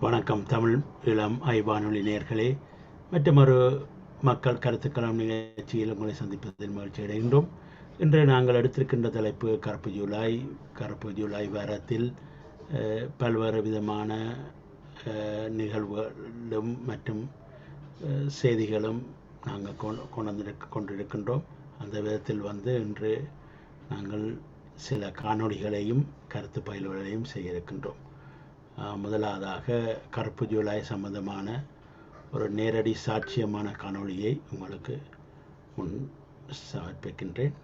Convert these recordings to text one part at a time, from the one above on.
வணக்கம் தமிழ் இளம் ஐவானொலி நேயர்களே, மற்றொரு மக்கள் கருத்துக்களம் நிகழ்ச்சியில் உங்களை சந்திப்பதில் மகிழ்ச்சி அடைகின்றோம். இன்று நாங்கள் எடுத்திருக்கின்ற தலைப்பு கருப்பு ஜூலை வாரத்தில் பல்வேறு விதமான நிகழ்வுகளும் மற்றும் செய்திகளும் நாங்கள் கொண்டிருக்கின்றோம். அந்த விதத்தில் இன்று நாங்கள் சில காணொளிகளையும் கருத்து பயில்வுகளையும் செய்ய இருக்கின்றோம். முதலாவதாக கருப்பு ஜூலை சம்பந்தமான ஒரு நேரடி சாட்சியமான காணொளியை உங்களுக்கு முன் சமர்ப்பிக்கின்றேன்.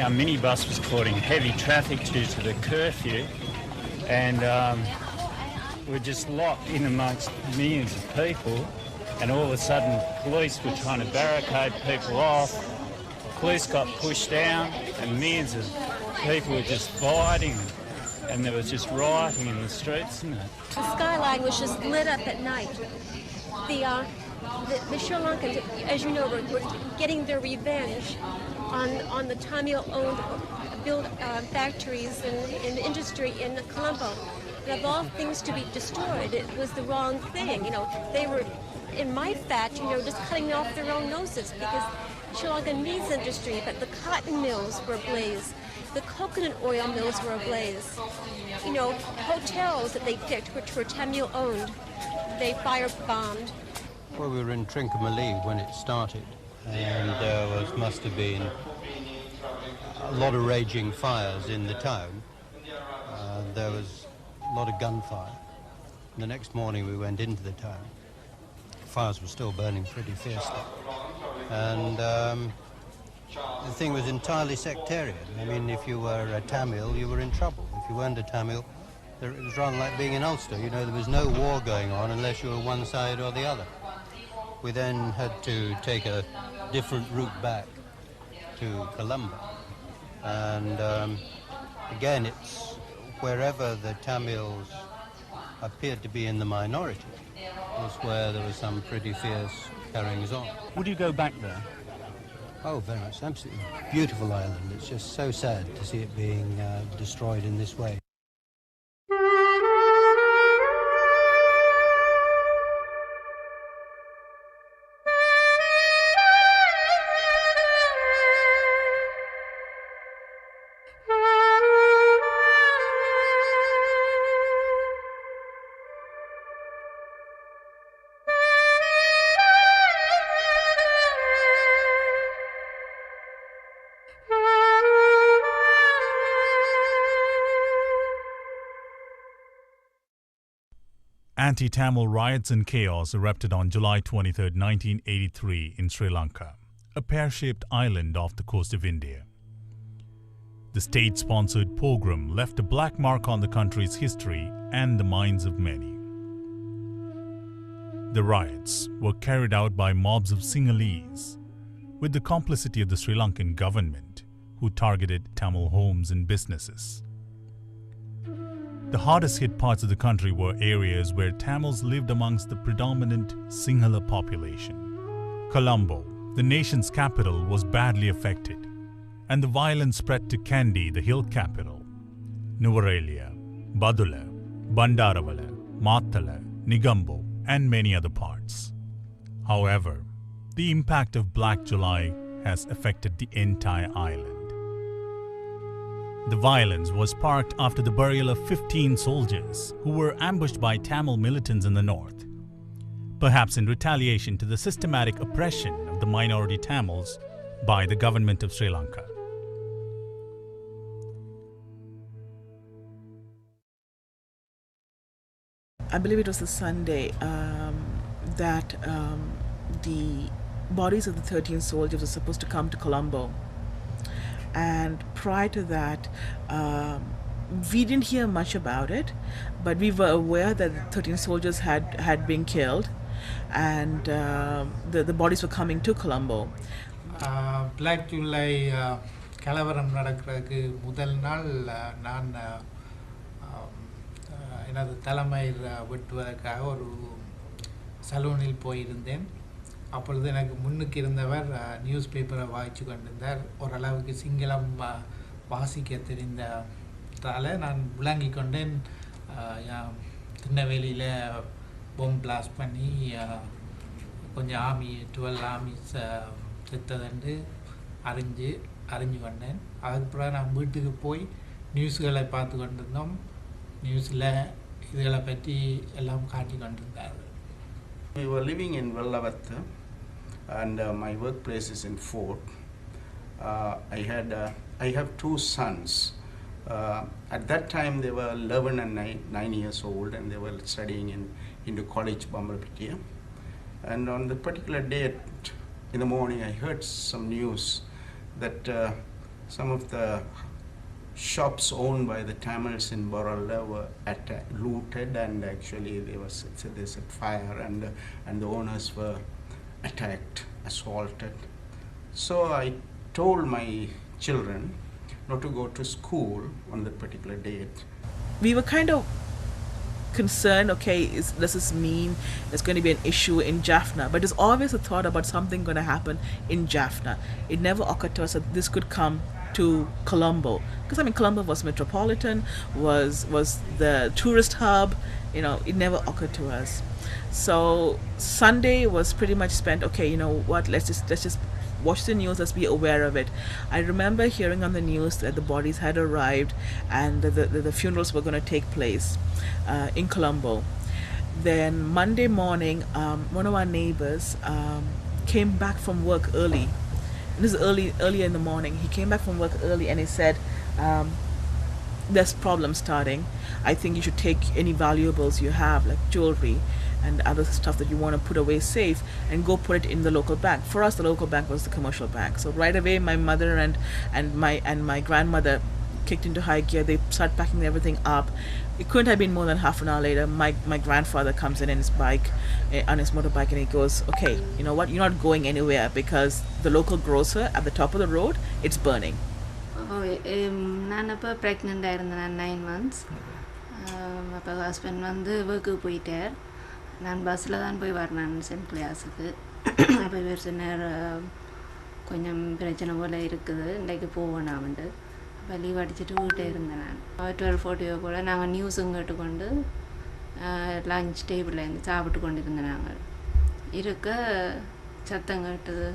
Our minibus was caught in heavy traffic due to the curfew, and we're just locked in amongst millions of people, and all of a sudden police were trying to barricade people off. Police got pushed down and millions of people were just fighting, and there was just rioting in the streets and that. The skyline was just lit up at night. The Sri Lankans, as you know, were getting their revenge on the Tamil-owned factories and industry in Colombo. And of all things to be destroyed, it was the wrong thing. You know, they were, in my fact, just cutting off their own noses, because Sri Lankan meats industry, but the cotton mills were ablaze. The coconut oil mills were ablaze. Hotels that they picked, which were Tamil-owned, they firebombed. Well, we were in Trincomalee when it started, and there must have been a lot of raging fires in the town. There was a lot of gunfire. The next morning we went into the town. Fires were still burning pretty fiercely. And the thing was entirely sectarian. I mean, if you were a Tamil, you were in trouble. If you weren't a Tamil, it was rather like being in Ulster. There was no war going on unless you were one side or the other. We then had to take a different route back to Colombo. And again, it's wherever the Tamils appeared to be in the minority was where there was some pretty fierce carryings on. Would you go back there? Oh, very much. Absolutely beautiful island. It's just so sad to see it being destroyed in this way. Anti-Tamil riots and chaos erupted on July 23, 1983 in Sri Lanka, a pear-shaped island off the coast of India. The state-sponsored pogrom left a black mark on the country's history and the minds of many. The riots were carried out by mobs of Sinhalese, with the complicity of the Sri Lankan government, who targeted Tamil homes and businesses. The hardest hit parts of the country were areas where Tamils lived amongst the predominant Sinhala population. Colombo, the nation's capital, was badly affected, and the violence spread to Kandy, the hill capital, Nuwara, Badula, Bandaravala, Matala, Negombo, and many other parts. However, the impact of Black July has affected the entire island. The violence was sparked after the burial of 15 soldiers who were ambushed by Tamil militants in the north, perhaps in retaliation to the systematic oppression of the minority Tamils by the government of Sri Lanka. I believe it was a Sunday that the bodies of the 13 soldiers were supposed to come to Colombo. And prior to that, we didn't hear much about it, but we were aware that the 13 soldiers had been killed, and the bodies were coming to Colombo. Black July கலவரம் நடக்கிறதுக்கு முதல் நாள் நான் எனது தலைமயிர் வெட்டுவதற்காக ஒரு சலூனில் போயிருந்தேன். அப்பொழுது எனக்கு முன்னுக்கு இருந்தவர் நியூஸ் பேப்பரை வாசித்து கொண்டிருந்தார். ஓரளவுக்கு சிங்களம் வாசிக்க தெரிந்ததால் நான் விளங்கி கொண்டேன். திருநெல்வேலியில் பொம் பிளாஸ்ட் பண்ணி கொஞ்சம் 12 ஆர்மிஸ் செத்ததென்று அறிஞ்சு கொண்டேன். அதுக்கப்புறம் நான் வீட்டுக்கு போய் நியூஸ்களை பார்த்து கொண்டிருந்தோம். நியூஸில் இதுகளை பற்றி எல்லாம் காட்டி கொண்டிருந்தார்கள். We were living in Vellavathu and my workplace is in Fort. I have 2 sons. At that time they were 11 and 9 years old, and they were studying into college Bambalpitiya. And on the particular date in the morning I heard some news that some of the shops owned by the Tamils in Boralla were looted, and actually they set fire, and the owners were attacked, assaulted. So I told my children not to go to school on that particular date. We were kind of concerned, okay, does this mean there's going to be an issue in Jaffna? But there's always a thought about something going to happen in Jaffna. It never occurred to us that this could come to Colombo, because I mean Colombo was metropolitan, was the tourist hub. It never occurred to us. So Sunday was pretty much spent, okay, you know what, let's just watch the news, let's be aware of it. I remember hearing on the news that the bodies had arrived and the funerals were going to take place in Colombo. Then Monday morning, one of our neighbors came back from work early. This is earlier in the morning. He came back from work early and he said, there's problems starting. I think you should take any valuables you have, like jewelry and other stuff that you want to put away safe, and go put it in the local bank. For us, the local bank was the commercial bank. So right away, my mother and my grandmother kicked into high gear. They start packing everything up. It couldn't have been more than half an hour later. My grandfather comes in his bike, on his motorbike, and he goes, okay, you know what, you're not going anywhere, because the local grocer at the top of the road, it's burning. நான் அப்போ ப்ரெக்னெண்ட்டாக இருந்தேன் 9 months. அப்போ husband வந்து ஒர்க்குக்கு போயிட்டார். நான் பஸ்ஸில் தான் போய் வரேன் சென்ட் கிளாஸுக்கு. அப்போ இவர் சொன்னார், கொஞ்சம் பிரச்சனை போல் இருக்குது, இன்றைக்கு போவேனாமண்டு. அப்போ லீவ் அடிச்சுட்டு வீட்டே இருந்தேன். நான் 12:40 போல் நாங்கள் நியூஸும் கேட்டுக்கொண்டு லஞ்ச் டேபிளில் இருந்து சாப்பிட்டு கொண்டு இருந்தேன். நாங்கள் இருக்க சத்தம் கேட்டது,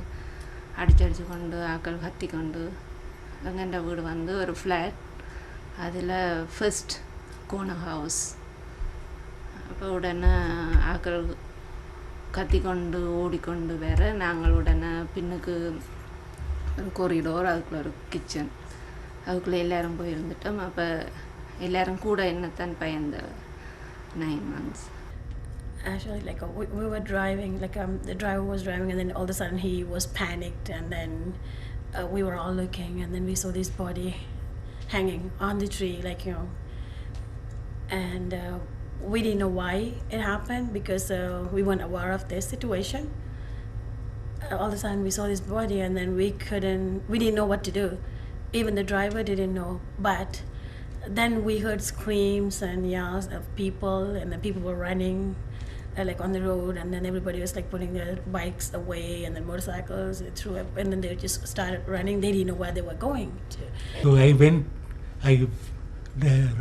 அடிச்சு கொண்டு ஆக்கள் கத்தி கொண்டு. எங்கண்ட வீடு வந்து ஒரு ஃப்ளாட், அதில் ஃபர்ஸ்ட் கோனர் ஹவுஸ். அப்போ உடனே ஆக்கள் கத்தி கொண்டு ஓடிக்கொண்டு வேற. நாங்கள் உடனே பின்னுக்கு ஒரு கொரிடோர், அதுக்குள்ளே ஒரு கிச்சன், அதுக்குள்ளே எல்லோரும் போய் இருந்துட்டோம். அப்போ எல்லோரும் கூட என்னத்தான் பயந்த 9 months. Actually, like we were driving, like the driver was driving, and then all of a sudden he was panicked, and then we were all looking, and then we saw this body hanging on the tree, like, you know, and we didn't know why it happened, because we weren't aware of this situation. All of a sudden we saw this body, and then we didn't know what to do. Even the driver didn't know, but then we heard screams and yells of people, and then people were running like on the road, and then everybody was like putting their bikes away, and then motorcycles threw up, and then they just started running. They didn't know where they were going to. So I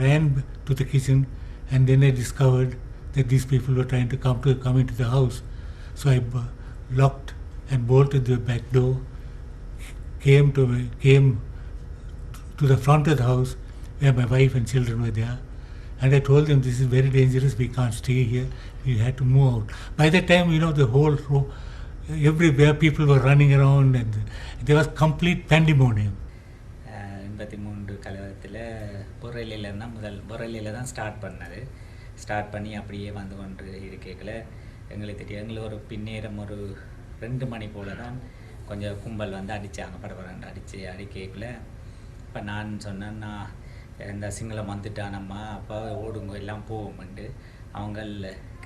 ran to the kitchen, and then I discovered that these people were trying to come into the house. So I locked and bolted the back door, came to the front of the house where my wife and children were there. And I told them, this is very dangerous, we can't stay here, we had to move out. By that time, you know, the whole row, everywhere people were running around, and there was complete pandemonium. 83 கலவரத்தில் பொருளில் தான் start பண்ணி அப்படியே வந்து கொண்டு இருக்கையில் எங்களுக்கு தெரியும். எங்களுக்கு ஒரு பின்னேறம் ஒரு 2 மணி போல் தான் கொஞ்சம் கும்பல் வந்து அடித்தாங்க, படபடன்னு அடிக்கக்குள்ள இப்போ நான் சொன்னேன், நான் இந்த சிங்களம் வந்துட்டானம்மா, அப்போ ஓடுங்க எல்லாம் போவோம்ண்டு. அவங்க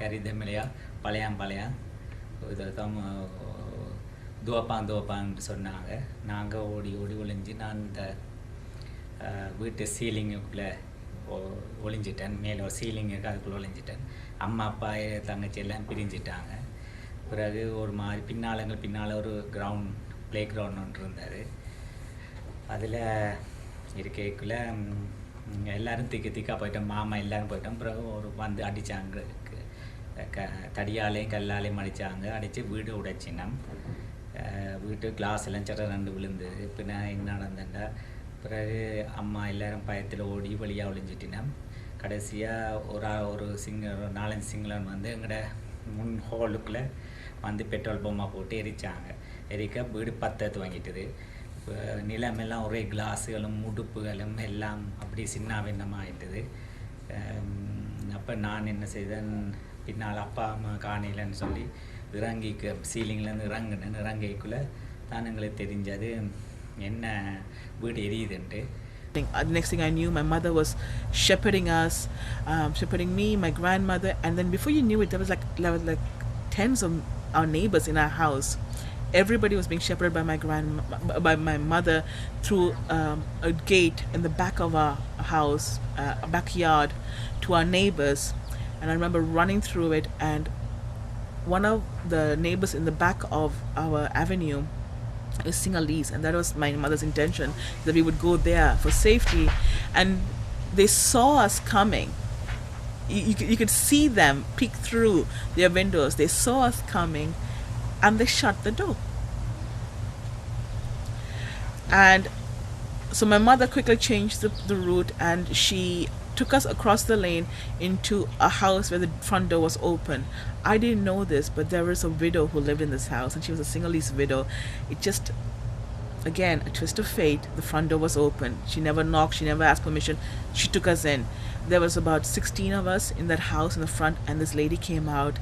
கரிதமிழையா பழையாம் இது தான் துவப்பான்னு சொன்னாங்க. நாங்கள் ஓடி ஒளிஞ்சு நான் இந்த வீட்டு சீலிங்குக்குள்ளே ஒளிஞ்சிட்டேன். மேலே ஒரு சீலிங்குக்கு அதுக்குள்ளே ஒளிஞ்சிட்டேன். அம்மா அப்பா தங்கச்சி எல்லாம் பிரிஞ்சிட்டாங்க. பிறகு ஒரு மாதிரி பின்னால் ஒரு ப்ளே கிரவுண்ட் ஒன்று இருந்தார். அதில் இருக்கக்குள்ள எல்லோரும் திக்கா போயிட்டோம், மாமா எல்லோரும் போயிட்டோம். பிறகு ஒரு வந்து அடித்தாங்க, தடியாலையும் கல்லாலையும் அடித்து வீடு உடைச்சினோம். வீட்டு கிளாஸ் எல்லாம் சட்ட 2 விழுந்தது. பின்ன என்ன நடந்தேன்டா, பிறகு அம்மா எல்லோரும் பயத்தில் ஓடி வழியாக ஒளிஞ்சிட்டினோம். கடைசியாக ஒரு 4-5 சிங்களன் வந்து எங்களோட முன் ஹோலுக்குள்ளே வந்து பெட்ரோல் பொம்மை போட்டு எரிக்க வீடு பற்ற துவங்கிட்டுது. நிலமெல்லாம் ஒரே கிளாஸுகளும் உடுப்புகளும் எல்லாம் அப்படி சின்ன பின்னமாகிட்டுது. அப்போ நான் என்ன செய்தேன், பின்னால் அப்பா அம்மா காணிலன்னு சொல்லி சீலிங்லேருந்து இறங்கிக்குள்ளே தான் எங்களுக்கு தெரிஞ்சது என்ன வீடு எரியுதுன்ட்டு. The next thing I knew, my mother was shepherding us, shepherding me, my grandmother, and then before you knew it, there was like tens of our neighbors in our house. Everybody was being shepherded by my mother through a gate in the back of our house, backyard, to our neighbors. And I remember running through it, and one of the neighbors in the back of our avenue is Sinhalese, and that was my mother's intention, that we would go there for safety. And they saw us coming. You could see them peek through their windows. They saw us coming, and they shut the door. And so my mother quickly changed the route, and she took us across the lane into a house where the front door was open. I didn't know this, but there was a widow who lived in this house, and she was a Sinhalese widow. It just, again, a twist of fate. The front door was open. She never knocked, she never asked permission. She took us in. There was about 16 of us in that house in the front, and this lady came out,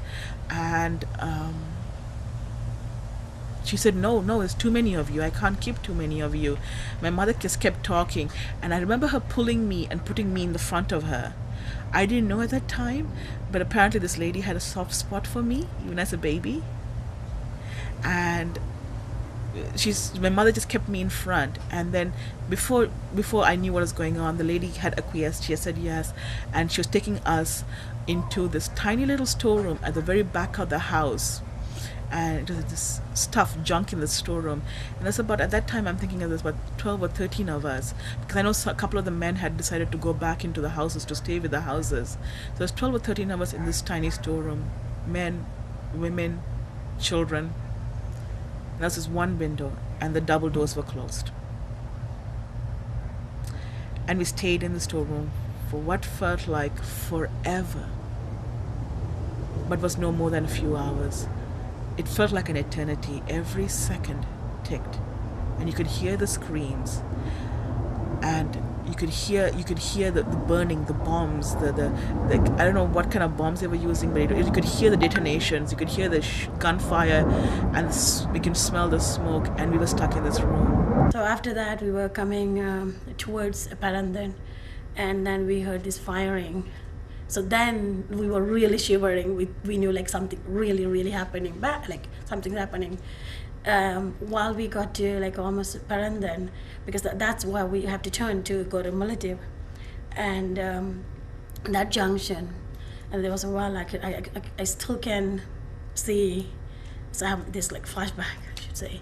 and she said, no, there's too many of you. I can't keep too many of you. My mother just kept talking, and I remember her pulling me and putting me in the front of her. I didn't know at that time, but apparently this lady had a soft spot for me, even as a baby. And my mother just kept me in front. And then before I knew what was going on, the lady had acquiesced. She had said yes, and she was taking us into this tiny little storeroom at the very back of the house. And it was this stuff, junk in the storeroom. And that's about, at that time I'm thinking there's about 12 or 13 of us, because I know a couple of the men had decided to go back into the houses to stay with the houses. So there's 12 or 13 of us in this tiny storeroom, men, women, children. And there's this one window, and the double doors were closed. And we stayed in the storeroom for what felt like forever, but was no more than a few hours. It felt like an eternity. Every second ticked, and you could hear the screams, and you could hear the burning, the bombs, the I don't know what kind of bombs they were using, but you could hear the detonations, you could hear the gunfire, and we can smell the smoke, and we were stuck in this room. So after that, we were coming towards Parandan, and then we heard this firing. So then we were really shivering. We knew like something really happening, like something's happening. While we got to like almost Parandan, because that's where we have to turn to go to Malativ, and that junction, and there was a while I still can see. So I have this like flashback, I should say.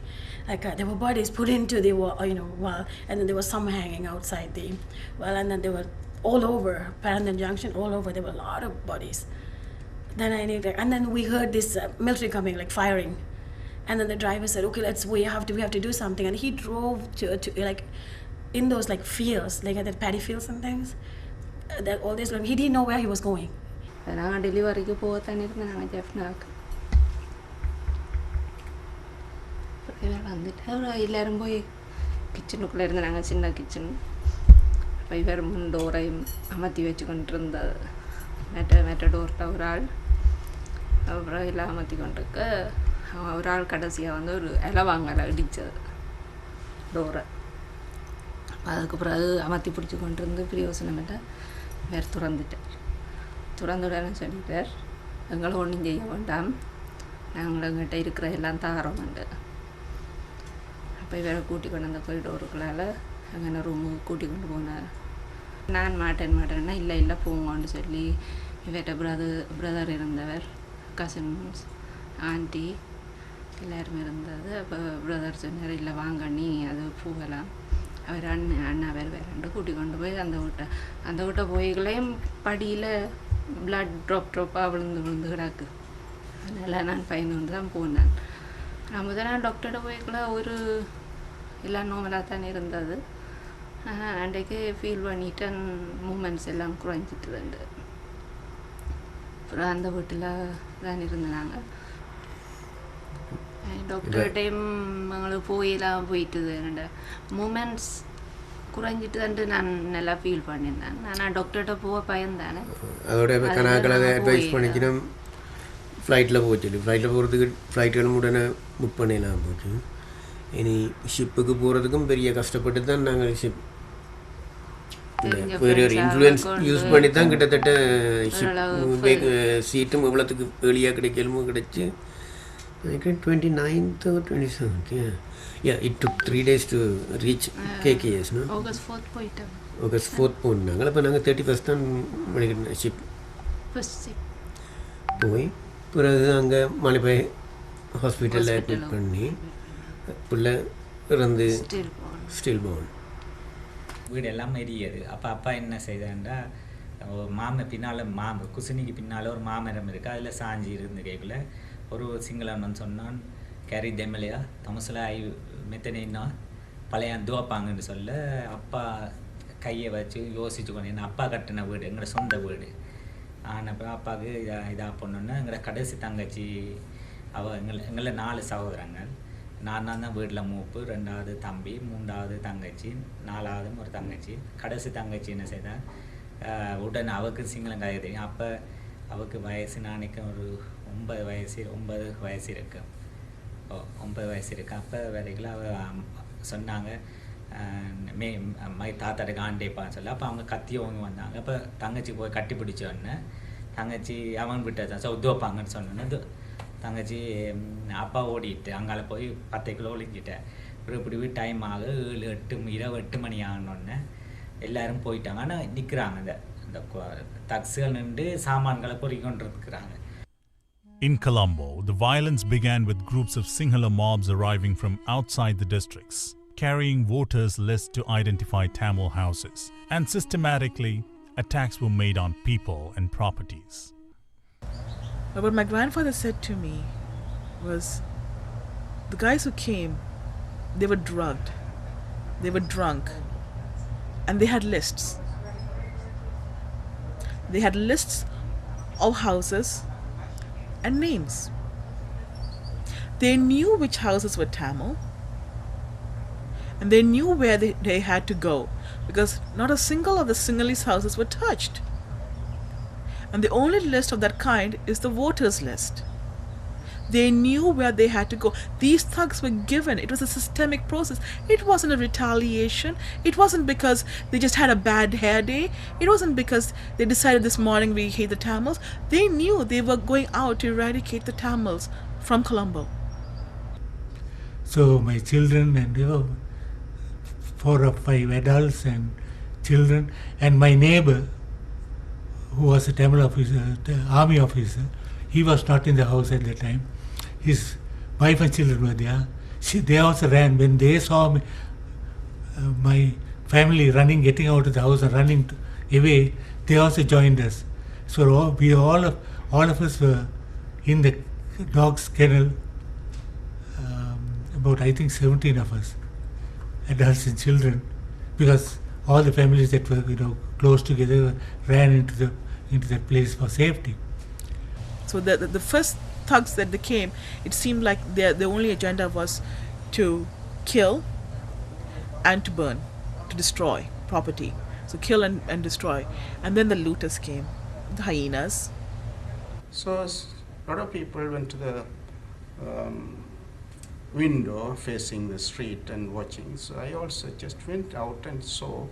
Like there were bodies put into the wall, wall, and then there was some hanging outside the well, and then there were all over Parandan Junction, all over. There were a lot of bodies. Then and then we heard this military coming, like firing, and then the driver said, "Okay, we have to do something." And he drove to like in those like fields, like at the paddy fields and things. That all this, he didn't know where he was going. நான் டெலிவரிக்கு போகத்தானே இருந்தேன் நான் ஜெஃப்னாவுக்கு. வந்துட்டு எல்லோரும் போய் கிச்சனுக்குள்ளே இருந்து நாங்கள் சின்ன கிச்சன் போய் வெறும் டோரையும் அமர்த்தி வச்சு கொண்டு இருந்தது மெட்ட டோர்ட்ட ஒரு ஆள். அப்புறம் எல்லாம் அமர்த்தி கொண்டிருக்க ஒரு ஆள் கடைசியாக வந்து ஒரு இலவாங்கலை இடித்தது டோரை. அதுக்கு பிறகு அமர்த்தி பிடிச்சி கொண்டு இருந்து பிரயோசனமிட்ட வேறு துறந்துடன்னு சொல்லிட்டார், எங்களை ஒன்றும் செய்ய வேண்டாம், நாங்கள் எங்கிட்ட இருக்கிற எல்லாம் தாரோம்ண்டு. அப்போ இவரை கூட்டி கொண்டு அந்த கொரிடோருக்குள்ளால் அங்கே ரூமுக்கு கூட்டி கொண்டு போனார். நான் மாட்டேன்னா இல்லை போங்கன்னு சொல்லி இவர்கிட்ட பிரதர் இருந்தவர், கசின்ஸ், ஆண்டி எல்லோரும் இருந்தது. அப்போ பிரதர் சொன்னார், இல்லை வாங்க நீ அது போகலாம், அவர் அண்ணா வேறு ரெண்டு கூட்டி கொண்டு போய் அந்த வீட்டை போய்களையும் படியில் பிளட் ட்ராப்பாக விழுந்து கிடக்கு. அதனால் நான் பயந்து கொண்டு தான் போனேன். நான் முதல் நாள் டாக்டர்கிட்ட போய்க்குள்ள ஒரு எல்லாம் நார்மலாக தானே இருந்தது. அன்றைக்கு ஃபீல் பண்ணிட்டேன், மூமெண்ட்ஸ் எல்லாம் குறைஞ்சிட்டுதுண்டு. அப்புறம் அந்த வீட்டில் தான் இருந்தாங்க. டாக்டர் டைம் எங்களுக்கு போயிட்டுது, என்னோட மூமெண்ட்ஸ் குறைஞ்சிட்டுதுன்ட்டு நான் நல்லா ஃபீல் பண்ணியிருந்தேன். நான் டாக்டர்கிட்ட போக பயந்தானே. அதோட கணக்கில் அட்வைஸ் பண்ணிக்கணும், ஃப்ளைட்டில் போச்சு. ஃப்ளைட்டில் போகிறதுக்கு ஃப்ளைட்டுகளும் உடனே புக் பண்ணிடலாம் போச்சு. இனி ஷிப்புக்கு போகிறதுக்கும் பெரிய கஷ்டப்பட்டு தான் நாங்கள் ஷிப் வேறு ஒரு இன்ஃப்ளூயன்ஸ் யூஸ் பண்ணி தான் கிட்டத்தட்ட ஷிப் சீட்டும் எவ்வளோத்துக்கு ஏர்லியாக கிடைக்கலுமோ கிடைச்சி. I think 29th or 27th, yeah. It took 3 days to reach KKS, no? August 4th போயிட்டோம். August 4th போனாங்க. அப்போ நாங்கள் 31st தான் பண்ணிக்கிட்டோம் ஷிப். ஃபர்ஸ்ட் ஷிப் போய் பிறகு அங்கே மலைப்பாய் ஹாஸ்பிட்டலில் அட்மிட் பண்ணி பிள்ளை இறந்து ஸ்டில் போன். வீடு எல்லாம் எரியுது. அப்பா என்ன செய்தாண்டா, பின்னால் குசினிக்கு பின்னால் ஒரு மாமரம் இருக்குது, அதில் சாஞ்சி இருந்து கேட்கல ஒரு சிங்களன் சொன்னான், கேரி தெமலையா தமசில் மெத்தனைன்னா பழைய துவப்பாங்கன்னு சொல்ல அப்பா கையை வச்சு யோசிச்சு கொண்டு, என்ன அப்பா கட்டின வீடு, எங்களோட சொந்த வீடு. ஆனால் அப்பாவுக்கு இதாக பண்ணோன்னா எங்களோட கடைசி தங்கச்சி எங்களை 4 சகோதரங்கள். நான் தான் வீட்டில் மூப்பு, 2வது தம்பி, 3வது தங்கச்சி, 4வது ஒரு தங்கச்சி. கடைசி தங்கச்சி என்ன செய்தால் உடனே அவருக்கு சிங்களம் கதை தெரியும். அப்போ அவருக்கு வயசு நாளைக்கு ஒரு 9 வயசு இருக்கு. 9 வயசு இருக்கு. அப்போ வரைக்கும் அவள் சொன்னாங்க, தாத்தாட்டுக்கு ஆண்டேப்பான்னு சொல்லி. அப்போ அவங்க கத்தியை ஓங்கி வந்தாங்க. அப்போ தங்கச்சி போய் கட்டி பிடிச்சோடனே தங்கச்சி அவன் விட்டு உத்துவப்பாங்கன்னு சொன்னோன்னே தங்கச்சி அப்பா ஓடிட்டு அங்கால போய் 10 கிலோ ஒழிஞ்சிட்டேன். அப்புறம் இப்படி டைம் ஆகுது, 7 8 மணி ஆகணுன்னே எல்லோரும் போயிட்டாங்க. ஆனால் நிற்கிறாங்க, அந்த தக்ஸுகள் நின்று சாமான்களை பொறிக்கொண்டு இருக்கிறாங்க. In Colombo, the violence began with groups of Sinhala mobs arriving from outside the districts, carrying voters' lists to identify Tamil houses, and systematically, attacks were made on people and properties. But what my grandfather said to me was, the guys who came, they were drugged, they were drunk, and they had lists. They had lists of houses and names. They knew which houses were Tamil, and they knew where they had to go, because not a single of the Sinhalese houses were touched. And the only list of that kind is the voters list. They knew where they had to go. These thugs were given. It was a systemic process. It wasn't a retaliation. It wasn't because they just had a bad hair day. It wasn't because they decided this morning we hate the Tamils. They knew they were going out to eradicate the Tamils from Colombo. So my children and 4 or 5 adults and children and my neighbor, who was a Tamil officer, the army officer, he was not in the house at that time. His wife and children were there. They also ran. When they saw me, my family running, getting out of the house and running away, they also joined us. So all of us were in the dog's kennel, about I think 17 of us, adults and children, because all the families that were close together ran into that place for safety. So the first thugs that they came, it seemed like their only agenda was to kill and to burn, to destroy property. So kill and destroy. And then the looters came, the hyenas. So a lot of people went to the window facing the street and watching. So I also just went out and saw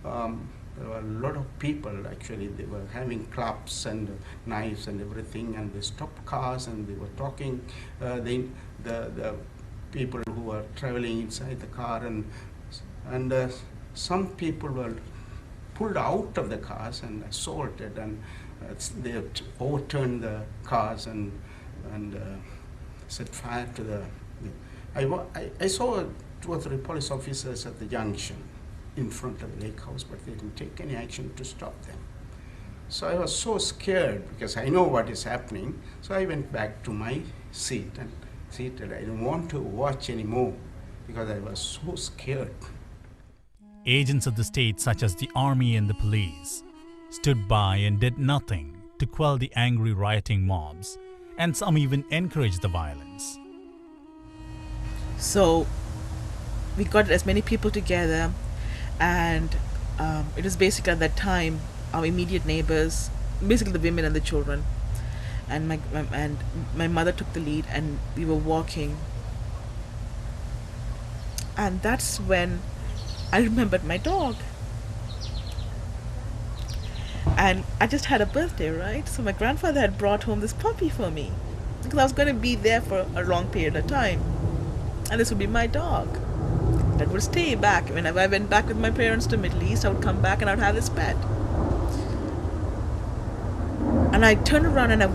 there were a lot of people. Actually, they were having clubs and knives and everything, and they stopped cars and they were talking. The people who were traveling inside the car, and some people were pulled out of the cars and assaulted, and they overturned the cars and set fire to the. I saw 2 or 3 police officers at the junction in front of the lake house, but they didn't take any action to stop them. So I was so scared because I know what is happening. So I went back to my seat and seated. I didn't want to watch anymore because I was so scared. Agents of the state, such as the army and the police, stood by and did nothing to quell the angry rioting mobs, and some even encouraged the violence. So we got as many people together, and it was basically at that time our immediate neighbors, basically the women and the children, and my mother took the lead, and we were walking, and that's when I remembered my dog. And I just had a birthday, right? So my grandfather had brought home this puppy for me because I was going to be there for a long period of time, and this would be my dog that would stay back. Whenever I went back with my parents to Middle East, I would come back and I would have this pet. And I turned around and I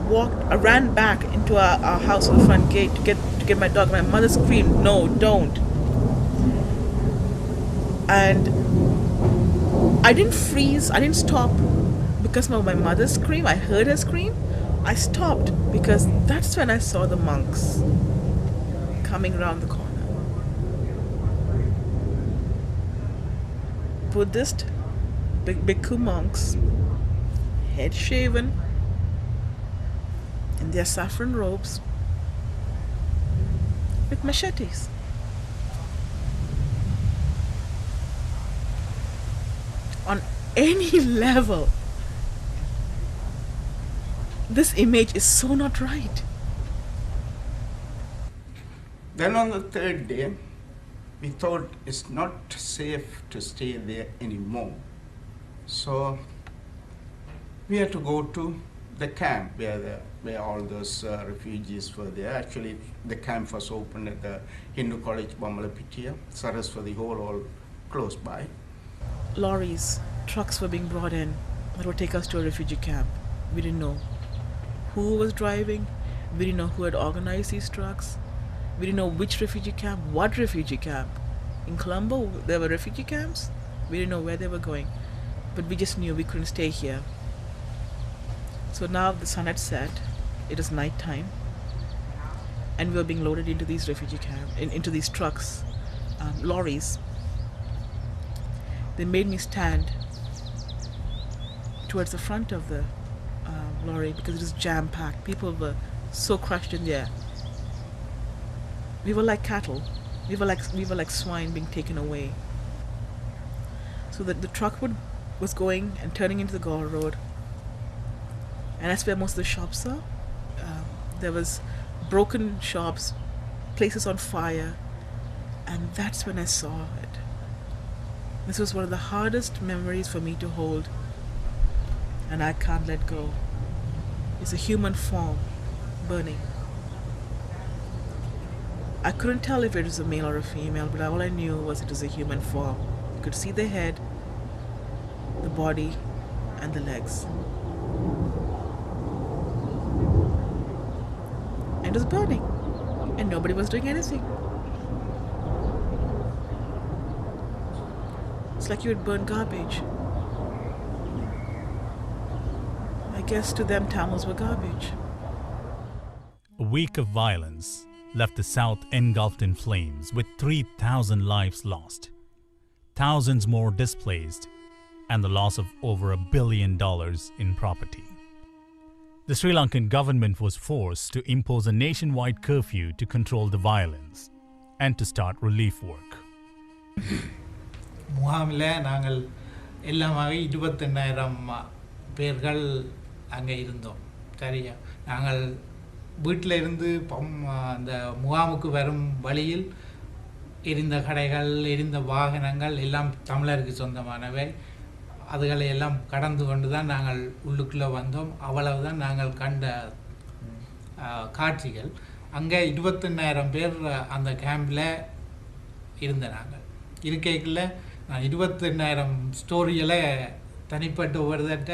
ran back into our house at the front gate to get my dog. My mother screamed, "No, don't!" And I didn't freeze. I didn't stop because of my mother's scream. I heard her scream. I stopped because that's when I saw the monks coming around the corner. Buddhist bhikkhu monks, head shaven, in their saffron robes, with machetes. On any level, this image is so not right. Then on the 3rd day, we thought it's not safe to stay there anymore. So we had to go to the camp where all those refugees were there. Actually, the camp was open at the Hindu College, Bamalapitia. Saraswati Hall, all close by. Lorries, trucks were being brought in that would take us to a refugee camp. We didn't know who was driving. We didn't know who had organized these trucks. We didn't know which refugee camp, what refugee camp. In Colombo, there were refugee camps. We didn't know where they were going. But we just knew we couldn't stay here. So now the sun had set. It is night time. And we were being loaded into these refugee camps, into these trucks, lorries. They made me stand towards the front of the lorry because it was jam-packed. People were so crushed in there. We were like cattle. We were like swine being taken away. So the truck was going and turning into the Gore Road, and that's where most of the shops are. There was broken shops, places on fire, and that's when I saw it. This was one of the hardest memories for me to hold, and I can't let go. It's a human form burning. I couldn't tell if it was a male or a female, but all I knew was it was a human form. You could see the head, the body, and the legs. And it was burning, and nobody was doing anything. It's like you would burn garbage. I guess to them Tamils were garbage. A week of violence left the south engulfed in flames with 3,000 lives lost, thousands more displaced, and the loss of over $1 billion in property. The Sri Lankan government was forced to impose a nationwide curfew to control the violence and to start relief work. முகாமில் நாங்கள் எல்லாமே 28,000 பேர்கள் அங்கே இருந்தோம். சரியா, நாங்கள் வீட்டில் இருந்து அந்த முகாமுக்கு வரும் வழியில் எரிந்த கடைகள், எரிந்த வாகனங்கள் எல்லாம் தமிழருக்கு சொந்தமானவை. அதுகளை எல்லாம் கடந்து கொண்டு தான் நாங்கள் உள்ளுக்குள்ளே வந்தோம். அவ்வளவுதான் நாங்கள் கண்ட காட்சிகள். அங்கே 28,000 பேர் அந்த கேம்பில் இருந்த நாங்கள் இருக்கைக்குள்ள நான் 28,000 ஸ்டோரிகளை தனிப்பட்ட ஒவ்வொருத்த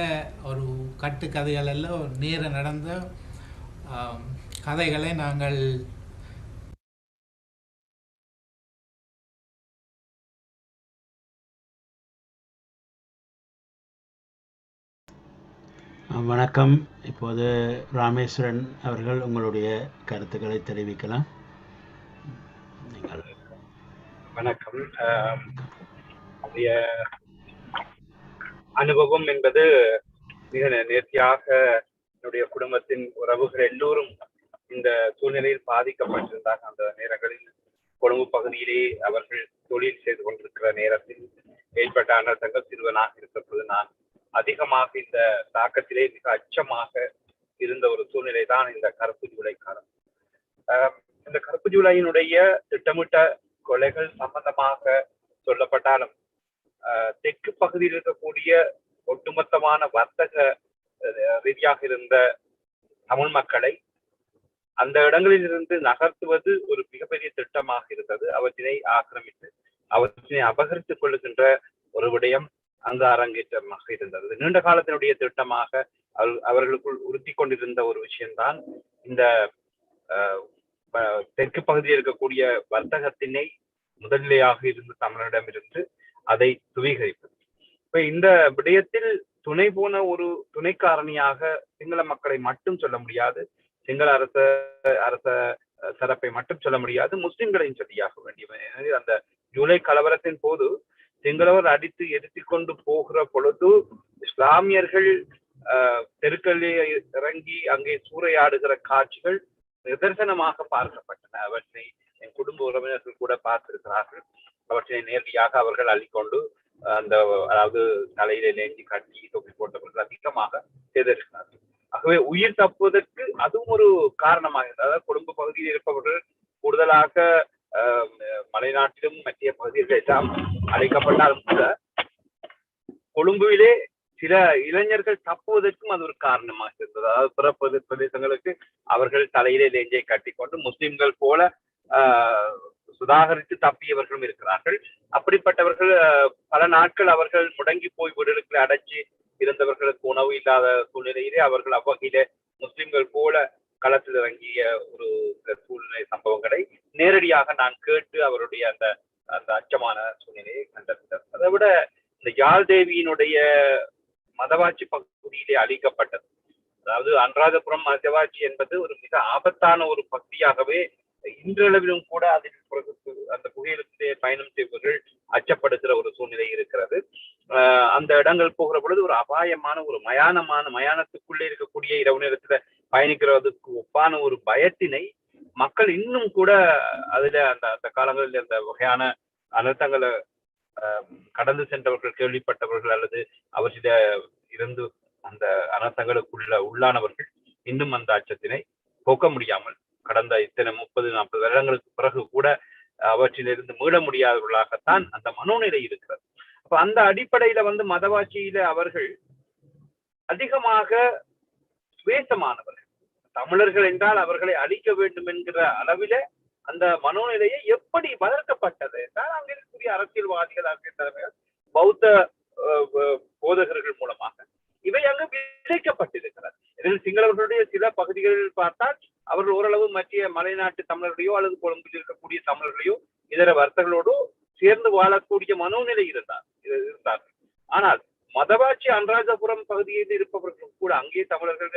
ஒரு கட்டு கதைகள் எல்லாம் நேர நடந்த கதைகளை நாங்கள் வணக்கம். இப்போது ராமேஸ்வரன் அவர்கள் உங்களுடைய கருத்துக்களை தெரிவிக்கலாம். வணக்கம். அனுபவம் என்பது மிக நேர்த்தியாக என்னுடைய குடும்பத்தின் உறவுகள் எல்லோரும் இந்த சூழ்நிலையில் பாதிக்கப்பட்டிருந்தார். அந்த நேரங்களில் கொழும்பு பகுதியிலே அவர்கள் தொழில் செய்து கொண்டிருக்கிற நேரத்தில் ஏற்பட்ட அனர்த்தங்கள் சிறுவனாக இருக்கப்போது நான் அதிகமாக இந்த தாக்கத்திலே மிக அச்சமாக இருந்த ஒரு சூழ்நிலை தான் இந்த கருப்பு ஜூலை காலம். இந்த கருப்பு ஜூலையினுடைய திட்டமிட்ட கொலைகள் சம்பந்தமாக சொல்லப்பட்டாலும் தெற்கு பகுதியில் இருக்கக்கூடிய ஒட்டுமொத்தமான வர்த்தக ரீதியாக இருந்த தமிழ் மக்களை அந்த இடங்களில் இருந்து நகர்த்துவது ஒரு மிகப்பெரிய திட்டமாக இருந்தது. அவற்றினை ஆக்கிரமித்து அவற்றினை அபகரித்துக் கொள்ளுகின்ற ஒரு விடயம் அங்கு அரங்கேற்றமாக இருந்தது. நீண்ட காலத்தினுடைய திட்டமாக அவர்களுக்குள் உறுத்தி கொண்டிருந்த ஒரு விஷயம்தான் இந்த தெற்கு பகுதியில் இருக்கக்கூடிய வர்த்தகத்தினை முதல்நிலையாக இருந்து தமிழரிடமிருந்து அதை சுவீகரிப்பது. இப்ப இந்த விடயத்தில் துணை போன ஒரு துணை காரணியாக சிங்கள மக்களை மட்டும் சொல்ல முடியாது, சிங்கள அரச தரப்பை மட்டும் சொல்ல முடியாது, முஸ்லிம்களையும் சொல்லியாக வேண்டிய அந்த ஜூலை கலவரத்தின் போது சிங்களவர் அடித்து எரித்து கொண்டு போகிற பொழுது இஸ்லாமியர்கள் தெருக்களிலே இறங்கி அங்கே சூறையாடுகிற காட்சிகள் நிதர்சனமாக பார்க்கப்பட்டன. அவற்றை என் குடும்ப உறவினர்கள் கூட பார்த்திருக்கிறார்கள். அவற்றை நேரடியாக அவர்கள் அள்ளிக்கொண்டு அந்த அதாவது தலையிலே லேஞ்சி கட்டி தொப்பி போட்டவர்கள் அதிகமாக செய்திருக்கிறார்கள். ஆகவே உயிர் தப்புவதற்கு அதுவும் ஒரு காரணமாக இருந்தது. அதாவது கொழும்பு பகுதியில் இருப்பவர்கள் கூடுதலாக மலைநாட்டிலும் மத்திய பகுதிகள் எல்லாம் அழைக்கப்பட்டாலும் கூட கொழும்புவிலே சில இளைஞர்கள் தப்புவதற்கும் அது ஒரு காரணமாக இருந்தது. அதாவது பிற பிரதேசங்களுக்கு அவர்கள் தலையிலே லேஞ்சை கட்டிக்கொண்டு முஸ்லிம்கள் போல சுதாகரித்து தப்பியவர்களும் இருக்கிறார்கள். அப்படிப்பட்டவர்கள் பல நாட்கள் அவர்கள் முடங்கி போய் வீடுகளுக்கு அடைச்சி இருந்தவர்களுக்கு உணவு இல்லாத சூழ்நிலையிலே அவர்கள் அவ்வகையிலே முஸ்லிம்கள் போல களத்தில் இறங்கிய ஒரு சூழ்நிலை சம்பவங்களை நேரடியாக நான் கேட்டு அவருடைய அந்த அந்த அச்சமான சூழ்நிலையை கண்டறிந்தார். அதை விட இந்த யாழ் தேவியினுடைய மதவாட்சி பகுதியிலே அழிக்கப்பட்டது. அதாவது அனுராதபுரம் மதவாட்சி என்பது ஒரு மிக ஆபத்தான ஒரு பகுதியாகவே இன்றளவிலும் கூட அதில் அந்த புகையிலே பயணம் செய்பவர்கள் அச்சப்படுகிற ஒரு சூழ்நிலை இருக்கிறது. அந்த இடங்கள் போகிற பொழுது ஒரு அபாயமான ஒரு மயானத்துக்குள்ளே இருக்கக்கூடிய இரவு நேரத்துல பயணிக்கிறதுக்கு ஒப்பான ஒரு பயத்தினை மக்கள் இன்னும் கூட அதுல அந்த காலங்களில் அந்த வகையான அனர்த்தங்களை கடந்து சென்றவர்கள், கேள்விப்பட்டவர்கள் அல்லது அவற்றில இருந்து அந்த அனர்த்தங்களுக்குள்ள உள்ளானவர்கள் இன்னும் அந்த அச்சத்தினை போக்க முடியாமல் கடந்த இத்தனை 30-40 வருடங்களுக்கு பிறகு கூட அவற்றிலிருந்து மீள முடியாதவர்களாகத்தான் அந்த மனோநிலை இருக்கிறது. அப்ப அந்த அடிப்படையில மதவாட்சியில அவர்கள் அதிகமாக சுவேசமானவர்கள். தமிழர்கள் என்றால் அவர்களை அழிக்க வேண்டும் என்கிற அளவில அந்த மனோநிலையை எப்படி வளர்க்கப்பட்டது என்றால் அங்கே இருக்கக்கூடிய அரசியல்வாதிகள், அரசியல் தலைமைகள், பௌத்த போதகர்கள் மூலமாக இவை அங்கு விதைக்கப்பட்டிருக்கிறது. இதில் சிங்களவர்களுடைய சில பகுதிகளில் பார்த்தால் அவர்கள் ஓரளவு மத்திய மலைநாட்டு தமிழர்களையோ அல்லது கொழும்பில் இருக்கக்கூடிய தமிழர்களையோ இதர வர்த்தகர்களோடு சேர்ந்து வாழக்கூடிய மனோநிலை இருந்தார்கள். ஆனால் மதவாட்சி அனுராதபுரம் பகுதியில் இருப்பவர்கள் கூட அங்கே தமிழர்கள்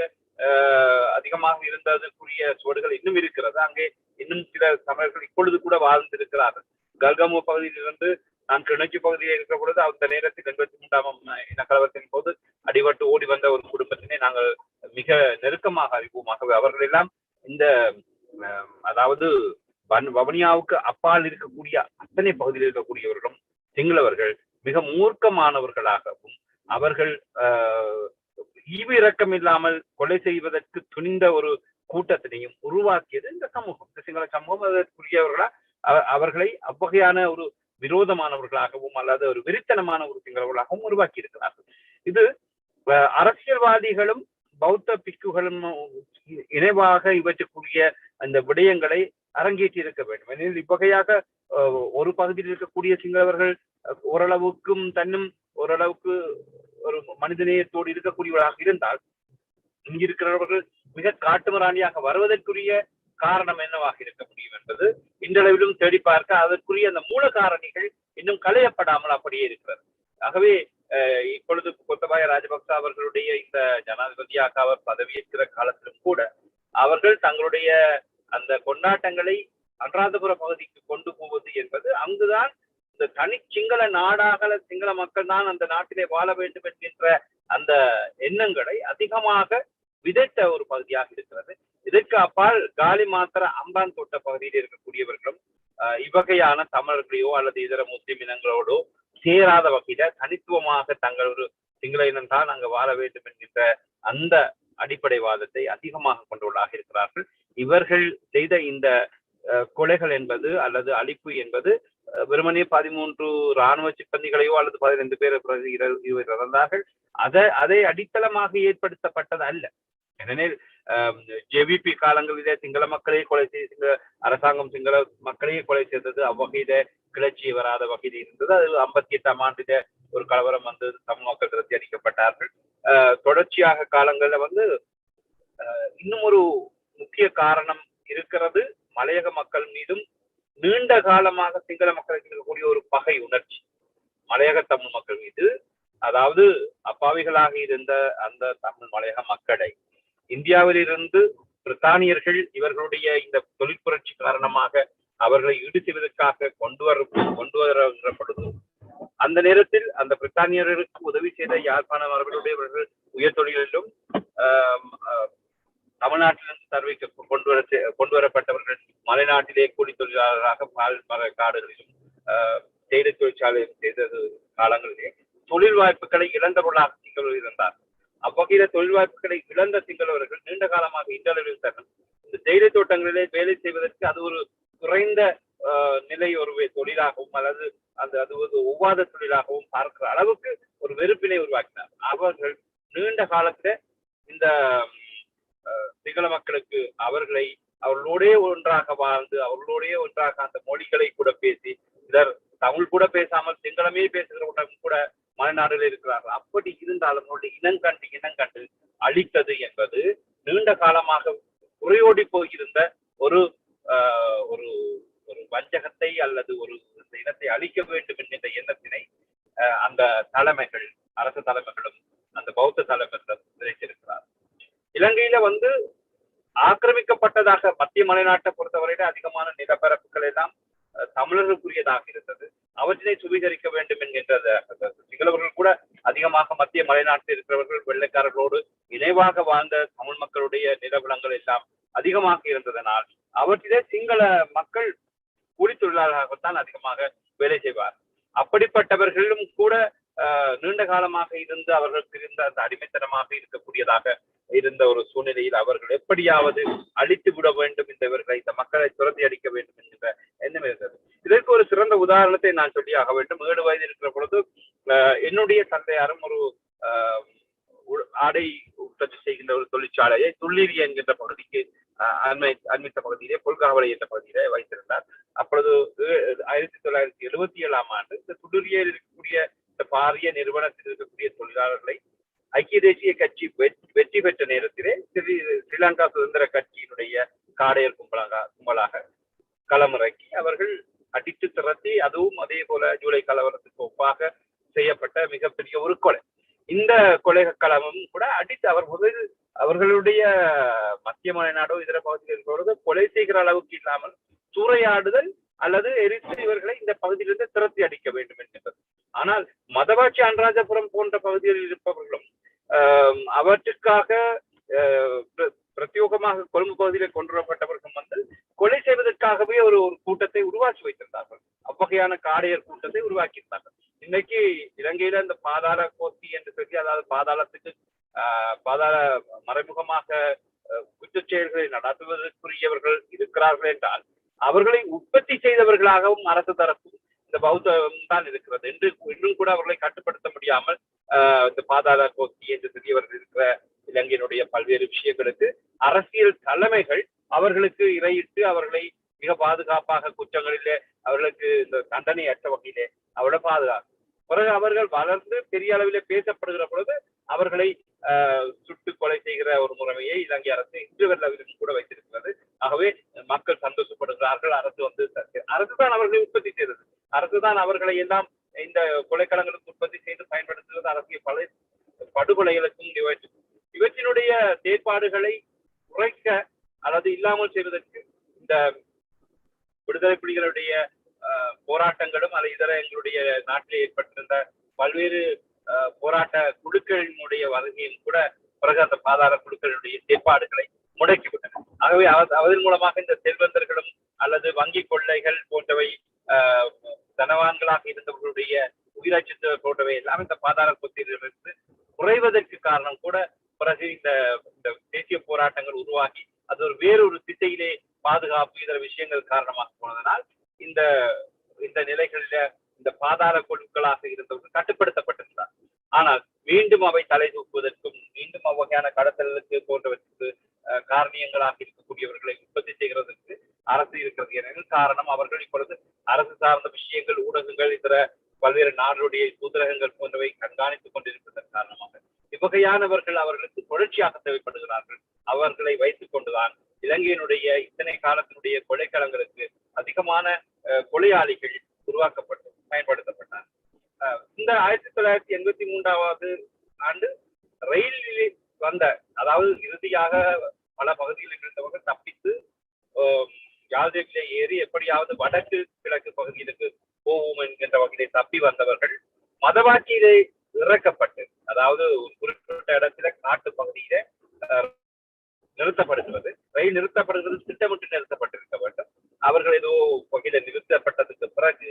அதிகமாக இருந்ததற்குரிய சுவடுகள் இன்னும் இருக்கிறது. அங்கே இன்னும் சில தமிழர்கள் இப்பொழுது கூட வாழ்ந்திருக்கிறார்கள். கல்கமு பகுதியிலிருந்து நான் கிணச்சி பகுதியில் இருக்கிற பொழுது அந்த நேரத்தில் 83ஆம் இனக்கலவரத்தின் போது அடிபட்டு ஓடி வந்த ஒரு குடும்பத்தினை நாங்கள் மிக நெருக்கமாக அறிவோமாக அவர்கள் எல்லாம் இந்த அதாவது வவுனியாவுக்கு அப்பால் இருக்கக்கூடிய அத்தனை பகுதியில் இருக்கக்கூடியவர்களும் சிங்களவர்கள் மிக மூர்க்கமானவர்களாகவும் அவர்கள் ஈவு இரக்கம் இல்லாமல் கொலை செய்வதற்கு துணிந்த ஒரு கூட்டத்தினையும் உருவாக்கியது இந்த சமூகம், இந்த சிங்கள சமூகம். அதற்குரியவர்களா அவர்களை அவ்வகையான ஒரு விரோதமானவர்களாகவும் அல்லது ஒரு வெறித்தனமான ஒரு சிங்களவர்களாகவும் உருவாக்கி இருக்கிறார்கள். இது அரசியல்வாதிகளும் பௌத்த பிக்குகளும் இணைவாக இவற்றுக்குரிய அந்த விடயங்களை அரங்கேற்றி இருக்க வேண்டும். ஏனெனில் இவ்வகையாக ஒரு பகுதியில் இருக்கக்கூடிய சிங்களவர்கள் ஓரளவுக்கும் ஓரளவுக்கு ஒரு மனிதநேயத்தோடு இருக்கக்கூடியவர்களாக இருந்தால், இங்கிருக்கிறவர்கள் மிக காட்டுமிராண்டியாக வருவதற்குரிய காரணம் என்னவாக இருக்க முடியும் என்பது இன்றளவிலும் தேடி பார்க்க அதற்குரிய அந்த மூல காரணிகள் இன்னும் களையப்படாமல் அப்படியே இருக்கிறது. ஆகவே இப்பொழுது கோத்தபாய ராஜபக்ச அவர்களுடைய இந்த ஜனாதிபதியாக அவர் பதவியேற்கிற காலத்திலும் கூட அவர்கள் தங்களுடைய அந்த கொண்டாட்டங்களை அனுராதபுர பகுதிக்கு கொண்டு போவது என்பது அங்குதான் இந்த தனி சிங்கள நாடாக சிங்கள மக்கள் தான் அந்த நாட்டிலே வாழ வேண்டும் என்கின்ற அந்த எண்ணங்களை அதிகமாக விதைத்த ஒரு பகுதியாக இருக்கிறது. இதற்கு அப்பால் காலி மாத்திர அம்பான் தோட்ட பகுதியில் இருக்கக்கூடியவர்களும் இவ்வகையான தமிழர்களையோ அல்லது இதர முஸ்லிம் இனங்களோடோ சேராத வகையில தனித்துவமாக தங்கள் ஒரு சிங்கள இனம் தான் அங்கு வாழ வேண்டும் என்கின்ற அந்த அடிப்படைவாதத்தை அதிகமாக கொண்டுள்ளாக இருக்கிறார்கள். இவர்கள் செய்த இந்த கொலைகள் என்பது அல்லது அழிப்பு என்பது வெறுமனே 13 இராணுவ சிப்பந்திகளையோ அல்லது 15 பேர் இறந்தார்கள். அதை அடித்தளமாக ஏற்படுத்தப்பட்டது அல்ல. ஏனெனில் ஜேவிபி காலங்களிலே சிங்கள மக்களையே கொலை செய்து அரசாங்கம் சிங்கள மக்களையே கொலை செய்தது அவ்வகையில கிளர்ச்சி வராத வகையில் இருந்தது. அது 58ஆம் ஆண்டில ஒரு கலவரம் வந்து தமிழ் மக்கள் திரட்டி அடிக்கப்பட்டார்கள். தொடர்ச்சியாக காலங்கள்ல இன்னும் ஒரு முக்கிய காரணம் இருக்கிறது. மலையக மக்கள் மீதும் நீண்ட காலமாக சிங்கள மக்களுக்கு இருக்கக்கூடிய ஒரு பகை உணர்ச்சி மலையக தமிழ் மக்கள் மீது, அதாவது அப்பாவிகளாக இருந்த அந்த தமிழ் மலையக மக்களை இந்தியாவில் இருந்து பிரித்தானியர்கள் இவர்களுடைய இந்த தொழில் புரட்சி காரணமாக அவர்களை ஈடு செய்வதற்காக கொண்டு வருகிற பொழுது அந்த நேரத்தில் அந்த பிரித்தானியர்களுக்கு உதவி செய்த யாழ்ப்பாணம் அவர்களுடையவர்கள் உயர் தொழிலிலும் தமிழ்நாட்டிலிருந்து கொண்டு வரப்பட்டவர்கள் மலைநாட்டிலே கூலி தொழிலாளராக பால் மர காடுகளிலும் தேயிலை தொழிற்சாலையும் செய்தது காலங்களிலே தொழில் வாய்ப்புகளை இழந்தவர்களாக சிங்களவர்கள் இருந்தார். அவ்வகையில தொழில் வாய்ப்புகளை இழந்த சிங்களவர்கள் நீண்ட காலமாக இன்றளவில் தரும் இந்த தேயிலை தோட்டங்களிலே வேலை செய்வதற்கு அது ஒரு குறைந்த நிலை ஒரு தொழிலாகவும் அல்லது அது ஒரு ஒவ்வாத தொழிலாகவும் பார்க்கிற அளவுக்கு ஒரு வெறுப்பினை உருவாக்கினார். அவர்கள் நீண்ட காலத்துல இந்த சிங்கள மக்களுக்கு அவர்களோடே ஒன்றாக வாழ்ந்து அவர்களோடே ஒன்றாக அந்த மொழிகளை கூட பேசி இதர் தமிழ் கூட பேசாமல் சிங்களமே பேசுகிறவர்களும் கூட மலைநாடுகளில் இருக்கிறார்கள். அப்படி இருந்தாலும் இனங்கண்டு அழித்தது என்பது நீண்ட காலமாக குறையோடி போயிருந்த ஒரு ஒரு வஞ்சகத்தை அல்லது ஒரு இனத்தை அழிக்க வேண்டும் என்கின்ற எண்ணத்தினை அந்த தலைமைகள் அரசு தலைமைகளும் அந்த பௌத்த தலைமைகளும் விதைத்திருக்கிறார். இலங்கையில ஆக்கிரமிக்கப்பட்டதாக மத்திய மலைநாட்டை பொறுத்தவரையில அதிகமான நிலப்பரப்புகள் எல்லாம் தமிழர்களுக்குரியதாக இருந்தது. அவற்றினை சுவீகரிக்க வேண்டும் என்கின்ற சிங்களவர்கள் கூட அதிகமாக மத்திய மலைநாட்டில் இருக்கிறவர்கள் வெள்ளைக்காரர்களோடு இணைவாக வாழ்ந்த தமிழ் மக்களுடைய நிலவளங்கள் எல்லாம் அதிகமாக இருந்ததனால் அவற்றிலே சிங்கள மக்கள் கூலி தொழிலாளர்களாகத்தான் அதிகமாக வேலை செய்வார். அப்படிப்பட்டவர்களும் கூட நீண்ட காலமாக இருந்து அவர்களுக்கு இருந்த அந்த அடிமைத்தனமாக இருக்கக்கூடியதாக இருந்த ஒரு சூழ்நிலையில் அவர்கள் எப்படியாவது அழித்து விட வேண்டும் இந்த மக்களை துரத்தி அடிக்க வேண்டும் என்கிற எண்ணம் இருந்தது. இதற்கு ஒரு சிறந்த உதாரணத்தை நான் சொல்லி ஆக வேண்டும். 7 வயது இருக்கிற பொழுது என்னுடைய தந்தையாரும் ஒரு ஆடை உற்பத்தி செய்கின்ற ஒரு தொழிற்சாலையை துள்ளீரி என்கின்ற பகுதிக்கு அண்மித்த பகுதியிலே பொல்காவலை என்ற பகுதியிலே வைத்திருந்தார். அப்பொழுது 1977ஆம் ஆண்டு இந்த துள்ளூரியில் இருக்கக்கூடிய இந்த பாரிய நிறுவனத்தில் இருக்கக்கூடிய தொழிலாளர்களை ஐக்கிய தேசிய கட்சி வெற்றி பெற்ற நேரத்திலே ஸ்ரீலங்கா சுதந்திர கட்சியினுடைய காடையர் கும்பலாக களமிறக்கி அவர்கள் அடித்து திரட்டி, அதுவும் அதே போல ஜூலை கலவரத்துக்கு ஒப்பாக செய்யப்பட்ட மிகப்பெரிய ஒரு கொலை. இந்த கொலை களமும் கூட அடித்து அவர்களுடைய மத்திய மலைநாடோ இதர பகுதிகளில் கொலை செய்கிற அளவுக்கு இல்லாமல் சூறையாடுதல் அல்லது எரித்து இவர்களை இந்த பகுதியிலிருந்து திரட்டி அடிக்க வேண்டும் என்கின்றது. ஆனால் மதவாச்சி அனுராதபுரம் போன்ற பகுதிகளில் இருப்பவர்களும் அவற்றுக்காக பிரத்யோகமாக கொழும்பு பகுதியில் கொண்டு வரப்பட்டவர்கள் கொலை செய்வதற்காகவே ஒரு கூட்டத்தை உருவாக்கி வைத்திருந்தார்கள். அவ்வகையான காடையர் கூட்டத்தை உருவாக்கியிருந்தார்கள். இன்னைக்கு இலங்கையில இந்த பாதாள கோத்தி என்று சொல்லி, அதாவது பாதாள மறைமுகமாக குற்றச் செயல்களை நடத்துவதற்குரியவர்கள் இருக்கிறார்கள் என்றால் அவர்களை உற்பத்தி செய்தவர்களாகவும் அரசு தரப்பு இந்த பௌத்தம் தான் இருக்கிறது என்று இன்னும் கூட அவர்களை கட்டுப்படுத்த முடியாமல் இந்த பாதாள கோஷ்டி என்று தெரியவர்கள் இருக்கிற இலங்கையினுடைய பல்வேறு விஷயங்களுக்கு அரசியல் தலைமைகள் அவர்களுக்கு இறையிட்டு அவர்களை மிக பாதுகாப்பாக குற்றங்களிலே அவர்களுக்கு இந்த தண்டனை அற்ற வகையிலே அவளை பாதுகாக்கும். பிறகு அவர்கள் வளர்ந்து பெரிய அளவிலே பேசப்படுகிற பொழுது அவர்களை சுட்டு கொலை செய்கிற ஒரு முறைமையை இலங்கை அரசு இன்று வரவிலும் கூட வைத்திருக்கிறது. ஆகவே மக்கள் சந்தோஷப்படுகிறார்கள். அரசு தான் அவர்களை உற்பத்தி செய்தது. அரசு தான் அவர்களை எல்லாம் இந்த கொலைக்களங்களுக்கு உற்பத்தி செய்து பயன்படுத்துவது அரசியல் பல படுகொலைகளுக்கும் இவற்றினுடைய செயற்பாடுகளை குறைக்க அல்லது இல்லாமல் செய்வதற்கு இந்த விடுதலை புலிகளுடைய போராட்டங்களும் அல்லது இதர எங்களுடைய நாட்டிலே ஏற்பட்டிருந்த பல்வேறு போராட்ட குழுக்களினுடைய வருகையும் கூட பிறகு அந்த பாதாள குழுக்களுடைய செயற்பாடுகளை முடக்கிவிட்டன. ஆகவே அதன் மூலமாக இந்த செல்வந்தர்களும் அல்லது வங்கி கொள்ளைகள் போன்றவை தனவான்களாக இருந்தவர்களுடைய உயிராட்சி போன்றவை எல்லாம் இந்த பாதாள கொத்தியிலிருந்து குறைவதற்கு காரணம் கூட பிறகு இந்த தேசிய போராட்டங்கள் உருவாகி அது ஒரு வேறொரு திசையிலே பாதுகாப்பு இதர விஷயங்கள் காரணமாக போனதனால் இந்த இந்த நிலைகளில இந்த பாதாள குழுக்களாக இருந்தவர்கள் கட்டுப்படுத்தப்பட்டிருந்தார். ஆனால் மீண்டும் அவை தலை தூக்குவதற்கும் மீண்டும் அவ்வகையான கடத்தலுக்கு போன்றவற்றுக்கு காரணியங்களாக இருக்கக்கூடியவர்களை உற்பத்தி செய்கிறதற்கு அரசு இருக்கிறது. என காரணம் அவர்கள் இப்பொழுது அரசு சார்ந்த விஷயங்கள் ஊடகங்கள் இதர பல்வேறு நாடுடைய தூதரகங்கள் போன்றவை கண்காணித்துக் கொண்டிருப்பதன் காரணமாக இவ்வகையானவர்கள் அவர்களுக்கு தொடர்ச்சியாக தேவைப்படுகிறார்கள். அவர்களை வைத்துக் கொண்டுதான் இலங்கையினுடைய இத்தனை காலத்தினுடைய கொலைக்களங்களுக்கு அதிகமான கொலையாளிகள் உருவாக்கப்பட்டு பயன்படுத்தப்பட்டார். இந்த 1983 ஆண்டு ரயிலில் வந்த, அதாவது இறுதியாக பல பகுதிகளில் இருந்தவர்கள் தப்பித்து யாழ்தேவிலே ஏறி எப்படியாவது வடக்கு கிழக்கு பகுதிகளுக்கு போவோம் என்கின்ற வகையிலே தப்பி வந்தவர்கள் மதவாக்கியிலே இறக்கப்பட்டு, அதாவது ஒரு குறிப்பிட்ட இடத்துல காட்டு பகுதியில நிறுத்தப்படுகிறது. ரயில் நிறுத்தப்படுகிறது திட்டமிட்டு நிறுத்தப்பட்டிருக்க வேண்டும். அவர்கள் ஏதோ வகையில நிறுத்தப்பட்டதுக்கு பிறகு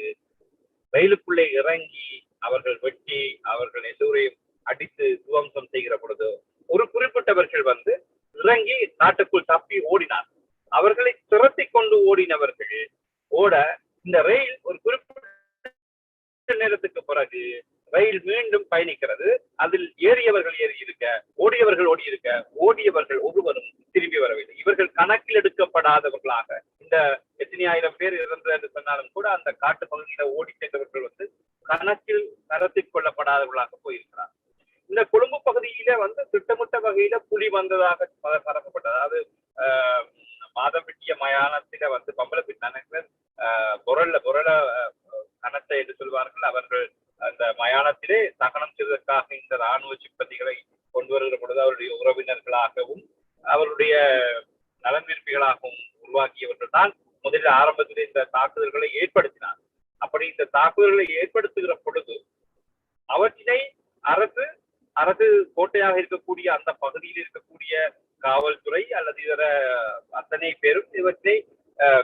ரயிலுக்குள்ளே இறங்கி அவர்கள் வெட்டி அவர்கள் எல்லோரையும் அடித்து துவம்சம் செய்கிற பொழுது ஒரு குறிப்பிட்டவர்கள் வந்து இறங்கி நாட்டுக்குள் தப்பி ஓடினார். அவர்களை துரத்தி கொண்டு ஓடினவர்கள் ஓட இந்த ரயில் ஒரு குறிப்பிட்ட நேரத்துக்கு பிறகு ரயில் மீண்டும் பயணிக்கிறது. அதில் ஏறியவர்கள் ஏறி இருக்க, ஓடியவர்கள் ஓடி இருக்க, ஓடியவர்கள் ஒருவரும் திரும்பி வரவில்லை. இவர்கள் கணக்கில் எடுக்கப்படாதவர்களாக, இந்த எத்தனை ஆயிரம் பேர் இறந்தது என்று சொன்னாலும் கூட அந்த காட்டு பகுதியில ஓடி சென்றவர்கள் வந்து கணக்கில் கருத்தில் கொள்ளப்படாதவர்களாக போயிருக்கிறார். இந்த கொழும்பு பகுதியில வந்து திட்டமிட்ட வகையில புலி வந்ததாக பரப்பப்பட்டது. அதாவது மாதம்பிட்டிய மயானத்தில வந்து பம்பலப்பிட்டான பொருள கணத்தை என்று சொல்வார்கள். அவர்கள் அந்த மயானத்திலே தகனம் செய்வதற்காக இந்த இராணுவ சிப்பந்திகளை கொண்டு வருகிற பொழுது அவருடைய உறவினர்களாகவும் அவருடைய நலன் விரும்பிகளாகவும் உருவாக்கியவர்கள் தான் முதலில் ஆரம்பத்தில் இந்த தாக்குதல்களை ஏற்படுத்தினார். அப்படி இந்த தாக்குதல்களை ஏற்படுத்துகிற பொழுது அவற்றினை அரசு கோட்டையாக இருக்கக்கூடிய அந்த பகுதியில் இருக்கக்கூடிய காவல்துறை அல்லது இதர அத்தனை பேரும் இவற்றை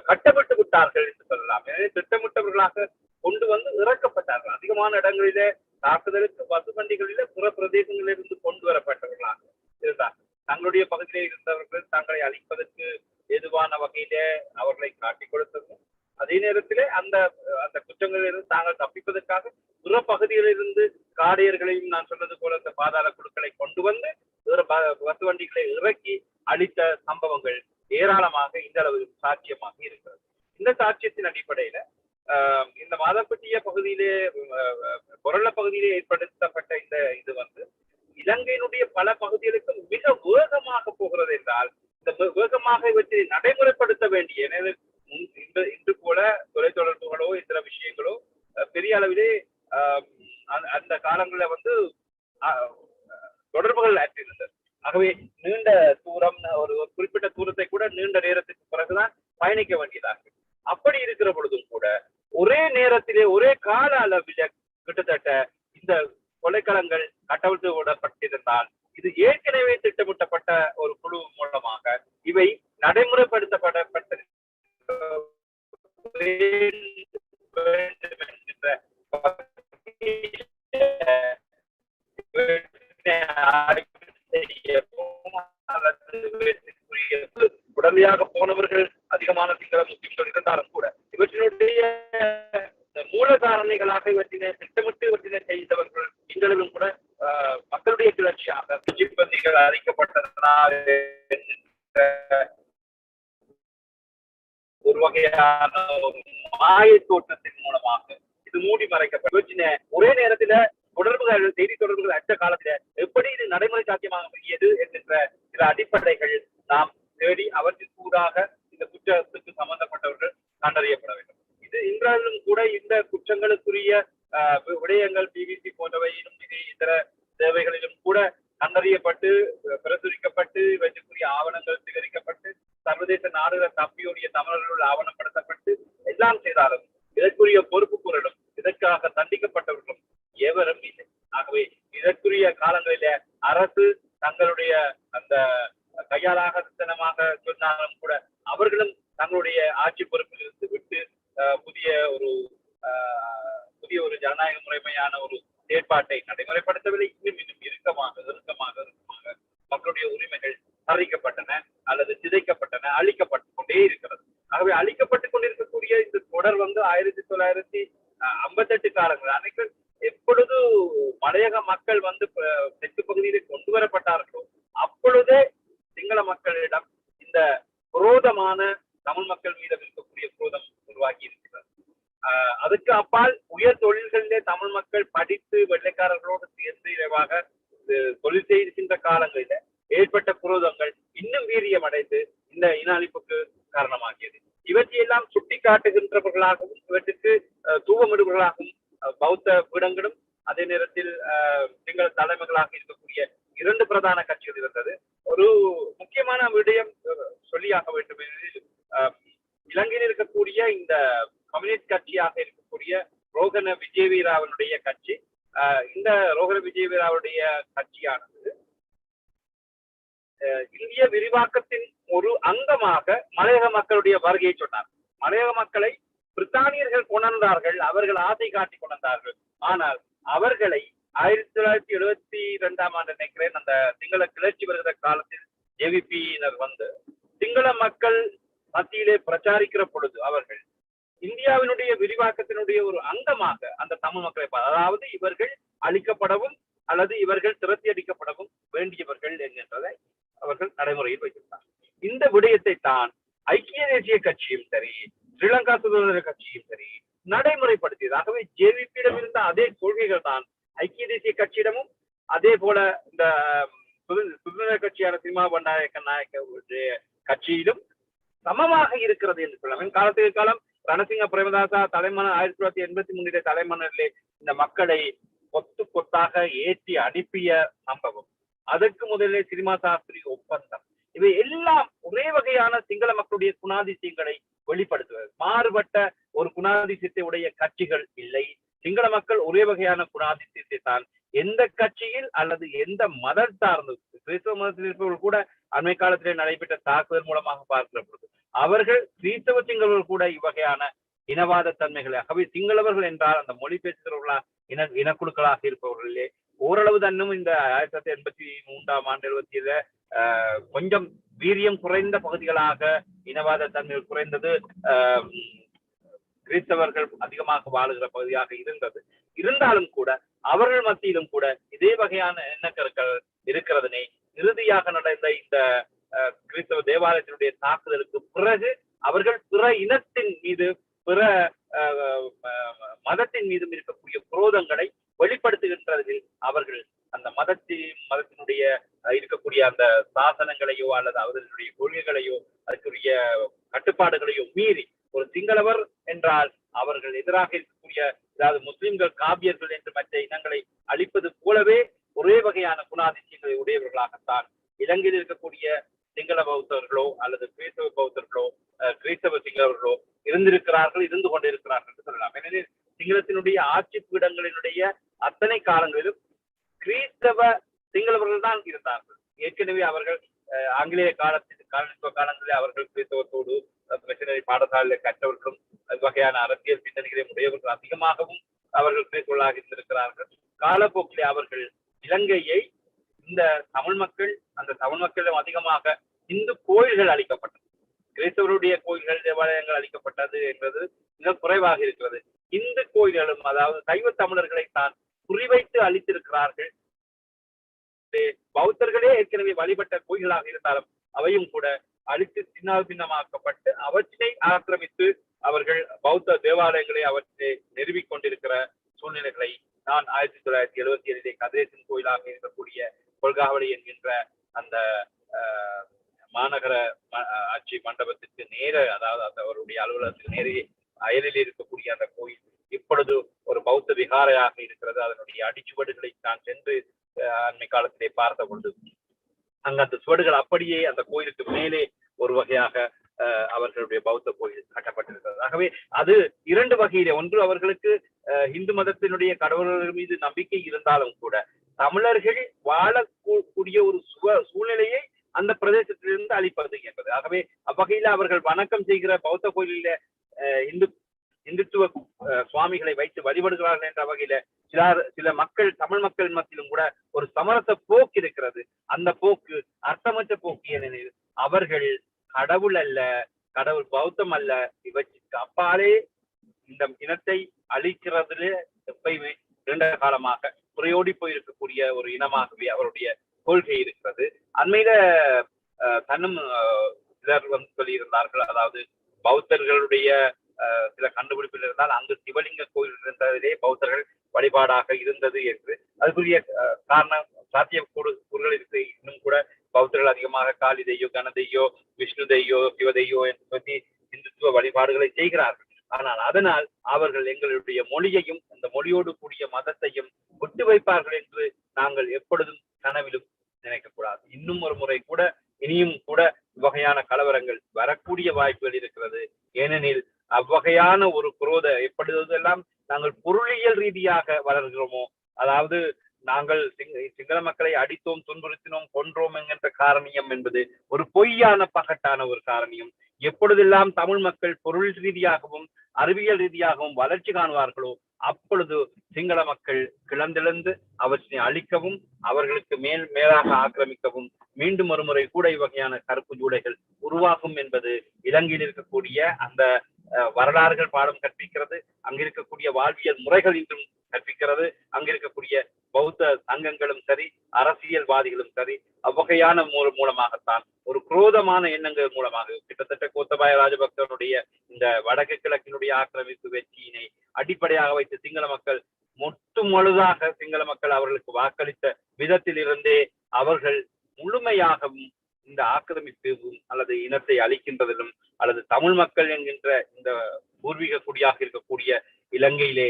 கட்டப்பட்டு விட்டார்கள் என்று சொல்லலாம். எனவே திட்டமிட்டவர்களாக கொண்டு வந்து இறக்கப்பட்டார்கள். அதிகமான இடங்களிலே தாக்குதலுக்கு பசு வண்டிகளில புற பிரதேசங்களிலிருந்து கொண்டு வரப்பட்டவர்களாக இருந்தார். தங்களுடைய பகுதியிலே இருந்தவர்கள் தங்களை அழிப்பதற்கு ஏதுவான வகையிலே அவர்களை காட்டிக் கொடுத்ததும், அதே நேரத்திலே அந்த அந்த குற்றங்களிலிருந்து தாங்கள் தப்பிப்பதற்காக புற பகுதிகளிலிருந்து காடையர்களையும் நான் சொன்னது போல இந்த பாதாள குழுக்களை கொண்டு வந்து பசு வண்டிகளை இறக்கி அழித்த சம்பவங்கள் ஏராளமாக இந்த அளவு சாட்சியமாக இருக்கிறது. இந்த சாட்சியத்தின் அடிப்படையில இந்த மாதப்பட்டிய பகுதியிலே பொருள பகுதியிலே ஏற்படுத்தப்பட்ட இந்த இது வந்து இலங்கையினுடைய பல பகுதிகளுக்கு மிக வேகமாக போகிறது என்றால் இந்த வேகமாக இவற்றை நடைமுறைப்படுத்த வேண்டிய, எனவே இன்று போல தொலைத்தொடர்புகளோ இதர விஷயங்களோ பெரிய அளவிலே அந்த காலங்களில் வந்து தொடர்புகள் ஆற்றியிருந்தது. ஆகவே நீண்ட தூரம், ஒரு குறிப்பிட்ட தூரத்தை கூட நீண்ட நேரத்துக்கு பிறகுதான் பயணிக்க வேண்டியதாக. அப்படி இருக்கிற பொழுதும் கூட ஒரே நேரத்திலே ஒரே கால அளவில் கிட்டத்தட்ட இந்த கொலைக்களங்கள் கட்டவிழ்த்து விடப்பட்டிருந்தால் இது ஏற்கனவே திட்டமிட்டப்பட்ட ஒரு குழு மூலமாக இவை நடைமுறைப்படுத்தப்பட்ட ஒரு வகையான மாய தோற்றத்தின் மூலமாக இது மூடி மறைக்கப்பட்ட ஒரே நேரத்துல தொடர்புகள், செய்தி தொடர்புகள் அற்ற காலத்துல எப்படி இது நடைமுறை சாத்தியமாக முடியது என்கின்ற சில அடிப்படைகள் நாம் தேடி அவற்றின் கூடாக இந்த குற்றத்துக்கு சம்பந்தப்பட்டவர்கள் கண்டறியப்பட வேண்டும். இது இன்றாலும் கூட இந்த குற்றங்களுக்குரிய விடயங்கள் பிபிசி போன்றவையிலும் இதர சேவைகளிலும் கூட கண்டறியப்பட்டு பிரசுரிக்கப்பட்டு இவற்றுக்குரிய ஆவணங்கள் சேகரிக்கப்பட்டு சர்வதேச நாடுகள் தப்பியோடைய தமிழர்கள் ஆவணப்படுத்தப்பட்டு எல்லாம் செய்தாலும் இதற்குரிய பொறுப்பு கூறலும் இதற்காக தண்டிக்கப்பட்டவர்களும் எவரும் இல்லை. ஆகவே இதற்குரிய காலங்களில அரசு தங்களுடைய அந்த கையாளாகத்தனமாக சொன்னாலும் கூட அவர்களும் தங்களுடைய ஆட்சி பொறுப்பில் இருந்து விட்டு புதிய ஒரு ஜனநாயக முறைமையான ஒரு செயற்பாட்டை நடைமுறைப்படுத்தவில்லை. இன்னும் இறுக்கமாக மக்களுடைய உரிமைகள் பறிக்கப்பட்டன அல்லது சிதைக்கப்பட்டன, அழிக்கப்பட்டுக் கொண்டே இருக்கிறது. ஆகவே அழிக்கப்பட்டுக் கொண்டிருக்கக்கூடிய இந்த தொடர் 1958 காலங்கள் அன்னைக்கு எப்பொழுது மலையக மக்கள் தெற்கு பகுதியிலே கொண்டு வரப்பட்டார்களோ அப்பொழுதே சிங்கள மக்களிடம் இந்த குரோதமான தமிழ் மக்கள் மீது இருக்கக்கூடிய குரோதம் உருவாகி இருக்கிறது. அதுக்கு அப்பால் உயர் தொழில்களிலே தமிழ் மக்கள் படித்து வெள்ளைக்காரர்களோடு சேர்ந்து விரைவாக தொழில் செய்கின்ற காலங்களில ஏற்பட்ட குரோதங்கள் இன்னும் வீரியமடைந்து இந்த இன அழிப்புக்கு காரணமாகியது. இவற்றையெல்லாம் சுட்டி காட்டுகின்றவர்களாகவும் இவற்றுக்கு தூவமிடுபவர்களாகவும் பௌத்த பீடங்களும் அதே நேரத்தில் சிங்கள தலைமைகளாக இருக்கக்கூடிய 2 பிரதான கட்சிகள் இருந்தது. ஒரு முக்கியமான விடயம் சொல்லியாக வேண்டும். இலங்கையில் இருக்கக்கூடிய இந்த கம்யூனிஸ்ட் கட்சியாக இருக்கக்கூடிய ரோகண விஜயவீராவனுடைய கட்சி, இந்த ரோகண விஜயவீராவுடைய கட்சியானது இந்திய விரிவாக்கத்தின் ஒரு அங்கமாக மலையக மக்களுடைய வருகையை சொன்னார். மலையக மக்களை பிரித்தானியர்கள் கொண்டார்கள், அவர்கள் ஆசை காட்டி கொண்டார்கள். ஆனால் அவர்களை 1972 ஆண்டு நினைக்கிறேன் அந்த சிங்கள கிளர்ச்சி வருகிற காலத்தில் ஜேவிபியினர் சிங்கள மக்கள் மத்தியிலே பிரச்சாரிக்கிற பொழுது அவர்கள் இந்தியாவினுடைய விரிவாக்கத்தினுடைய ஒரு அங்கமாக அந்த தமிழ் மக்களை, அதாவது இவர்கள் அழிக்கப்படவும் அல்லது இவர்கள் திரட்டி அடிக்கப்படவும் வேண்டியவர்கள் என்கின்றதை அவர்கள் நடைமுறையில் வைத்திருந்தார். இந்த விடயத்தை தான் ஐக்கிய தேசிய கட்சியும் சரி, ஸ்ரீலங்கா சுதந்திர கட்சியும் சரி நடைமுறைப்படுத்தியது. ஆகவே ஜேவிபியிடம் இருந்த அதே கொள்கைகள் தான் ஐக்கிய தேசிய கட்சியிடமும் அதே போல இந்த சுதந்திர கட்சியான சினிமா பண்டாரநாயக்க கட்சியிலும் சமமாக இருக்கிறது என்று சொல்லலாம். காலத்துக்கு காலம் ரணசிங்க பிரேமதாசா தலைமன்னர் 1983 தலைமன்னரிலே இந்த மக்களை கொத்து கொத்தாக ஏற்றி அனுப்பிய சம்பவம், அதற்கு முதலே சினிமா சாஸ்திரி ஒப்பந்தம், இவை எல்லாம் ஒரே வகையான சிங்கள மக்களுடைய குணாதிசயங்களை வெளிப்படுத்துவது. மாறுபட்ட ஒரு குணாதிசயத்தை உடைய கட்சிகள் இல்லை. சிங்கள மக்கள் ஒரே வகையான குணாதிசயத்தை தான் எந்த கட்சியில் அல்லது எந்த மதம் சார்ந்து, கிறிஸ்தவ மதத்தில் இருப்பவர்கள் கூட அண்மை காலத்திலே நடைபெற்ற தாக்குதல் மூலமாக பார்க்கிற பொழுது அவர்கள் கிறிஸ்தவ சிங்களவர்கள் கூட இவ்வகையான இனவாத தன்மைகளை, ஆகவே சிங்களவர்கள் என்றால் அந்த மொழி பேசுகிறவர்களா இனக்குழுக்களாக இருப்பவர்களே ஓரளவு தன்னும் இந்த 1983 ஆண்டு 77 கொஞ்சம் வீரியம் குறைந்த பகுதிகளாக இனவாத தன்மைகள் குறைந்தது, கிறிஸ்தவர்கள் அதிகமாக வாழுகிற பகுதியாக இருந்தது. இருந்தாலும் கூட அவர்கள் மத்தியிலும் கூட இதே வகையான எண்ணக்கருக்கள் இருக்கிறதனை இறுதியாக நடந்த இந்த கிறிஸ்தவ தேவாலயத்தினுடைய தாக்குதலுக்கு பிறகு அவர்கள் பிற இனத்தின் மீது பிற மதத்தின் மீதும் இருக்கக்கூடிய குரோதங்களை வெளிப்படுத்துகின்றதில் அவர்கள் அந்த மதத்தினுடைய இருக்கக்கூடிய அந்த சாசனங்களையோ அல்லது அவர்களுடைய கொள்கைகளையோ அதற்குரிய கட்டுப்பாடுகளையோ மீறி ஒரு சிங்களவர் என்றால் அவர்கள் எதிராக இருக்கக்கூடிய அதாவது முஸ்லிம்கள் காபியர்கள் என்று மற்ற இனங்களை அழிப்பது போலவே ஒரே வகையான குணாதிசயங்களை உடையவர்களாகத்தான் இலங்கையில் இருக்கக்கூடிய சிங்கள பௌத்தர்களோ அல்லது கிறிஸ்தவ பௌத்தர்களோ கிறிஸ்தவ சிங்களவர்களோ இருந்திருக்கிறார்கள், இருந்து கொண்டிருக்கிறார்கள் என்று சொல்லலாம். எனவே சிங்களத்தினுடைய ஆட்சி பீடங்களினுடைய அத்தனை காலங்களிலும் கிறிஸ்தவ சிங்களவர்கள் தான் இருந்தார்கள். ஏற்கனவே அவர்கள் ஆங்கிலேய காலங்களில் அவர்கள் கிறிஸ்தவத்தோடு மிஷனரி பாடசாலையில் கற்றவர்களும் வகையான அரசியல் பின்னணிகளை உடையவர்கள் அதிகமாகவும் அவர்கள் கிறிஸ்தவர்களாக இருந்திருக்கிறார்கள். காலப்போக்கிலே அவர்கள் இலங்கையை இந்த தமிழ் மக்களிடம் அதிகமாக இந்து கோயில்கள் அளிக்கப்பட்டது, கிறிஸ்தவருடைய கோயில்கள் தேவாலயங்கள் அளிக்கப்பட்டது என்பது மிக குறைவாக இருக்கிறது. இந்து கோயில்களும் அதாவது சைவ தமிழர்களை தான் குறிவைத்து அளித்திருக்கிறார்கள் பௌத்தர்களே ஏற்கனவே வழிபட்ட கோயில்களாக இருந்தாலும் அவையும் கூட அழித்து சின்னால் பின்னமாக்கப்பட்டு அவற்றை ஆக்கிரமித்து அவர்கள் பௌத்த தேவாலயங்களை அவற்றை நிறுவிக் கொண்டிருக்கிற சூழ்நிலைகளை நான் 1977 கதிரேசன் கோயிலாக இருக்கக்கூடிய கொள்காவளி என்கின்ற அந்த மாநகர ஆட்சி மண்டபத்திற்கு நேர, அதாவது அவருடைய அலுவலகத்துக்கு நேரே அயலில் இருக்கக்கூடிய அந்த கோயில் இப்பொழுது ஒரு பௌத்த விகாரையாக இருக்கிறது. அதனுடைய அடிச்சுவடுகளை நான் சென்று அண்மை காலத்திலே பார்த்த பொழுது அங்க அந்த சுவடுகள் அப்படியே அந்த கோயிலுக்கு மேலே ஒரு வகையாக அவர்களுடைய பௌத்த கோயில் கட்டப்பட்டிருக்கிறது. ஆகவே அது இரண்டு வகையிலே, ஒன்று அவர்களுக்கு இந்து மதத்தினுடைய கடவுள்கள் மீது நம்பிக்கை இருந்தாலும் கூட தமிழர்கள் வாழக்கூடிய ஒரு சூழ்நிலையை அந்த பிரதேசத்திலிருந்து அளிப்பது என்பது. ஆகவே அவ்வகையில அவர்கள் வணக்கம் செய்கிற பௌத்த கோயிலில இந்துத்துவ சுவாமிகளை வைத்து வழிபடுகிறார்கள் என்ற வகையில சில மக்கள், தமிழ் மக்கள் மத்தியிலும் கூட ஒரு சமரச போக்கு இருக்கிறது. அந்த போக்கு அர்த்தமற்ற போக்கு. ஏனெனில் அவர்கள் கடவுள் அல்ல, கடவுள் பௌத்தம் அல்ல, இவற்றுக்கு அப்பாலே இந்த இனத்தை அழிக்கிறதுல எப்பயுமே நீண்ட காலமாக குறையோடி போயிருக்கக்கூடிய ஒரு இனமாகவே அவருடைய கொள்கை இருக்கிறது. அண்மையில தன்னும் சிலர் சொல்லியிருந்தார்கள், அதாவது பௌத்தர்களுடைய சில கண்டுபிடிப்பில் இருந்தால் அங்கு சிவலிங்க கோயில் இருந்ததிலே பௌத்தர்கள் வழிபாடாக இருந்தது என்று. அதுக்குரிய காரணம் சாத்தியக்கூறுகள் இருக்கு. இன்னும் கூட பௌத்தர்கள் அதிகமாக காளி தெய்யோ, கணதையோ, விஷ்ணு தெய்யோ, சிவதையோ என்று சொல்லி இந்துத்துவ வழிபாடுகளை செய்கிறார்கள். ஆனால் அதனால் அவர்கள் எங்களுடைய மொழியையும் அந்த மொழியோடு கூடிய மதத்தையும் விட்டு வைப்பார்கள் என்று நாங்கள் எப்பொழுதும் கனவிலும் நினைக்கக்கூடாது. இன்னும் ஒரு முறை கூட இனியும் கூட இவ்வகையான கலவரங்கள் வரக்கூடிய வாய்ப்புகள் இருக்கிறது. ஏனெனில் அவ்வகையான ஒரு குரோத எப்பொழுதெல்லாம் நாங்கள் பொருளியல் ரீதியாக வளர்கிறோமோ, அதாவது நாங்கள் சிங்கள மக்களை அடித்தோம், துன்புறுத்தினோம், கொன்றோம் என்கின்ற காரணியம் என்பது ஒரு பொய்யான பகட்டான ஒரு காரணியம். எப்பொழுதெல்லாம் தமிழ் மக்கள் பொருள் ரீதியாகவும் அறிவியல் ரீதியாகவும் வளர்ச்சி காணுவார்களோ அப்பொழுது சிங்கள மக்கள் கிளந்தெழுந்து அவற்றை அழிக்கவும் அவர்களுக்கு மேலாக ஆக்கிரமிக்கவும் மீண்டும் ஒரு முறை கூட இவ்வகையான கருப்பு ஜூடைகள் உருவாகும் என்பது இலங்கையில் இருக்கக்கூடிய அந்த வரலாறுகள் பாடம் கற்பிக்கிறது. அங்கிருக்கக்கூடிய வாழ்வியல் முறைகள் இன்றும் கற்பிக்கிறது. அங்கிருக்கக்கூடிய பௌத்த சங்கங்களும் சரி, அரசியல்வாதிகளும் சரி, அவ்வகையான மூலமாகத்தான் ஒரு குரோதமான எண்ணங்கள் மூலமாக கிட்டத்தட்ட கோத்தபாய ராஜபக்சனுடைய இந்த வடக்கு கிழக்கினுடைய ஆக்கிரமிப்பு வெற்றியினை அடிப்படையாக வைத்து சிங்கள மக்கள் முழுதாக சிங்கள மக்கள் அவர்களுக்கு வாக்களித்த விதத்தில் இருந்தே அவர்கள் முழுமையாகவும் இந்த ஆக்கிரமிப்பும் அல்லது இனத்தை அழிக்கின்றதிலும் அல்லது தமிழ் மக்கள் என்கின்ற இந்த பூர்வீக குடியாக இருக்கக்கூடிய இலங்கையிலே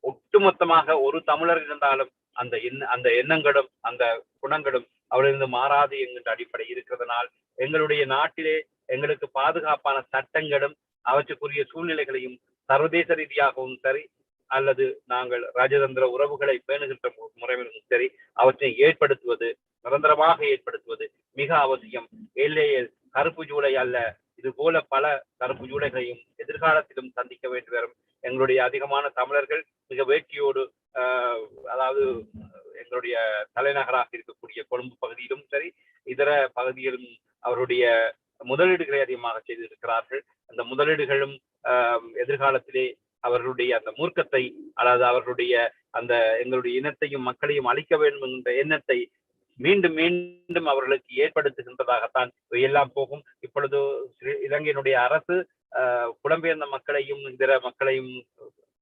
ஒட்டுமொத்தமாக ஒரு தமிழர் இருந்தாலும் அந்த எண்ணங்களும் அந்த குணங்களும் அவரிருந்து மாறாது என்கின்ற அடிப்படை இருக்கிறதுனால் எங்களுடைய நாட்டிலே எங்களுக்கு பாதுகாப்பான சட்டங்களும் அவற்றுக்குரிய சூழ்நிலைகளையும் சர்வதேச ரீதியாகவும் சரி அல்லது நாங்கள் ராஜதந்திர உறவுகளை பேணுகின்ற முறையிலும் சரி அவற்றை ஏற்படுத்துவது, நிரந்தரமாக ஏற்படுத்துவது மிக அவசியம். எல்லையே கருப்பு ஜூலை அல்ல, இது போல பல கருப்பு ஜூலைகளையும் எதிர்காலத்திலும் சந்திக்க வேண்டி வரும். எங்களுடைய அதிகமான தமிழர்கள் மிக வேட்கையோடு, அதாவது எங்களுடைய தலைநகராக இருக்கக்கூடிய கொழும்பு பகுதியிலும் சரி இதர பகுதியிலும் அவருடைய முதலீடுகளை அதிகமாக செய்திருக்கிறார்கள். அந்த முதலீடுகளும் எதிர்காலத்திலே அவர்களுடைய அந்த மூர்க்கத்தை அல்லது அவர்களுடைய அந்த எங்களுடைய இனத்தையும் மக்களையும் அழிக்க வேண்டும் என்ற எண்ணத்தை மீண்டும் மீண்டும் அவர்களுக்கு ஏற்படுத்துகின்றதாகத்தான் எல்லாம் போகும். இப்பொழுது இலங்கையினுடைய அரசு புலம்பெயர்ந்த மக்களையும் இதர மக்களையும்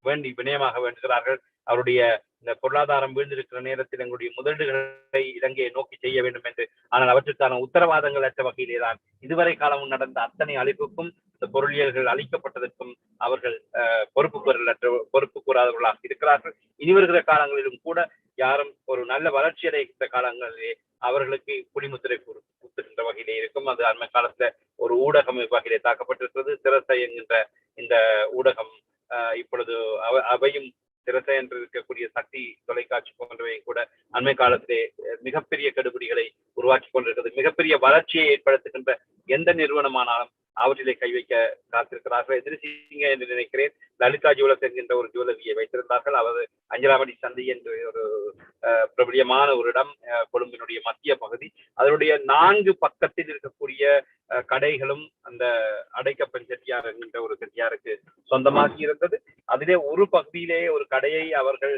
வேண்டி வினயமாக வேண்டுகிறார்கள். அவருடைய இந்த பொருளாதாரம் வீழ்ந்திருக்கிற நேரத்தில் எங்களுடைய முதலீடுகளை இலங்கையை நோக்கி செய்ய வேண்டும் என்று. ஆனால் அவற்றுக்கான உத்தரவாதங்கள் அற்ற வகையிலேதான் இதுவரை காலமும் நடந்த அத்தனை அழிப்புக்கும் இந்த பொருளியல்கள் அளிக்கப்பட்டதற்கும் அவர்கள் பொறுப்பு கூறாதவர்களாக இருக்கிறார்கள். இனி வருகிற காலங்களிலும் கூட யாரும் ஒரு நல்ல வளர்ச்சி அடைகின்ற காலங்களிலே அவர்களுக்கு குடிமுத்திரை குத்துகின்ற வகையிலே இருக்கும். அது அண்மை காலத்துல ஒரு ஊடகம் வகையிலே தாக்கப்பட்டிருக்கிறது. சிரசை என்கின்ற இந்த ஊடகம் இப்பொழுது அவையும் சிரசை என்று இருக்கக்கூடிய சக்தி தொலைக்காட்சி போன்றவை கூட அண்மை காலத்திலே மிகப்பெரிய கெடுபிடிகளை உருவாக்கி கொண்டிருக்கிறது. மிகப்பெரிய வளர்ச்சியை ஏற்படுத்துகின்ற எந்த நிறுவனமானாலும் அவற்றிலே கை வைக்க காத்திருக்கிறார்கள். எதிர்சீங்க என்று நினைக்கிறேன். லலிதா ஜுவலர்ஸ் என்கின்ற ஒரு ஜுவல்லரியை வைத்திருந்தார்கள். அவர் அஞ்சலாமணி சந்தை என்று ஒரு பிரபலியமான ஒரு இடம், கொழும்பினுடைய மத்திய பகுதி. அதனுடைய 4 பக்கத்தில் இருக்கக்கூடிய கடைகளும் அந்த அடைக்கப்பன் செட்டியார் என்கின்ற ஒரு செட்டியாருக்கு சொந்தமாகி இருந்தது. அதிலே ஒரு பகுதியிலே ஒரு கடையை அவர்கள்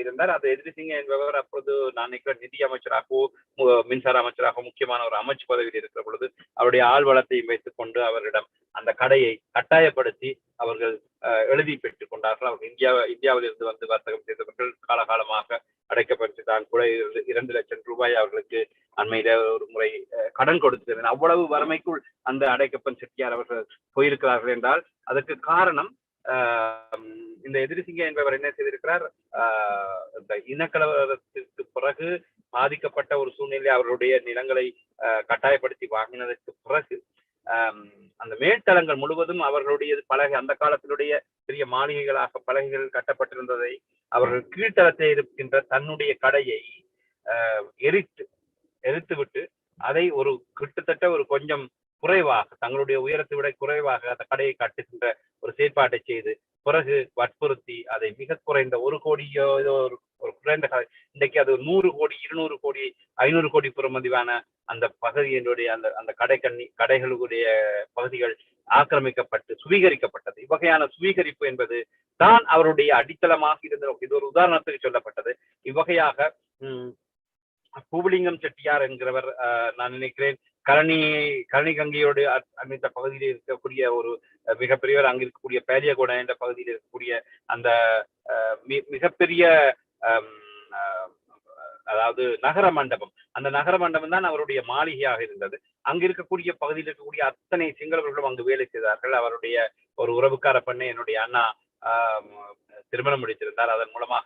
இருந்தார். அது எதிரிசிங்க என்பவர் அப்பொழுது நான் நினைக்கிறேன் நிதி அமைச்சராகவோ மின்சார அமைச்சராக முக்கியமான ஒரு அமைச்சு பதவியில் இருக்கிற பொழுது அவருடைய ஆழ்வளத்தையும் வைத்துக் கொண்டு அவரிடம் அந்த கடையை கட்டாயப்படுத்தி அவர்கள் எழுதி பெற்றுக் கொண்டார்கள். அவர் இந்தியாவில் இருந்து வந்து வர்த்தகம் செய்தவர்கள் காலகாலமாக அடைக்கப்பட்டு தான் கூட 2 லட்சம் ரூபாய் அவர்களுக்கு அண்மையில ஒரு முறை கடன் கொடுத்திருந்தனர். அவ்வளவு வறுமைக்குள் அந்த அடைக்கப்பன் செட்டியார் அவர்கள் போயிருக்கிறார்கள் என்றால் அதற்கு காரணம் இந்த எதிரிசிங்க என்பவர் என்ன செய்திருக்கிறார், இந்த இனக்கலவரத்திற்கு பிறகு பாதிக்கப்பட்ட ஒரு சூழ்நிலை அவர்களுடைய நிலங்களை கட்டாயப்படுத்தி வாங்கினதற்கு பிறகு அந்த மேல்தளங்கள் முழுவதும் அவர்களுடைய பலகை, அந்த காலத்தினுடைய பெரிய மாளிகைகளாக பலகைகள் கட்டப்பட்டிருந்ததை அவர்கள் கீழ்த்தளத்தில் இருக்கின்ற தன்னுடைய கடையை எரித்து விட்டு அதை ஒரு கிட்டத்தட்ட ஒரு கொஞ்சம் குறைவாக, தங்களுடைய உயரத்தை விட குறைவாக அந்த கடையை கட்டுகின்ற ஒரு செயற்பாட்டை செய்து பிறகு வற்புறுத்தி அதை மிக குறைந்த 1 கோடியோ ஒரு குறைந்த இன்றைக்கு அது 100 கோடி 200 கோடி 500 கோடி பெறுமதியான அந்த பகுதியினுடைய அந்த கடைகளுடைய பகுதிகள் ஆக்கிரமிக்கப்பட்டு சுவீகரிக்கப்பட்டது. இவ்வகையான சுவீகரிப்பு என்பது தான் அவருடைய அடித்தளமாக இருந்த, இது ஒரு உதாரணத்துக்கு சொல்லப்பட்டது. இவ்வகையாக பூவலிங்கம் செட்டியார் என்கிறவர், நான் நினைக்கிறேன் கரணி கங்கையோடு அமைத்த பகுதியில் இருக்கக்கூடிய ஒரு மிகப்பெரியவர், அங்கு இருக்கக்கூடிய பேரியகோட என்ற பகுதியில் இருக்கக்கூடிய அந்த மிகப்பெரிய அதாவது நகர மண்டபம், அந்த நகர மண்டபம் தான் அவருடைய மாளிகையாக இருந்தது. அங்கு இருக்கக்கூடிய பகுதியில் இருக்கக்கூடிய அத்தனை சிங்களவர்களும் அங்கு வேலை செய்தார்கள். அவருடைய ஒரு உறவுக்கார பெண்ணை என்னுடைய அண்ணா திருமணம் முடித்திருந்தார். அதன் மூலமாக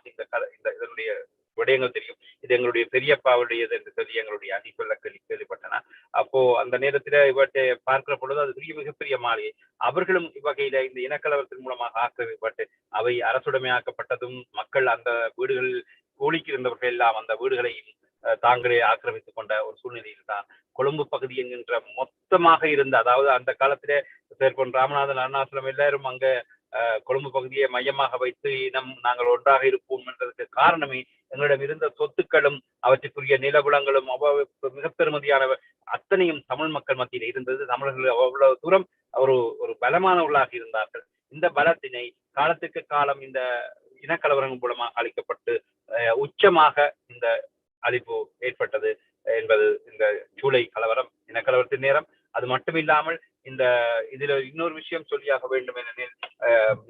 இதனுடைய விடயங்கள் தெரியும். இது எங்களுடைய பெரியப்பாவுடையது என்று சொல்லி எங்களுடைய அணி சொல்ல கேள்விப்பட்டன. அப்போ அந்த நேரத்தில் இவற்றை பார்க்கிற பொழுது அது மிகப்பெரிய மாளிகை. அவர்களும் இவ்வகையில இந்த இனக்கலவரத்தின் மூலமாக ஆக்கிரமிக்கப்பட்டு அவை அரசுடைமையாக்கப்பட்டதும் மக்கள் அந்த வீடுகளில் கூலிக்கு இருந்தவர்கள் எல்லாம் அந்த வீடுகளையும் தாங்களே ஆக்கிரமித்துக் கொண்ட ஒரு சூழ்நிலையில் தான் கொழும்பு பகுதி என்கின்ற மொத்தமாக இருந்த, அதாவது அந்த காலத்திலே பொன் ராமநாதன் அருணாசலம் எல்லாரும் அங்க கொழும்பு பகுதியை மையமாக வைத்து நாங்கள் ஒன்றாக இருப்போம் என்றதுக்கு காரணமே எங்களிடம் இருந்த சொத்துக்களும் அவற்றுக்குரிய நிலபுலங்களும் மிக பெருமதியான அத்தனையும் தமிழ் மக்கள் மத்தியில் இருந்தது. தமிழர்கள் அவ்வளவு தூரம் ஒரு பலமானவர்களாக இருந்தார்கள். இந்த பலத்தினை காலத்துக்கு காலம் இந்த இனக்கலவரங்கள் மூலமாக அளிக்கப்பட்டு உச்சமாக இந்த அழிப்பு ஏற்பட்டது என்பது இந்த ஜூலை கலவரம், இனக்கலவரத்தின் நேரம். அது மட்டுமில்லாமல் இதுல இன்னொரு விஷயம் சொல்லியாக வேண்டும். ஏனெனில்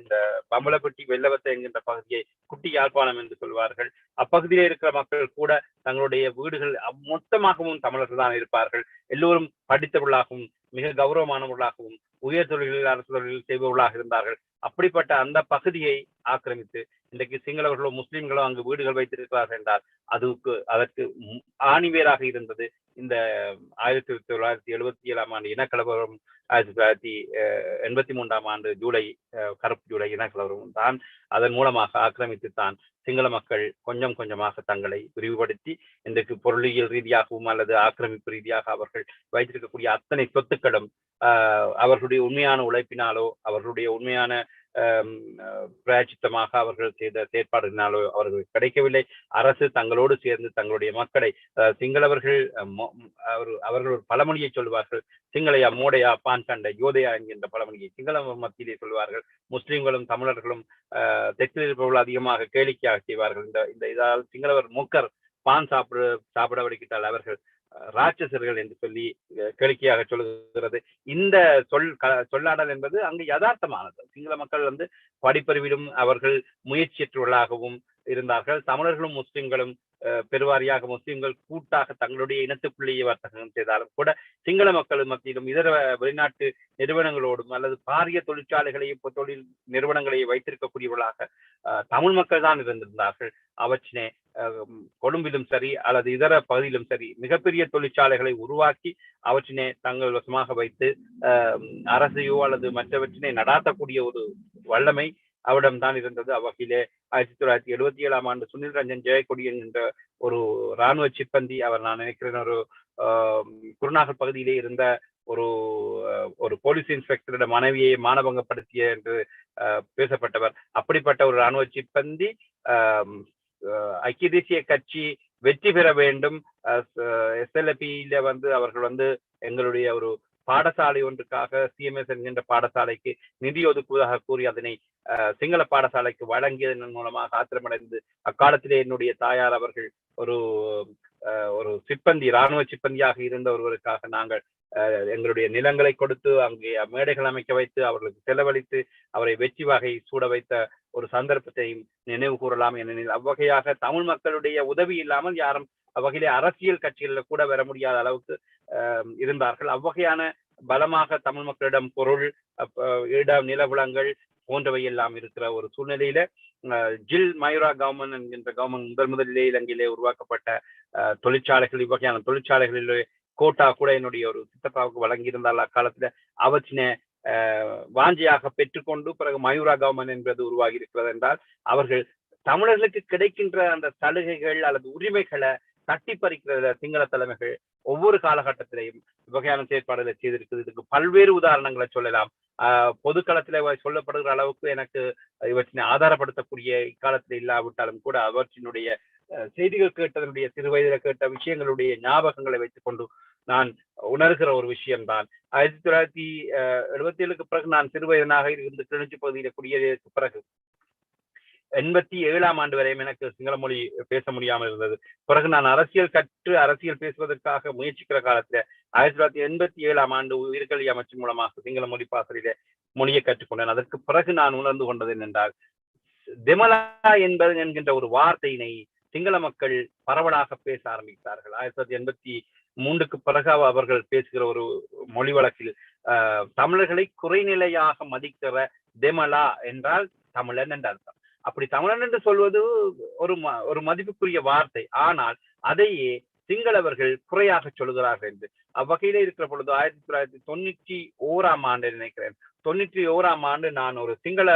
இந்த பம்பலப்பட்டி வெள்ளவத்தை என்கின்ற பகுதியை குட்டி யாழ்ப்பாணம் என்று சொல்வார்கள். அப்பகுதியிலே இருக்கிற மக்கள் கூட தங்களுடைய வீடுகள் மொத்தமாகவும் தமிழர்கள் தான் இருப்பார்கள். எல்லோரும் படித்தவர்களாகவும் மிக கௌரவமானவர்களாகவும் உயர் தொழில்களில் அரசு தொழில்களில் செய்பவர்களாக இருந்தார்கள். அப்படிப்பட்ட அந்த பகுதியை ஆக்கிரமித்து இன்றைக்கு சிங்களவர்களோ முஸ்லிம்களோ அங்கு வீடுகள் வைத்திருக்கிறார்கள் என்றால் அதற்கு ஆணிவேராக இருந்தது இந்த 1977 ஆண்டு இனக்கலவரம், 1983 ஆண்டு கருப்பு ஜூலை இனக்கலவரம் தான். அதன் மூலமாக ஆக்கிரமித்து தான் சிங்கள மக்கள் கொஞ்சம் கொஞ்சமாக தங்களை விரிவுபடுத்தி இன்றைக்கு பொருளியல் ரீதியாகவும் அல்லது ஆக்கிரமிப்பு ரீதியாக அவர்கள் வைத்திருக்கக்கூடிய அத்தனை சொத்துக்களும் அவர்களுடைய உண்மையான உழைப்பினாலோ அவர்களுடைய உண்மையான பிராயச்சித்தமாக அவர்கள் செய்த செயற்பாடுகளினாலோ அவர்கள் கிடைக்கவில்லை. அரசு தங்களோடு சேர்ந்து தங்களுடைய மக்களை, சிங்களவர்கள் அவர்கள் ஒரு பழமொழியை சொல்வார்கள், சிங்களையா மோடையா பான் சண்டை யோதையா என்கின்ற பழமொழியை சிங்கள மத்தியிலே சொல்வார்கள். முஸ்லிம்களும் தமிழர்களும் தெற்கில் இருப்பவர்கள் அதிகமாக கேளிக்கையாக செய்வார்கள். இதால் சிங்களவர் மூக்கர் பான் சாப்பிட வடிக்கிட்டால் அவர்கள் ராட்சசர்கள் என்று சொல்லி கேளிக்கையாக சொல்லுகிறது. இந்த சொல்லாடல் என்பது அங்கு யதார்த்தமானது. சிங்கள மக்கள் படிப்பறிவிலும் அவர்கள் முயற்சியற்றவர்களாகவும் இருந்தார்கள். தமிழர்களும் முஸ்லிம்களும் பெருவாரியாக முஸ்லிம்கள் கூட்டாக தங்களுடைய இனத்துக்குள்ளேயே வர்த்தகம் செய்தாலும் கூட சிங்கள மக்கள் மத்தியிலும் இதர வெளிநாட்டு நிறுவனங்களோடும் அல்லது பாரிய தொழிற்சாலைகளையும் தொழில் நிறுவனங்களையும் வைத்திருக்கக்கூடியவர்களாக தமிழ் மக்கள் தான் இருந்திருந்தார்கள். அவற்றினை கொழும்பிலும் சரி அல்லது இதர பகுதியிலும் சரி மிகப்பெரிய தொழிற்சாலைகளை உருவாக்கி அவற்றினை தங்கள் வசமாக வைத்து அரசையோ அல்லது மற்றவற்றினை நடாத்தக்கூடிய ஒரு வல்லமை அவரிடம்தான் இருந்தது. அவ்வகையிலே 1977 ஆண்டு சுனில் ரஞ்சன் ஜெயக்கொடி என்கின்ற ஒரு இராணுவ சிப்பந்தி, அவர் நான் நினைக்கிறேன் ஒரு குருநாகல் பகுதியிலே இருந்த ஒரு ஒரு போலீஸ் இன்ஸ்பெக்டரோட மனைவியை மானபங்கப்படுத்திய என்று பேசப்பட்டவர். அப்படிப்பட்ட ஒரு இராணுவ சிப்பந்தி ஐக்கிய தேசிய கட்சி வெற்றி பெற வேண்டும், SLP-ல அவர்கள் எங்களுடைய ஒரு பாடசாலை ஒன்றுக்காக CMS என்கின்ற பாடசாலைக்கு நிதி ஒதுக்குவதாக கூறி அதனை சிங்கள பாடசாலைக்கு வழங்கியதன் மூலமாக ஆத்திரமடைந்து அக்காலத்திலே என்னுடைய தாயார் அவர்கள் ஒரு சிப்பந்தி, இராணுவ சிப்பந்தியாக இருந்த ஒருவருக்காக நாங்கள் எங்களுடைய நிலங்களை கொடுத்து அங்கே மேடைகள் அமைக்க வைத்து அவர்களுக்கு செலவழித்து அவரை வெற்றி வகை சூட வைத்த ஒரு சந்தர்ப்பத்தையும் நினைவு கூறலாம். ஏனெனில் அவ்வகையாக தமிழ் மக்களுடைய உதவி இல்லாமல் யாரும் அவ்வகையிலே அரசியல் கட்சிகளில் கூட வர முடியாத அளவுக்கு இருந்தார்கள். அவ்வகையான பலமாக தமிழ் மக்களிடம் பொருள், இடம், நிலவளங்கள் போன்றவை எல்லாம் இருக்கிற ஒரு சூழ்நிலையில ஜில் மயூரா கவர்மெண்ட் என்கின்ற கவர்மெண்ட் முதலிலே இலங்கையிலே உருவாக்கப்பட்ட தொழிற்சாலைகள், இவ்வகையான தொழிற்சாலைகளிலே கோட்டா கூட என்னுடைய ஒரு சித்தப்பாவுக்கு வழங்கியிருந்தால் அக்காலத்துல அவற்றினை வாஞ்சியாக பெற்றுக்கொண்டு பிறகு மயூரா கவர்மெண்ட் என்பது உருவாகி இருக்கிறது என்றால் அவர்கள் தமிழர்களுக்கு கிடைக்கின்ற அந்த சலுகைகள் அல்லது உரிமைகளை தட்டி பறிக்கிற சிங்கள தலைமைகள் ஒவ்வொரு காலகட்டத்திலையும் வகையான செயற்பாடுகளை செய்திருக்குது. இதுக்கு பல்வேறு உதாரணங்களை சொல்லலாம். பொதுக்களத்தில சொல்லப்படுகிற அளவுக்கு எனக்கு இவற்றினை ஆதாரப்படுத்தக்கூடிய இக்காலத்தில் இல்லாவிட்டாலும் கூட அவற்றினுடைய செய்திகள் கேட்டதனுடைய சிறு வயதில் கேட்ட விஷயங்களுடைய ஞாபகங்களை வைத்துக் கொண்டு நான் உணர்கிற ஒரு விஷயம்தான். 1977க்கு பிறகு நான் சிறு வயதனாக இருந்து கிளிநொச்சி பகுதியில குடியேறியதற்கு பிறகு 87ஆம் ஆண்டு வரையும் எனக்கு சிங்கள மொழி பேச முடியாமல் இருந்தது. பிறகு நான் அரசியல் கற்று அரசியல் பேசுவதற்காக முயற்சிக்கிற காலத்துல 1987ஆம் ஆண்டு உயிர்கல்வி அமைச்சு மூலமாக சிங்கள மொழி பாசறையில மொழியை கற்றுக்கொண்டேன். அதற்கு பிறகு நான் உணர்ந்து கொண்டது என்னென்றால் தெமலா என்கின்ற ஒரு வார்த்தையினை சிங்கள மக்கள் பரவலாக பேச ஆரம்பித்தார்கள். 1983க்கு பிறகு அவர்கள் பேசுகிற ஒரு மொழி வழக்கில் தமிழர்களை குறைநிலையாக மதிக்கிற தெமலா என்றால் தமிழன் என்ற அர்த்தம். அப்படி தமிழன் என்று சொல்வது ஒரு மதிப்புக்குரிய வார்த்தை. ஆனால் அதையே சிங்களவர்கள் குறையாக சொல்கிறார்கள் என்று அவ்வகையிலே இருக்கிற பொழுது 1991ஆம் ஆண்டு நினைக்கிறேன், 91ஆம் ஆண்டு நான் ஒரு சிங்கள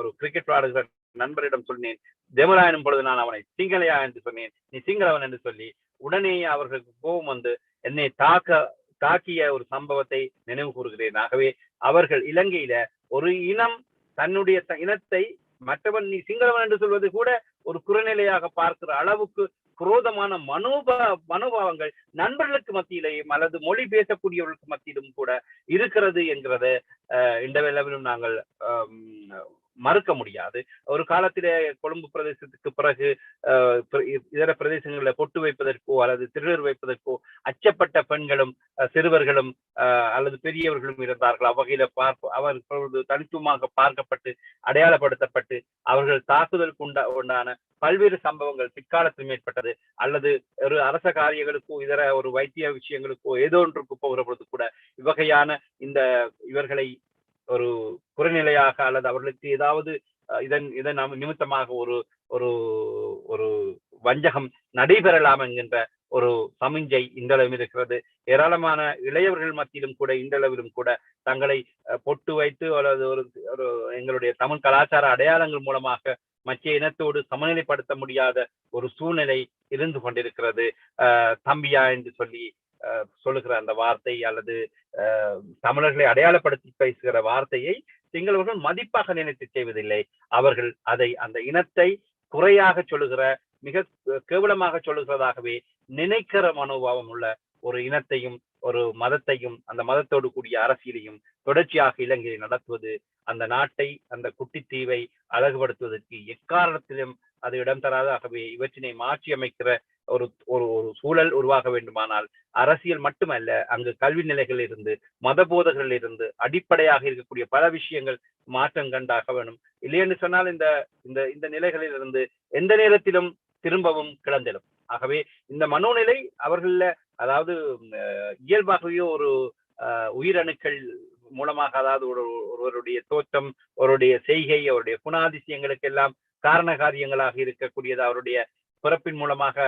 ஒரு கிரிக்கெட் விளையாடுகிற நண்பரிடம் சொன்னேன். தெமலா எனும் பொழுது நான் அவனை சிங்களையா என்று சொன்னேன். நீ சிங்களவன் என்று சொல்லி உடனே அவர்களுக்கு கோபம் என்னை தாக்கிய ஒரு சம்பவத்தை நினைவு கூறுகிறேன். ஆகவே அவர்கள் இலங்கையில ஒரு இனம் தன்னுடைய இனத்தை மற்றவன் நீ சிங்களவன் என்று சொல்வது கூட ஒரு குறைநிலையாக பார்க்கிற அளவுக்கு குரோதமான மனோபாவங்கள் நண்பர்களுக்கு மத்தியிலேயும் அல்லது மொழி பேசக்கூடியவர்களுக்கு மத்தியிலும் கூட இருக்கிறது என்கிறத இந்த வேளையிலும் நாங்கள் மறுக்க முடியாது. ஒரு காலத்திலே கொழும்பு பிரதேசத்துக்கு பிறகு இதர பிரதேசங்களில் பொட்டு வைப்பதற்கோ அல்லது திருநீர் வைப்பதற்கோ அச்சப்பட்ட பெண்களும் சிறுவர்களும் அல்லது பெரியவர்களும் இருந்தார்கள். அவ்வகையில அவர்கள் தனித்துவமாக பார்க்கப்பட்டு அடையாளப்படுத்தப்பட்டு அவர்கள் தாக்குதலுக்கு உண்டான பல்வேறு சம்பவங்கள் பிற்காலத்தில் ஏற்பட்டது. அல்லது ஒரு அரச காரியங்களுக்கோ இதர ஒரு வைத்திய விஷயங்களுக்கோ ஏதோ ஒன்றுக்கு போகிற பொழுது கூட இவ்வகையான இவர்களை ஒரு குறைநிலையாக அல்லது அவர்களுக்கு ஏதாவது இதன் நிமித்தமாக ஒரு ஒரு வஞ்சகம் நடைபெறலாம் என்கின்ற ஒரு சமிஞ்சை இந்தளவில் இருக்கிறது. ஏராளமான இளையவர்கள் மத்தியிலும் கூட இந்தளவிலும் கூட தங்களை பொட்டு வைத்து அல்லது ஒரு எங்களுடைய தமிழ் கலாச்சார அடையாளங்கள் மூலமாக மற்ற இனத்தோடு சமநிலைப்படுத்த முடியாத ஒரு சூழ்நிலை இருந்து கொண்டிருக்கிறது. தம்பியா என்று சொல்லுகிற அந்த வார்த்தை அல்லது தமிழர்களை அடையாளப்படுத்தி பேசுகிற வார்த்தையை சிங்களவர்கள் மதிப்பாக நினைத்து செய்வதில்லை. அவர்கள் அந்த இனத்தை குறையாக சொல்லுகிற, மிக கேவலமாக சொல்லுகிறதாகவே நினைக்கிற மனோபாவம் உள்ள ஒரு இனத்தையும் ஒரு மதத்தையும் அந்த மதத்தோடு கூடிய அரசியலையும் தொடர்ச்சியாக இலங்கையை நடத்துவது அந்த நாட்டை, அந்த குட்டித்தீவை அழகுபடுத்துவதற்கு எக்காரணத்திலும் அது இடம் தராதாகவே இவற்றினை மாற்றி அமைக்கிற ஒரு சூழல் உருவாக வேண்டுமானால் அரசியல் மட்டுமல்ல, அங்கு கல்வி நிலைகளில் இருந்து மத போதகர்கள் இருந்து அடிப்படையாக இருக்கக்கூடிய பல விஷயங்கள் மாற்றம் கண்டாக வேணும். இல்லையென்று சொன்னால் இந்த நிலைகளில் இருந்து எந்த நேரத்திலும் திரும்பவும் கிளந்திடும். ஆகவே இந்த மனோநிலை அவர்கள அதாவது இயல்பாகவே ஒரு உயிரணுக்கள் மூலமாக, அதாவது ஒருவருடைய தோற்றம், அவருடைய செய்கை, அவருடைய குணாதிசயங்களுக்கு எல்லாம் காரண காரியங்களாக இருக்கக்கூடியது அவருடைய பிறப்பின் மூலமாக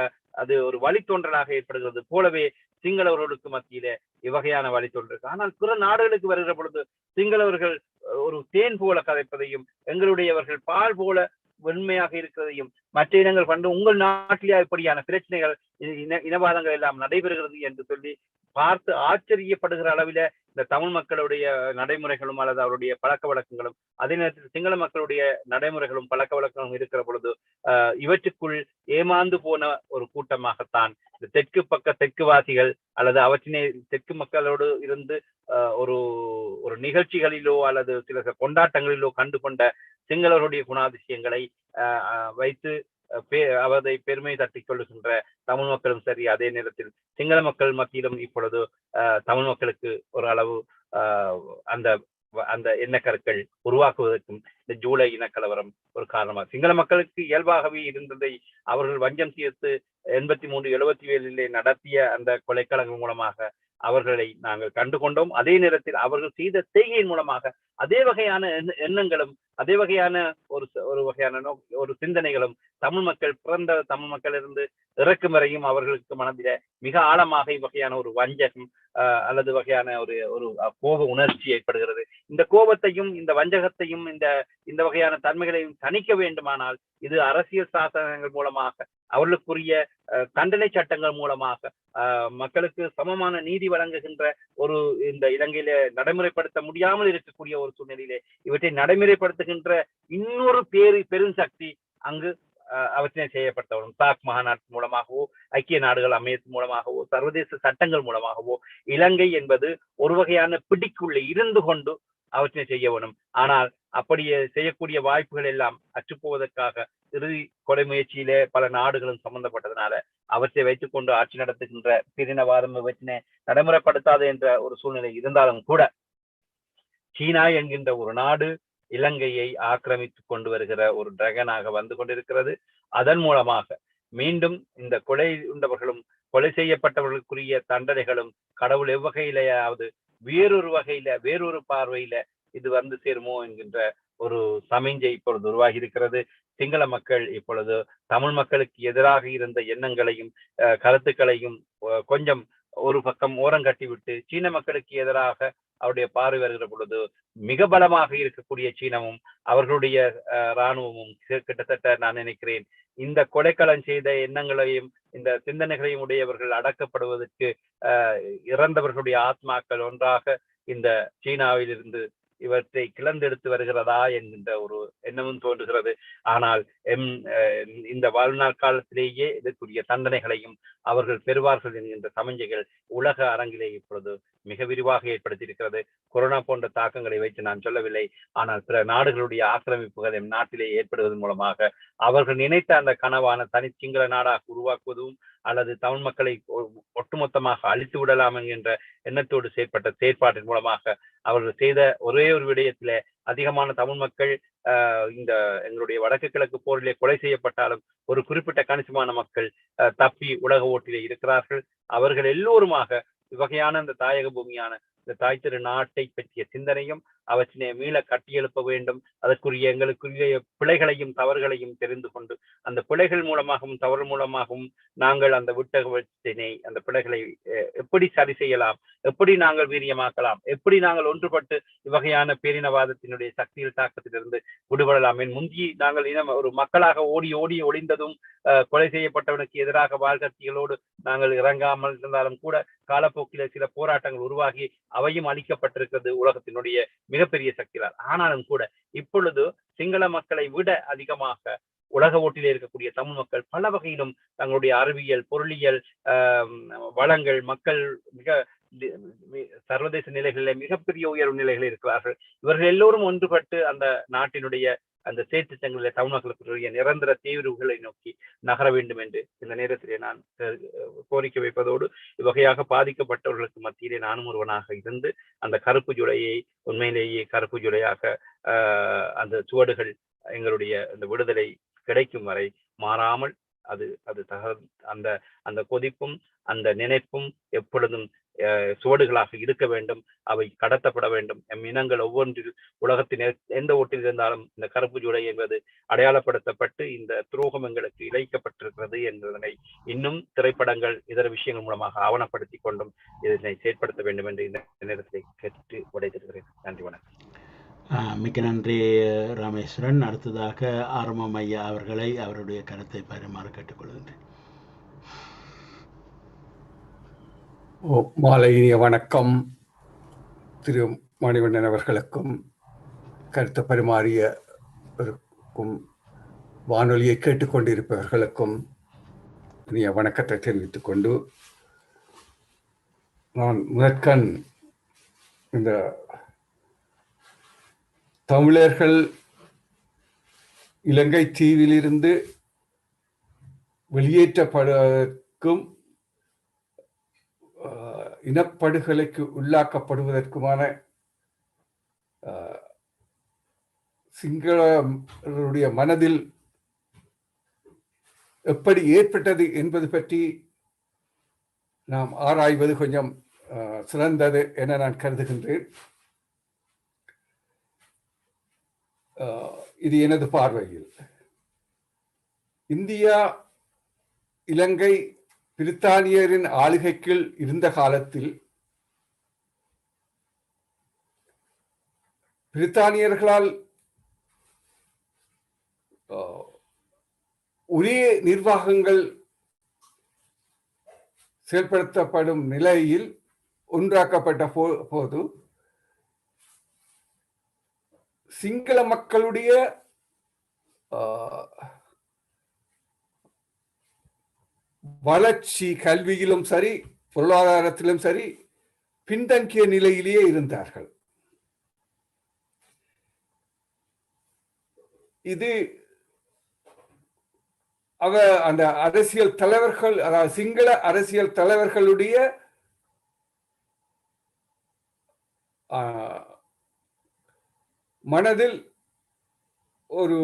அது ஒரு வழித்தோன்றலாக ஏற்படுகிறது போலவே சிங்களவர்களுக்கு மத்தியில இவ்வகையான வழித்தோன்றல். ஆனால் பிற நாடுகளுக்கு வருகிற பொழுது சிங்களவர்கள் ஒரு தேன் போல கதைப்பதையும் எங்களுடையவர்கள் பால் போல வெண்மையாக இருக்கிறதையும் மற்ற இனங்கள் கண்டு உங்கள் நாட்டிலே இப்படியான பிரச்சனைகள் இனவாதங்கள் எல்லாம் நடைபெறுகிறது என்று சொல்லி பார்த்து ஆச்சரியப்படுகிற அளவில இந்த தமிழ் மக்களுடைய நடைமுறைகளும் அல்லது அவருடைய பழக்க வழக்கங்களும், அதே நேரத்தில் சிங்கள மக்களுடைய நடைமுறைகளும் பழக்க வழக்கங்களும் இருக்கிற பொழுது இவற்றுக்குள் ஏமாந்து போன ஒரு கூட்டமாகத்தான் இந்த தெற்கு பக்க தெற்குவாசிகள் அல்லது அவற்றினை தெற்கு மக்களோடு இருந்து ஒரு ஒரு நிகழ்ச்சிகளிலோ அல்லது சில கொண்டாட்டங்களிலோ கண்டு கொண்ட சிங்களருடைய குணாதிசயங்களை வைத்து அவரை பெருமை தட்டிக் கொள்ளுகின்ற தமிழ் மக்களும் சரி, அதே நேரத்தில் சிங்கள மக்கள் மத்தியிலும் இப்பொழுது தமிழ் மக்களுக்கு ஒரு அளவு அந்த அந்த எண்ணக்கருக்கள் உருவாக்குவதற்கும் இந்த ஜூலை இனக்கலவரம் ஒரு காரணமாக, சிங்கள மக்களுக்கு இயல்பாகவே இருந்ததை அவர்கள் வஞ்சம் தீர்த்து 83, 77 நடத்திய அந்த கொலைக்களங்கள் மூலமாக அவர்களை நாங்கள் கண்டுகொண்டோம். அதே நேரத்தில் அவர்கள் செய்த செய்கையின் மூலமாக அதே வகையான எண்ணங்களும் அதே வகையான ஒரு வகையான ஒரு சிந்தனைகளும் தமிழ் மக்கள் பிறந்த தமிழ் மக்கள் இருந்து இறக்கும் வரையும் அவர்களுக்கு மனதில மிக ஆழமாக இவ்வகையான ஒரு வஞ்சகம் அல்லது வகையான ஒரு கோப உணர்ச்சி ஏற்படுகிறது. இந்த கோபத்தையும் இந்த வஞ்சகத்தையும் இந்த வகையான தன்மைகளையும் தணிக்க வேண்டுமானால் இது அரசியல் சாசனங்கள் மூலமாக, அவர்களுக்குரிய தண்டனை சட்டங்கள் மூலமாக, மக்களுக்கு சமமான நீதி வழங்குகின்ற ஒரு இந்த இலங்கையில நடைமுறைப்படுத்த முடியாமல் இருக்கக்கூடிய ஒரு சூழ்நிலையிலே இவற்றை நடைமுறைப்படுத்துகின்ற இன்னொரு பெருஞ்சக்தி அங்கு அவற்றினை செய்யப்பட்டவரும் சாக் மாநாட்டு மூலமாகவோ, ஐக்கிய நாடுகள் அமையத்தின் மூலமாகவோ, சர்வதேச சட்டங்கள் மூலமாகவோ இலங்கை என்பது ஒரு வகையான பிடிக்குள்ளே இருந்து கொண்டு அவற்றை செய்ய வேணும். ஆனால் அப்படியே செய்யக்கூடிய வாய்ப்புகள் எல்லாம் அற்றுப்போவதற்காக இறுதி கொலை முயற்சியிலே பல நாடுகளும் சம்பந்தப்பட்டதனால அவற்றை வைத்துக் கொண்டு ஆட்சி நடத்துகின்ற பிரினவாதம் இவற்றினை நடைமுறைப்படுத்தாது என்ற ஒரு சூழ்நிலை இருந்தாலும் கூட சீனா என்கின்ற ஒரு நாடு இலங்கையை ஆக்கிரமித்துக் கொண்டு வருகிற ஒரு டிராகனாக வந்து கொண்டிருக்கிறது. அதன் மூலமாக மீண்டும் இந்த கொலை உண்டவர்களும் கொலை செய்யப்பட்டவர்களுக்குரிய தண்டனைகளும் கடவுள் எவ்வகையிலேயாவது வேறொரு வகையில வேறொரு பார்வையில இது வந்து சேருமோ என்கின்ற ஒரு சமிஞ்சை இப்பொழுது உருவாகி இருக்கிறது. சிங்கள மக்கள் இப்பொழுது தமிழ் மக்களுக்கு எதிராக இருந்த எண்ணங்களையும் கருத்துக்களையும் கொஞ்சம் ஒரு பக்கம் ஓரங்கட்டிவிட்டு சீன மக்களுக்கு எதிராக அவருடைய பார்வை வருகிற பொழுது மிக பலமாக இருக்கக்கூடிய சீனமும் அவர்களுடைய இராணுவமும் கிட்டத்தட்ட நான் நினைக்கிறேன் இந்த கொலைக்களம் செய்த எண்ணங்களையும் இந்த சிந்தனைகளையும் உடையவர்கள் அடக்கப்படுவதற்கு இறந்தவர்களுடைய ஆத்மாக்கள் ஒன்றாக இந்த சீனாவில் இருந்து இவற்றை கிளந்தெடுத்து வருகிறதா என்கின்ற ஒரு எண்ணமும் தோன்றுகிறது. ஆனால் இந்த வாழ்நாள் காலத்திலேயே இதற்குரிய தண்டனைகளையும் அவர்கள் பெறுவார்கள் என்கின்ற சமிஞ்சைகள் உலக அரங்கிலே இப்பொழுது மிக விரிவாக ஏற்படுத்தியிருக்கிறது. கொரோனா போன்ற தாக்கங்களை வைத்து நான் சொல்லவில்லை, ஆனால் பிற நாடுகளுடைய ஆக்கிரமிப்புகள் எம் நாட்டிலே ஏற்படுவதன் மூலமாக அவர்கள் நினைத்த அந்த கனவான தனி சிங்கள நாடாக உருவாக்குவதும் அல்லது தமிழ் மக்களை ஒட்டுமொத்தமாக அழித்து விடலாம் என்கின்ற எண்ணத்தோடு செயற்பட்ட செயற்பாட்டின் மூலமாக அவர்கள் செய்த ஒரே ஒரு விடயத்தில அதிகமான தமிழ் மக்கள் இந்த எங்களுடைய வடக்கு கிழக்கு போரிலே கொலை செய்யப்பட்டாலும் ஒரு குறிப்பிட்ட கணிசமான மக்கள் தப்பி உலக ஓட்டிலே இருக்கிறார்கள். அவர்கள் எல்லோருமாக இவ்வகையான இந்த தாயக பூமியான இந்த தாய் திரு நாட்டை பற்றிய சிந்தனையும் அவற்றினை மீள கட்டியெழுப்ப வேண்டும். அதற்குரிய எங்களுக்குரிய பிழைகளையும் தவறுகளையும் தெரிந்து கொண்டு அந்த பிழைகள் மூலமாகவும் தவறு மூலமாகவும் நாங்கள் அந்த விட்டகத்தினை அந்த பிழைகளை எப்படி சரி செய்யலாம், எப்படி நாங்கள் வீரியமாக்கலாம், எப்படி நாங்கள் ஒன்றுபட்டு இவ்வகையான பேரினவாதத்தினுடைய சக்தியில் தாக்கத்திலிருந்து விடுபடலாம். முந்தி நாங்கள் ஒரு மக்களாக ஓடி ஓடி ஒளிந்ததும் கொலை செய்யப்பட்டவனுக்கு எதிராக வாழ்கத்திகளோடு நாங்கள் இறங்காமல் இருந்தாலும் கூட காலப்போக்கில சில போராட்டங்கள் உருவாகி அவையும் அளிக்கப்பட்டிருக்கிறது உலகத்தினுடைய மிகப்பெரிய சக்திகளால். ஆனாலும் கூட இப்பொழுது சிங்கள மக்களை விட அதிகமாக உலக ஓட்டிலே இருக்கக்கூடிய தமிழ் மக்கள் பல வகையிலும் தங்களுடைய அறிவியல் பொருளியல் வளங்கள் மக்கள் மிக சர்வதேச நிலைகளில் மிகப்பெரிய உயர்வு நிலைகளில் இருக்கிறார்கள். இவர்கள் எல்லோரும் ஒன்றுபட்டு அந்த நாட்டினுடைய அந்த செயற்திட்டங்களில் தமிழ் மக்களுக்குரிய நிரந்தர தீர்வுகளை நோக்கி நகர வேண்டும் என்று இந்த நேரத்திலே நான் கோரிக்கை வைப்பதோடு இவ்வகையாக பாதிக்கப்பட்டவர்களுக்கு மத்தியிலே நானும் ஒருவனாக இருந்து அந்த கருப்பு ஜூலையை உண்மையிலேயே கருப்பு ஜூலையாக அந்த சுவடுகள் எங்களுடைய அந்த விடுதலை கிடைக்கும் வரை மாறாமல் அது அந்த அந்த கொதிப்பும் அந்த நினைப்பும் எப்பொழுதும் சுவடுகளாக இருக்க வேண்டும். அவை கடத்தப்பட வேண்டும். எம் இனங்கள் ஒவ்வொன்றில் உலகத்தின் எந்த ஓட்டில் இருந்தாலும் இந்த கருப்பு ஜூலை என்பது அடையாளப்படுத்தப்பட்டு இந்த துரோகம் எங்களுக்கு இழைக்கப்பட்டிருக்கிறது என்பதனை இன்னும் திரைப்படங்கள் இதர விஷயங்கள் மூலமாக ஆவணப்படுத்தி கொண்டும் இதனை செயற்படுத்த வேண்டும் என்று இந்த நேரத்தை கேட்டு உடைத்திருக்கிறேன். நன்றி, வணக்கம். மிக்க நன்றி ராமேஸ்வரன். அடுத்ததாக ஆரம்பம் ஐயா அவர்களை அவருடைய கருத்தை பரிமாற கேட்டுக்கொள்கின்றேன். மாலை இனிய வணக்கம் திரு மணிவண்ணன் அவர்களுக்கும் கருத்து பரிமாறியவருக்கும் வானொலியை கேட்டுக்கொண்டிருப்பவர்களுக்கும் இனிய வணக்கத்தை தெரிவித்துக் கொண்டு நான் முதற்கண் இந்த தமிழர்கள் இலங்கை தீவிலிருந்து வெளியேற்றப்படுவதற்கும் இனப்படுகொலைக்கு உள்ளாக்கப்படுவதற்குமான சிங்களருடைய மனதில் எப்படி ஏற்பட்டது என்பது பற்றி நாம் ஆராய்வது கொஞ்சம் சிறந்தது என நான் கருதுகின்றேன். இது எனது பார்வையில் இந்தியா இலங்கை பிரித்தானியரின் ஆளுகைக்குள் இருந்த காலத்தில் பிரித்தானியர்களால் ஒரே நிர்வாகங்கள் செயல்படுத்தப்படும் நிலையில் ஒன்றாக்கப்பட்ட போது சிங்கள மக்களுடைய வளர்ச்சி கல்வியிலும் சரி பொருளாதாரத்திலும் சரி பின்தங்கிய நிலையிலேயே இருந்தார்கள். இது அந்த அரசியல் தலைவர்கள், அதாவது சிங்கள அரசியல் தலைவர்களுடைய மனதில் ஒரு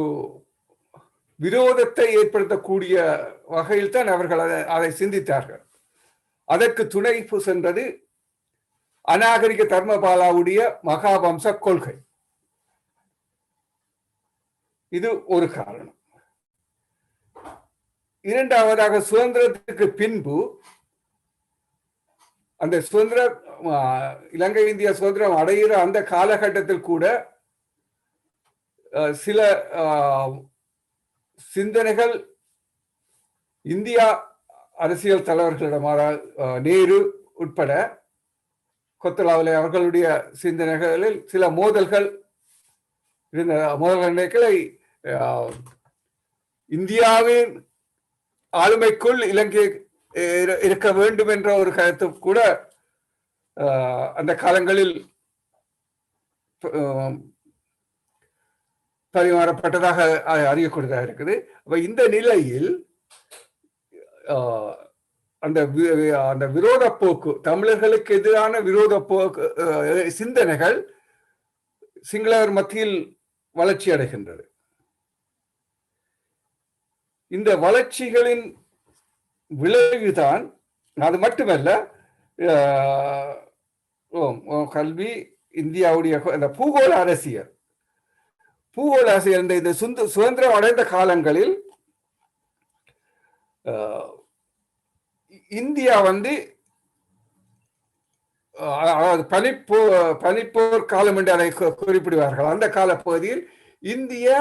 விரோதத்தை ஏற்படுத்தக்கூடிய வகையில் தான் அவர்கள் அதை சிந்தித்தார்கள். அதற்கு துணை சென்றது அநாகரிக தர்மபாலாவுடைய மகாவம்ச கொள்கை. இது ஒரு காரணம். இரண்டாவதாக, சுதந்திரத்துக்கு பின்பு அந்த சுதந்திரம் இலங்கை இந்தியா சுதந்திரம் அடைகிற அந்த காலகட்டத்தில் கூட சில சிந்தனைகள் இந்தியா அரசியல் தலைவர்களிடமாக நேரு உட்பட கொத்தலாவலை அவர்களுடைய சிந்தனைகளில் சில மோதல்கள் இருந்த மோதல்களை இந்தியாவின் ஆளுமைக்குள் இலங்கை இருக்க வேண்டும் என்ற ஒரு கருத்து கூட அந்த காலங்களில் பரிமாறப்பட்டதாக அறியக்கூடியதாக இருக்குது. அப்ப இந்த நிலையில் அந்த விரோத போக்கு, தமிழர்களுக்கு எதிரான விரோத போக்கு சிந்தனைகள் சிங்களவர் மத்தியில் வளர்ச்சி அடைகின்றது. இந்த வளர்ச்சிகளின் விளைவுதான், அது மட்டுமல்ல, கல்வி இந்தியாவுடைய அந்த பூகோள அரசியல் இந்த சுதந்திரம் அடைந்த காலங்களில் இந்தியா பனிப்போர் காலம் என்று அதை குறிப்பிடுவார்கள். அந்த காலப்பகுதியில் இந்தியா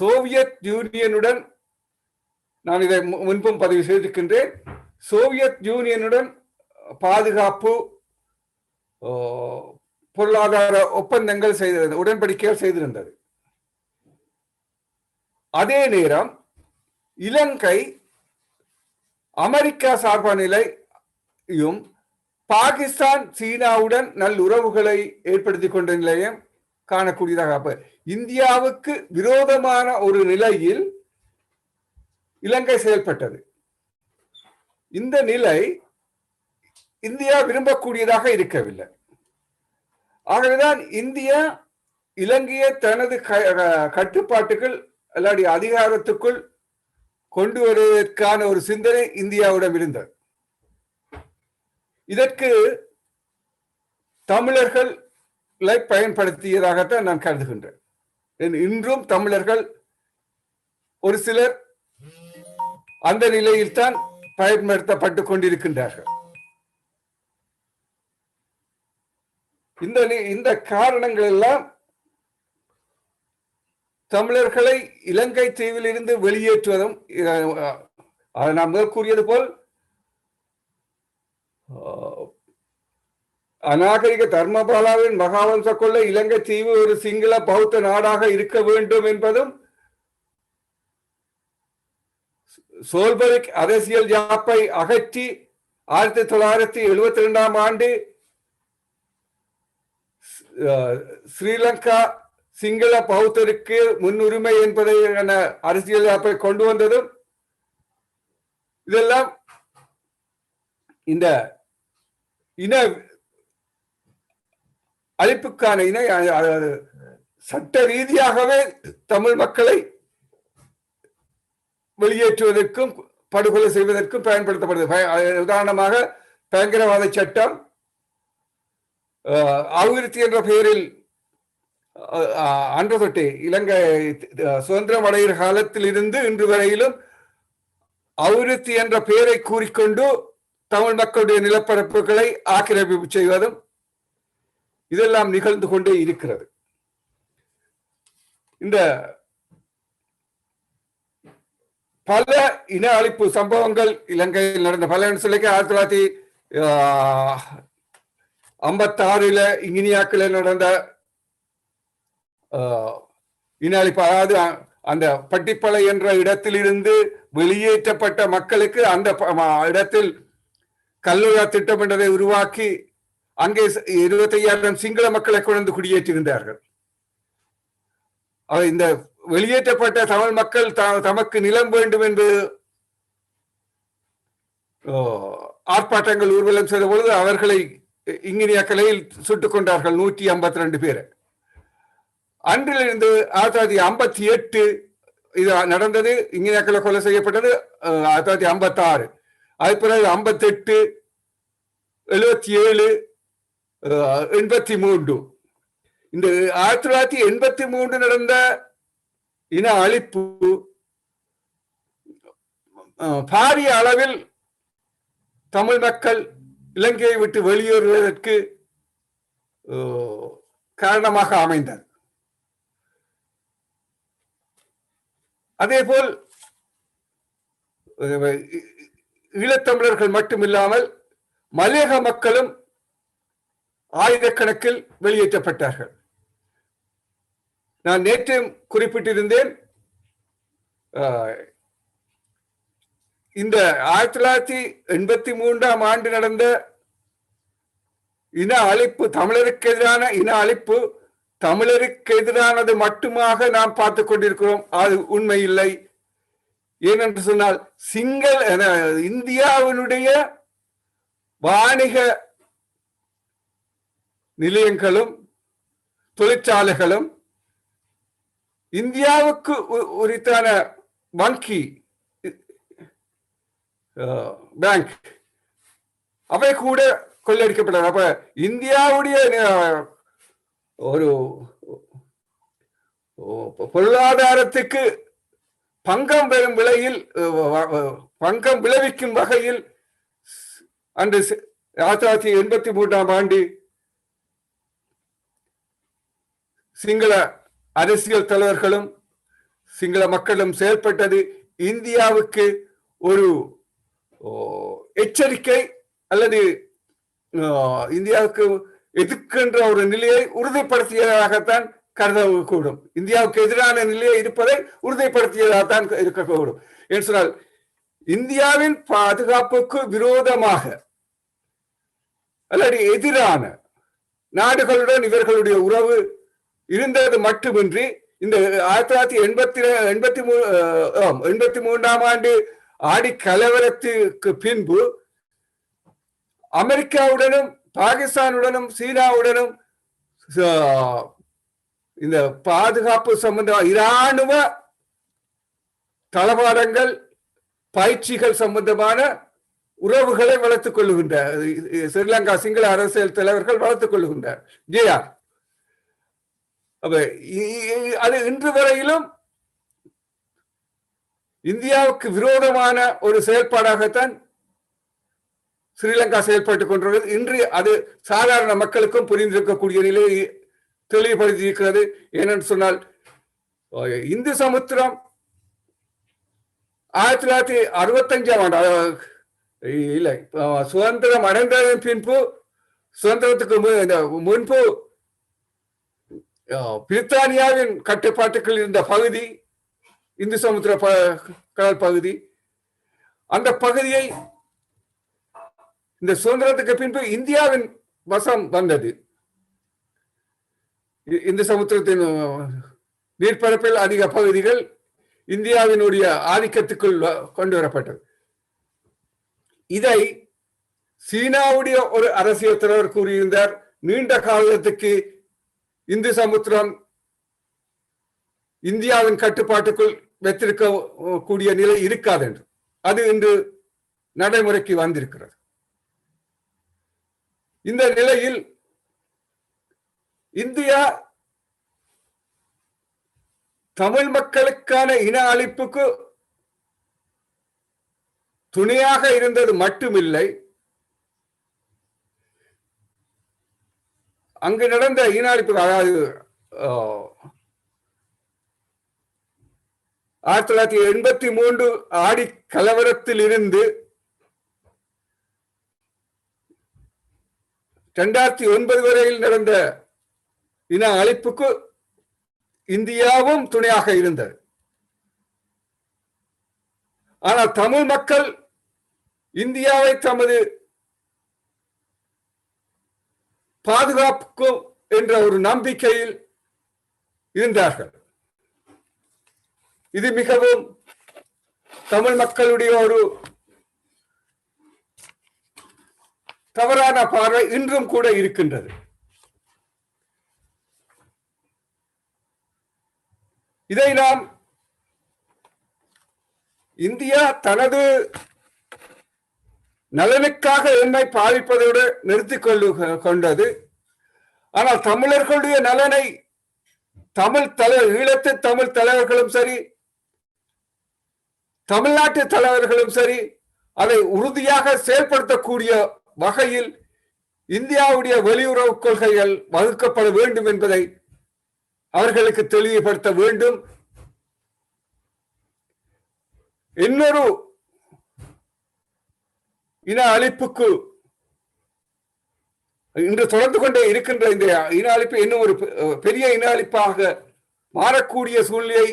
சோவியத் யூனியனுடன், நான் இதை முன்பும் பதிவு செய்திருக்கின்றேன், சோவியத் யூனியனுடன் பாதுகாப்பு பொருளாதார ஒப்பந்தங்கள் செய்திருந்தது, உடன்படிக்கைகள் செய்திருந்தது. அதே நேரம் இலங்கை அமெரிக்கா சார்பு நிலையும் பாகிஸ்தான் சீனாவுடன் நல்லுறவுகளை ஏற்படுத்திக் கொண்ட நிலையம் காணக்கூடியதாக, இந்தியாவுக்கு விரோதமான ஒரு நிலையில் இலங்கை செயல்பட்டது. இந்த நிலை இந்தியா விரும்பக்கூடியதாக இருக்கவில்லை. ஆகவேதான் இந்தியா இலங்கையை தனது கட்டுப்பாட்டுக்குள் அல்லாடி அதிகாரத்துக்குள் கொண்டு வருவதற்கான ஒரு சிந்தனை இந்தியாவிடம் இருந்தது. இதற்கு தமிழர்களை பயன்படுத்தியதாகத்தான் நான் கருதுகின்றேன். இன்றும் தமிழர்கள் ஒரு சிலர் அந்த நிலையில்தான் பயன்படுத்தப்பட்டு கொண்டிருக்கின்றார்கள். இந்த காரணங்கள் எல்லாம் தமிழர்களை இலங்கை தீவில் இருந்து வெளியேற்றுவதும், நான் முதல் கூறியது போல் அநாகரிக தர்மபாலாவின் மகாவம்ச கொள்ள இலங்கை தீவு ஒரு சிங்கள பௌத்த நாடாக இருக்க வேண்டும் என்பதும் சோல்பரிக் அரசியல் யாப்பை அகற்றி 1972 ஆண்டு ஸ்ரீலங்கா சிங்கள பௌத்தருக்கு முன்னுரிமை என்பதை அரசியல் யாப்பை கொண்டு வந்ததும் இதெல்லாம் இந்த இன அழிப்புக்கான சட்ட ரீதியாகவே தமிழ் மக்களை வெளியேற்றுவதற்கும் படுகொலை செய்வதற்கும் பயன்படுத்தப்படுது. உதாரணமாக பயங்கரவாத சட்டம் அபிவிருத்தி என்ற பெயரில் அன்று தொட்டே இலங்கை சுதந்திரம் அடைகிற காலத்தில் இருந்து இன்று வரையிலும் அபிவிருத்தி என்ற பெயரை கூறிக்கொண்டு தமிழ் மக்களுடைய நிலப்பரப்புகளை ஆக்கிரமிப்பு செய்வதும் இதெல்லாம் நிகழ்ந்து கொண்டே இருக்கிறது. இந்த பல இன அழிப்பு சம்பவங்கள் இலங்கையில் நடந்த பல 1956 இங்கினியாக்கில் நடந்த இன அழிப்பு, அதாவது அந்த பட்டிப்பளை என்ற இடத்திலிருந்து வெளியேற்றப்பட்ட மக்களுக்கு அந்த இடத்தில் கல்லூரா திட்டம் என்றதை உருவாக்கி அங்கே 25,000 சிங்கள மக்களை கொண்டு குடியேற்றியிருந்தார்கள். இந்த வெளியேற்றப்பட்ட தமிழ் மக்கள் தமக்கு நிலம் வேண்டும் என்று ஆர்ப்பாட்டங்கள் ஊர்வலம் செய்த பொழுது அவர்களை இங்கினியா கலையில் சுட்டுக் கொண்டார்கள் 152 பேர். அன்றிலிருந்து 1958 இது நடந்தது. இங்கினியாக்களை கொலை செய்யப்பட்டது 1956. அது பிறகு 58, 77, 83. இந்த 1983 நடந்த இன அழிப்பு பாரிய அளவில் தமிழ் மக்கள் இலங்கையை விட்டு வெளியேறுவதற்கு காரணமாக அமைந்தது. அதேபோல் ஈழத்தமிழர்கள் மட்டுமில்லாமல் மலையக மக்களும் ஆயிரக்கணக்கில் வெளியேற்றப்பட்டார்கள். நான் நேற்று குறிப்பிட்டிருந்தேன், இந்த 1983 ஆண்டு நடந்த இன அழிப்பு, தமிழருக்கு எதிரான இன அழிப்பு தமிழருக்கு எதிரானது மட்டுமாக நாம் பார்த்து கொண்டிருக்கிறோம். அது உண்மை இல்லை. ஏனென்று சொன்னால் இந்தியாவினுடைய வாணிக நிலையங்களும் தொழிற்சாலைகளும் இந்தியாவுக்கு உரித்தான வங்கி பேங்க் அவை கூட கொள்ளடிக்கப்பட்டது. அப்ப இந்தியாவுடைய ஒரு பொருளாதாரத்துக்கு பங்கம் பெறும் விலையில் பங்கம் விளைவிக்கும் வகையில் அன்று 1983 ஆண்டு சிங்கள அரசியல் தலைவர்களும் சிங்கள மக்களும் செயல்பட்டது இந்தியாவுக்கு ஒரு எச்சரிக்கை அல்லது இந்தியாவுக்கு எதிர்க்கின்ற ஒரு நிலையை உறுதிப்படுத்தியதாகத்தான் கருதக்கூடும். இந்தியாவுக்கு எதிரான நிலையை இருப்பதை உறுதிப்படுத்தியதாகத்தான் இருக்கக்கூடும். என்று சொன்னால் இந்தியாவின் பாதுகாப்புக்கு விரோதமாக அல்லது எதிரான நாடுகளுடன் இவர்களுடைய உறவு இருந்தது மட்டுமின்றி இந்த 1983 ஆண்டு ஆடி கலவரத்துக்கு பின்பு அமெரிக்காவுடனும் பாகிஸ்தானுடனும் சீனாவுடனும் இந்த பாதுகாப்பு சம்பந்த இராணுவ தளவாடங்கள் பயிற்சிகள் சம்பந்தமான உறவுகளை வளர்த்துக் கொள்ளுகின்ற ஸ்ரீலங்கா சிங்கள அரசியல் தலைவர்கள் வளர்த்துக் கொள்ளுகின்றார். அது இன்று வரையிலும் இந்தியாவுக்கு விரோதமான ஒரு செயல்பாடாகத்தான் ஸ்ரீலங்கா செயல்பட்டுக் கொண்டுள்ளது. இன்று அது சாதாரண மக்களுக்கும் புரிந்திருக்கக்கூடிய நிலையை தெளிவுபடுத்தி இருக்கிறது. ஏனென்று சொன்னால் இந்து சமுத்திரம் 1965 ஆண்டு இல்லை, சுதந்திரம் அடைந்ததன் பின்பு சுதந்திரத்துக்கு முன்பு பிரித்தானியாவின் கட்டுப்பாட்டுக்குள் இருந்த பகுதி இந்து சமுத்திர கடல் பகுதி. அந்த பகுதியை இந்த சுதந்திரத்துக்கு பின்பு இந்தியாவின் வசம் வந்தது. இந்து சமுத்திரத்தின் நீர்ப்பரப்பில் அதிக பகுதிகள் இந்தியாவினுடைய ஆதிக்கத்துக்குள் கொண்டு வரப்பட்டது. இதை சீனாவுடைய ஒரு அரசியல் தலைவர் கூறியிருந்தார், நீண்ட காலத்துக்கு இந்து சமுத்திரம் இந்தியாவின் கட்டுப்பாட்டுக்குள் வைத்திருக்க கூடிய நிலை இருக்காது என்று. அது இன்று நடைமுறைக்கு வந்திருக்கிறது. இந்த நிலையில் இந்தியா தமிழ் மக்களுக்கான இன அழிப்புக்கு துணையாக இருந்தது மட்டுமில்லை, அங்கு நடந்த இன அழிப்பு, அதாவது 1983 ஆடி கலவரத்தில் இருந்து 2009 வரையில் நடந்த இன அழிப்புக்கு இந்தியாவும் துணையாக இருந்தது. ஆனால் தமிழ் மக்கள் இந்தியாவை தமது பாதுகாப்பு என்ற ஒரு நம்பிக்கையில் இருந்தார்கள். இது மிகவும் தமிழ் மக்களுடைய ஒரு தவறான பார்வை இன்றும் கூட இருக்கின்றது. இதை நாம் இந்தியா தனது நலனுக்காக என்னை பாதிப்பதோடு நிறுத்திக் கொண்டது. ஆனால் தமிழர்களுடைய நலனை ஈழத்து தமிழ் தலைவர்களும் சரி, தமிழ்நாட்டு தலைவர்களும் சரி, அதை உறுதியாக செயல்படுத்தக்கூடிய வகையில் இந்தியாவுடைய வெளியுறவு கொள்கைகள் வகுக்கப்பட வேண்டும் என்பதை அவர்களுக்கு தெளிவுபடுத்த வேண்டும். இன்னொரு இன அழிப்புக்கு இன்று தொடர்ந்து கொண்டே இருக்கின்ற இந்த இன அழிப்பு இன்னும் ஒரு பெரிய இன அழிப்பாக மாறக்கூடிய சூழ்நிலை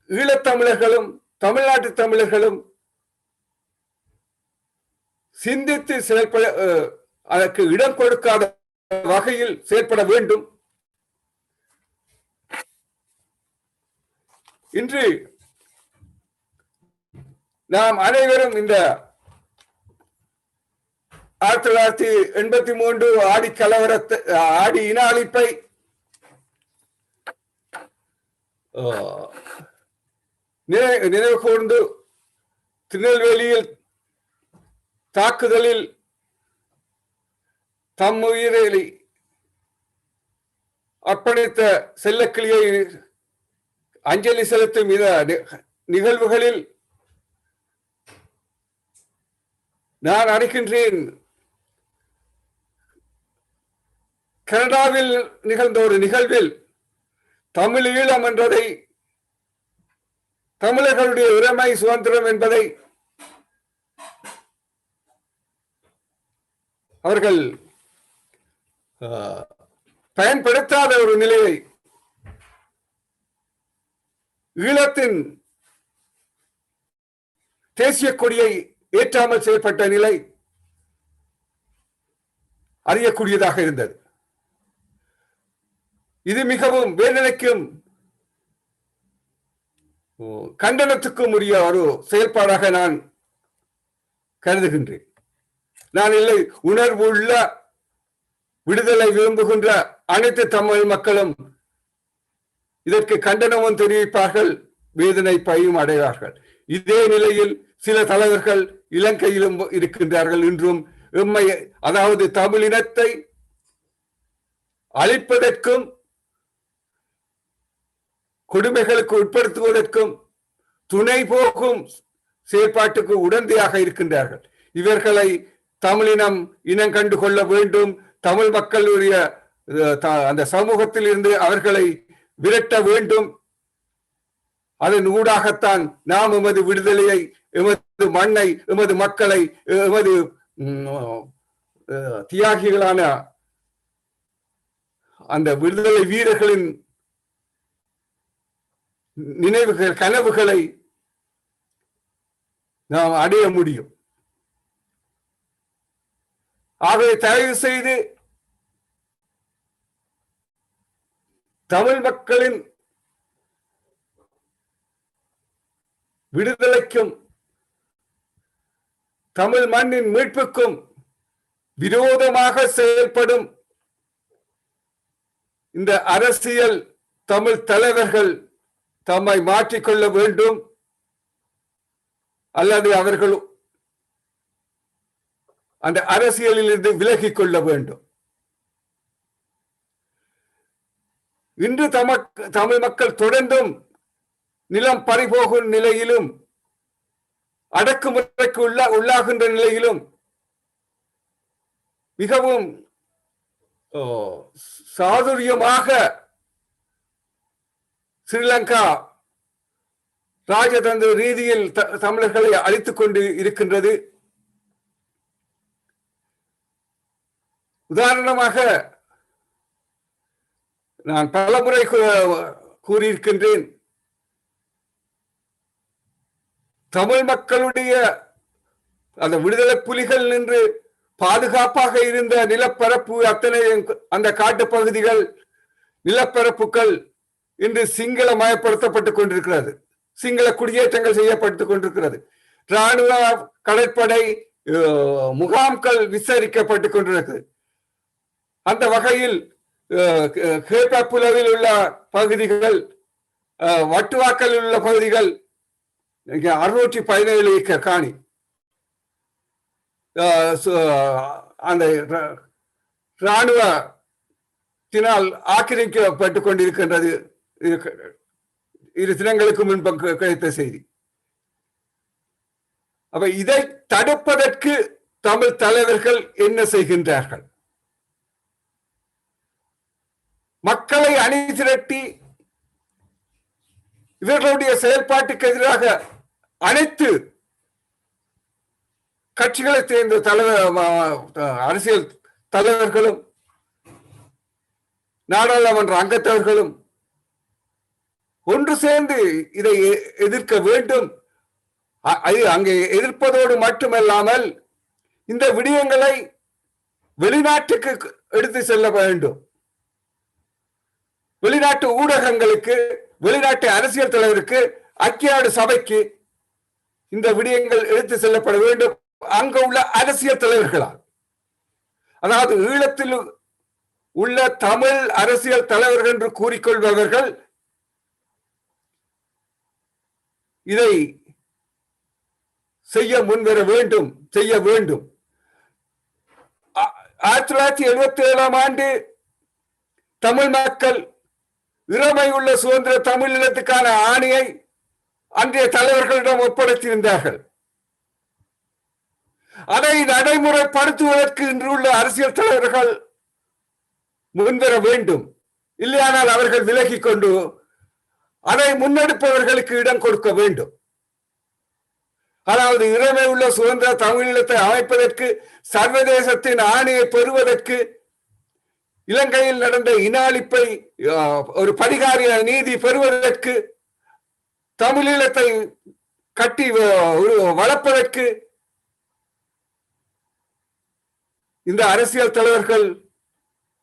ஈழத்தமிழர்களும் தமிழ்நாட்டு தமிழர்களும் சிந்தித்து செயல்பட, அதற்கு இடம் கொடுக்காத வகையில் செயல்பட வேண்டும். இன்று நாம் அனைவரும் இந்த 1983 ஆடி கலவரத்தை, ஆடி இன அழிப்பை நினைவு கூர்ந்து திருநெல்வேலியில் தாக்குதலில் தம் உயிரை அர்ப்பணித்த செல்லக்கிளியை அஞ்சலி செலுத்தும் நிகழ்வுகளில் நான் அறிகின்றேன். கனடாவில் நிகழ்ந்த ஒரு நிகழ்வில் தமிழ் ஈழம் என்றதை, தமிழர்களுடைய உரிமை சுதந்திரம் என்பதை அவர்கள் பயன்படுத்தாத ஒரு நிலையை, ஈழத்தின் தேசிய கொடியை ஏற்றாமல் செயல்பட்ட நிலை அறியக்கூடியதாக இருந்தது. இது மிகவும் வேதனைக்கும் கண்டனத்துக்கும் உரிய ஒரு செயல்பாடாக நான் கருதுகின்றேன். நான் இல்லை, உணர்வுள்ள விடுதலை விரும்புகின்ற அனைத்து தமிழ் மக்களும் இதற்கு கண்டனமும் தெரிவிப்பார்கள், வேதனை பையும் அடைவார்கள். இதே நிலையில் சில தலைவர்கள் இலங்கையிலும் இருக்கின்றார்கள். இன்றும் எம்மை, அதாவது தமிழினத்தை அழிப்பதற்கும் கொடுமைகளுக்கு உட்படுத்துவதற்கும் துணை போகும் செயற்பாட்டுக்கு உடந்தையாக இருக்கின்றார்கள். இவர்களை தமிழினம் இனம் கண்டு கொள்ள வேண்டும். தமிழ் மக்களுடைய அந்த சமூகத்தில் இருந்து அவர்களை விரட்ட வேண்டும். அதன் ஊடாகத்தான் நாம் எமது விடுதலையை எமது மண்ணை, எமது மக்களை, எமது தியாகிகளான அந்த விடுதலை வீரர்களின் நினைவுகள், கனவுகளை நாம் அடைய முடியும். ஆகவே தயவு செய்து தமிழ் மக்களின் விடுதலைக்கும் தமிழ் மண்ணின் மீட்புக்கும் விரோதமாக செயல்படும் இந்த அரசியல் தமிழ் தலைவர்கள் தம்மை மாற்றிக்கொள்ள வேண்டும், அல்லது அவர்கள் அந்த அரசியலில் இருந்து விலகிக் கொள்ள வேண்டும். இன்று தமிழ் மக்கள் தொடர்ந்தும் நிலம் பறிபோகும் நிலையிலும், அடக்குமுறைக்கு உள்ளாகின்ற நிலையிலும் மிகவும் சாதுரியமாக ஸ்ரீலங்கா ராஜதந்திர ரீதியில் தமிழர்களை அழித்துக் கொண்டு இருக்கின்றது. உதாரணமாக நான் பலமுறை கூறியிருக்கின்றேன், தமிழ் மக்களுடைய அந்த விடுதலை புலிகள் நின்று பாதுகாப்பாக இருந்த நிலப்பரப்பு அத்தனை, அந்த காட்டு பகுதிகள், நிலப்பரப்புகள் இன்று சிங்கள மயப்படுத்தப்பட்டுக் கொண்டிருக்கிறது. சிங்கள குடியேற்றங்கள் செய்யப்பட்டுக் கொண்டிருக்கிறது. இராணுவ கடற்படை முகாம்கள் விசாரிக்கப்பட்டுக் கொண்டிருக்கிறது. அந்த வகையில் கேப்பப்புலவில் உள்ள பகுதிகள், வட்டுவாக்கலில் உள்ள பகுதிகள் 617 ஏக்கர் காணி அந்த இராணுவத்தினால் ஆக்கிரமிக்கப்பட்டுக் கொண்டிருக்கின்றது. 2 தினங்களுக்கு முன்பு கிடைத்த செய்தி. அப்ப இதை தடுப்பதற்கு தமிழ் தலைவர்கள் என்ன செய்கின்றார்கள்? மக்களை அணி திரட்டி இவர்களுடைய செயல்பாட்டுக்கு எதிராக அனைத்து கட்சிகளை சேர்ந்த அரசியல் தலைவர்களும் நாடாளுமன்ற அங்கத்தவர்களும் ஒன்று சேர்ந்து இதை எதிர்க்க வேண்டும். அங்கே எதிர்ப்பதோடு மட்டுமல்லாமல் இந்த விடயங்களை வெளிநாட்டுக்கு எடுத்து செல்ல வேண்டும். வெளிநாட்டு ஊடகங்களுக்கு, வெளிநாட்டு அரசியல் தலைவருக்கு, ஐக்கிய நாடு சபைக்கு இந்த விடயங்கள் எடுத்து செல்லப்பட வேண்டும். அங்க உள்ள அரசியல் தலைவர்களால், அதாவது ஈழத்தில் உள்ள தமிழ் அரசியல் தலைவர்கள் என்று கூறிக்கொள்பவர்கள் இதை செய்ய முன்வர வேண்டும், செய்ய வேண்டும். 1977 ஆண்டு தமிழ் மக்கள் இறமை உள்ள சுதந்திர தமிழ் நிலத்துக்கான ஆணையை அன்றைய தலைவர்களிடம் ஒப்படைத்திருந்தார்கள். அதை நடைமுறைப்படுத்துவதற்கு இன்று உள்ள அரசியல் தலைவர்கள் முன்வர வேண்டும். இல்லையானால் அவர்கள் விலகிக் கொண்டு அதை முன்னெடுப்பவர்களுக்கு இடம் கொடுக்க வேண்டும். அதாவது இறமை உள்ள சுதந்திர தமிழீழத்தை அமைப்பதற்கு, சர்வதேசத்தின் ஆணையை பெறுவதற்கு, இலங்கையில் நடந்த இனஅழிப்பை ஒரு பரிகாரிய நீதி பெறுவதற்கு, தமிழீழத்தை கட்டி வளர்ப்பதற்கு இந்த அரசியல் தலைவர்கள்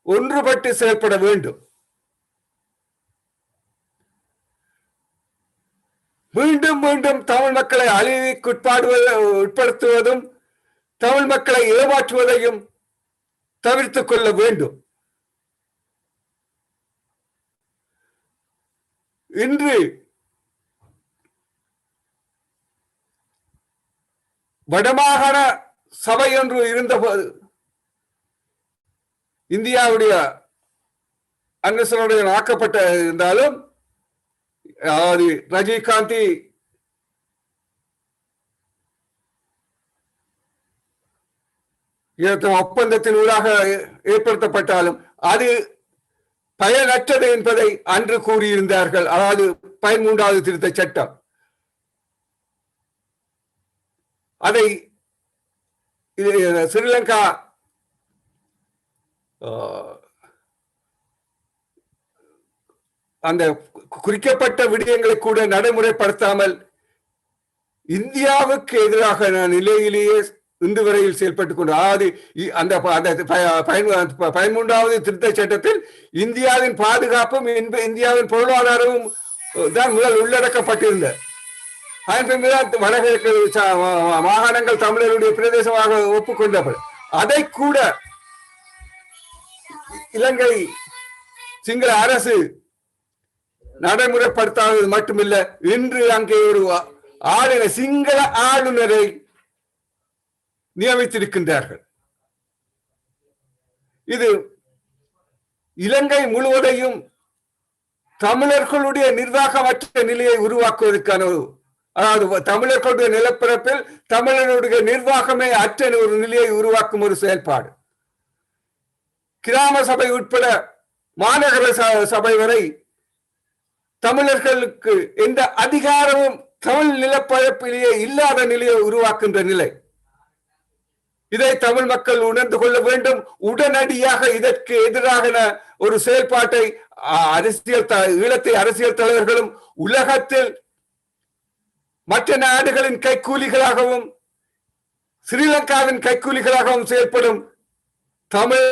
ஒன்றுபட்டு செயல்பட வேண்டும். மீண்டும் மீண்டும் தமிழ் மக்களை அழிவுக்கு உட்படுத்துவதும் தமிழ் மக்களை ஏமாற்றுவதையும் தவிர்த்துக் கொள்ள வேண்டும். இன்று வடமாகாண சபை ஒன்று இருந்தபோது இந்தியாவுடைய அன்னசனுடைய ஆக்கப்பட்ட இருந்தாலும், அதாவது ரஜினிகாந்தி ஒப்பந்தத்தின் ஊடாக ஏற்படுத்தப்பட்டாலும் அது பயனற்றது என்பதை அன்று கூறியிருந்தார்கள். அதாவது 13வது திருத்த சட்டம் அதை ஸ்ரீலங்கா அந்த குறிக்கப்பட்ட விடயங்களை கூட நடைமுறைப்படுத்தாமல் இந்தியாவுக்கு எதிராக நிலையிலேயே இன்று வரையில் செயல்பட்டுக் கொண்டு, அதாவது அந்த 13வது திருத்த சட்டத்தில் இந்தியாவின் பாதுகாப்பும் இந்தியாவின் பொருளாதாரமும் தான் முதல் உள்ளடக்கப்பட்டிருந்த. அதன் பின்புதான் வடகிழக்கு மாகாணங்கள் தமிழருடைய பிரதேசமாக ஒப்புக்கொண்டவர். அதை கூட இலங்கை சிங்கள அரசு நடைமுறைப்படுத்தாதது மட்டுமில்ல, இன்று அங்கே ஒரு ஆளுநர், சிங்கள ஆளுநரை நியமித்திருக்கின்றார்கள். இது இலங்கை முழுவதையும் தமிழர்களுடைய நிர்வாகமற்ற நிலையை உருவாக்குவதற்கான, அதாவது தமிழர்களுடைய நிலப்பரப்பில் தமிழர்களுடைய நிர்வாகமே அற்ற ஒரு நிலையை உருவாக்கும் ஒரு செயல்பாடு. கிராம சபை உட்பட மாநகர சபை வரை தமிழர்களுக்கு எந்த அதிகாரமும் தமிழ் நிலப்பரப்பிலேயே இல்லாத நிலையை உருவாக்குகின்ற நிலை. இதை தமிழ் மக்கள் உணர்ந்து கொள்ள வேண்டும். உடனடியாக இதற்கு எதிராக ஒரு செயல்பாட்டை ஈழத்தை அரசியல் தலைவர்களும் உலகத்தில் மற்ற நாடுகளின் கைக்கூலிகளாகவும் ஸ்ரீலங்காவின் கைக்கூலிகளாகவும் செயல்படும் தமிழ்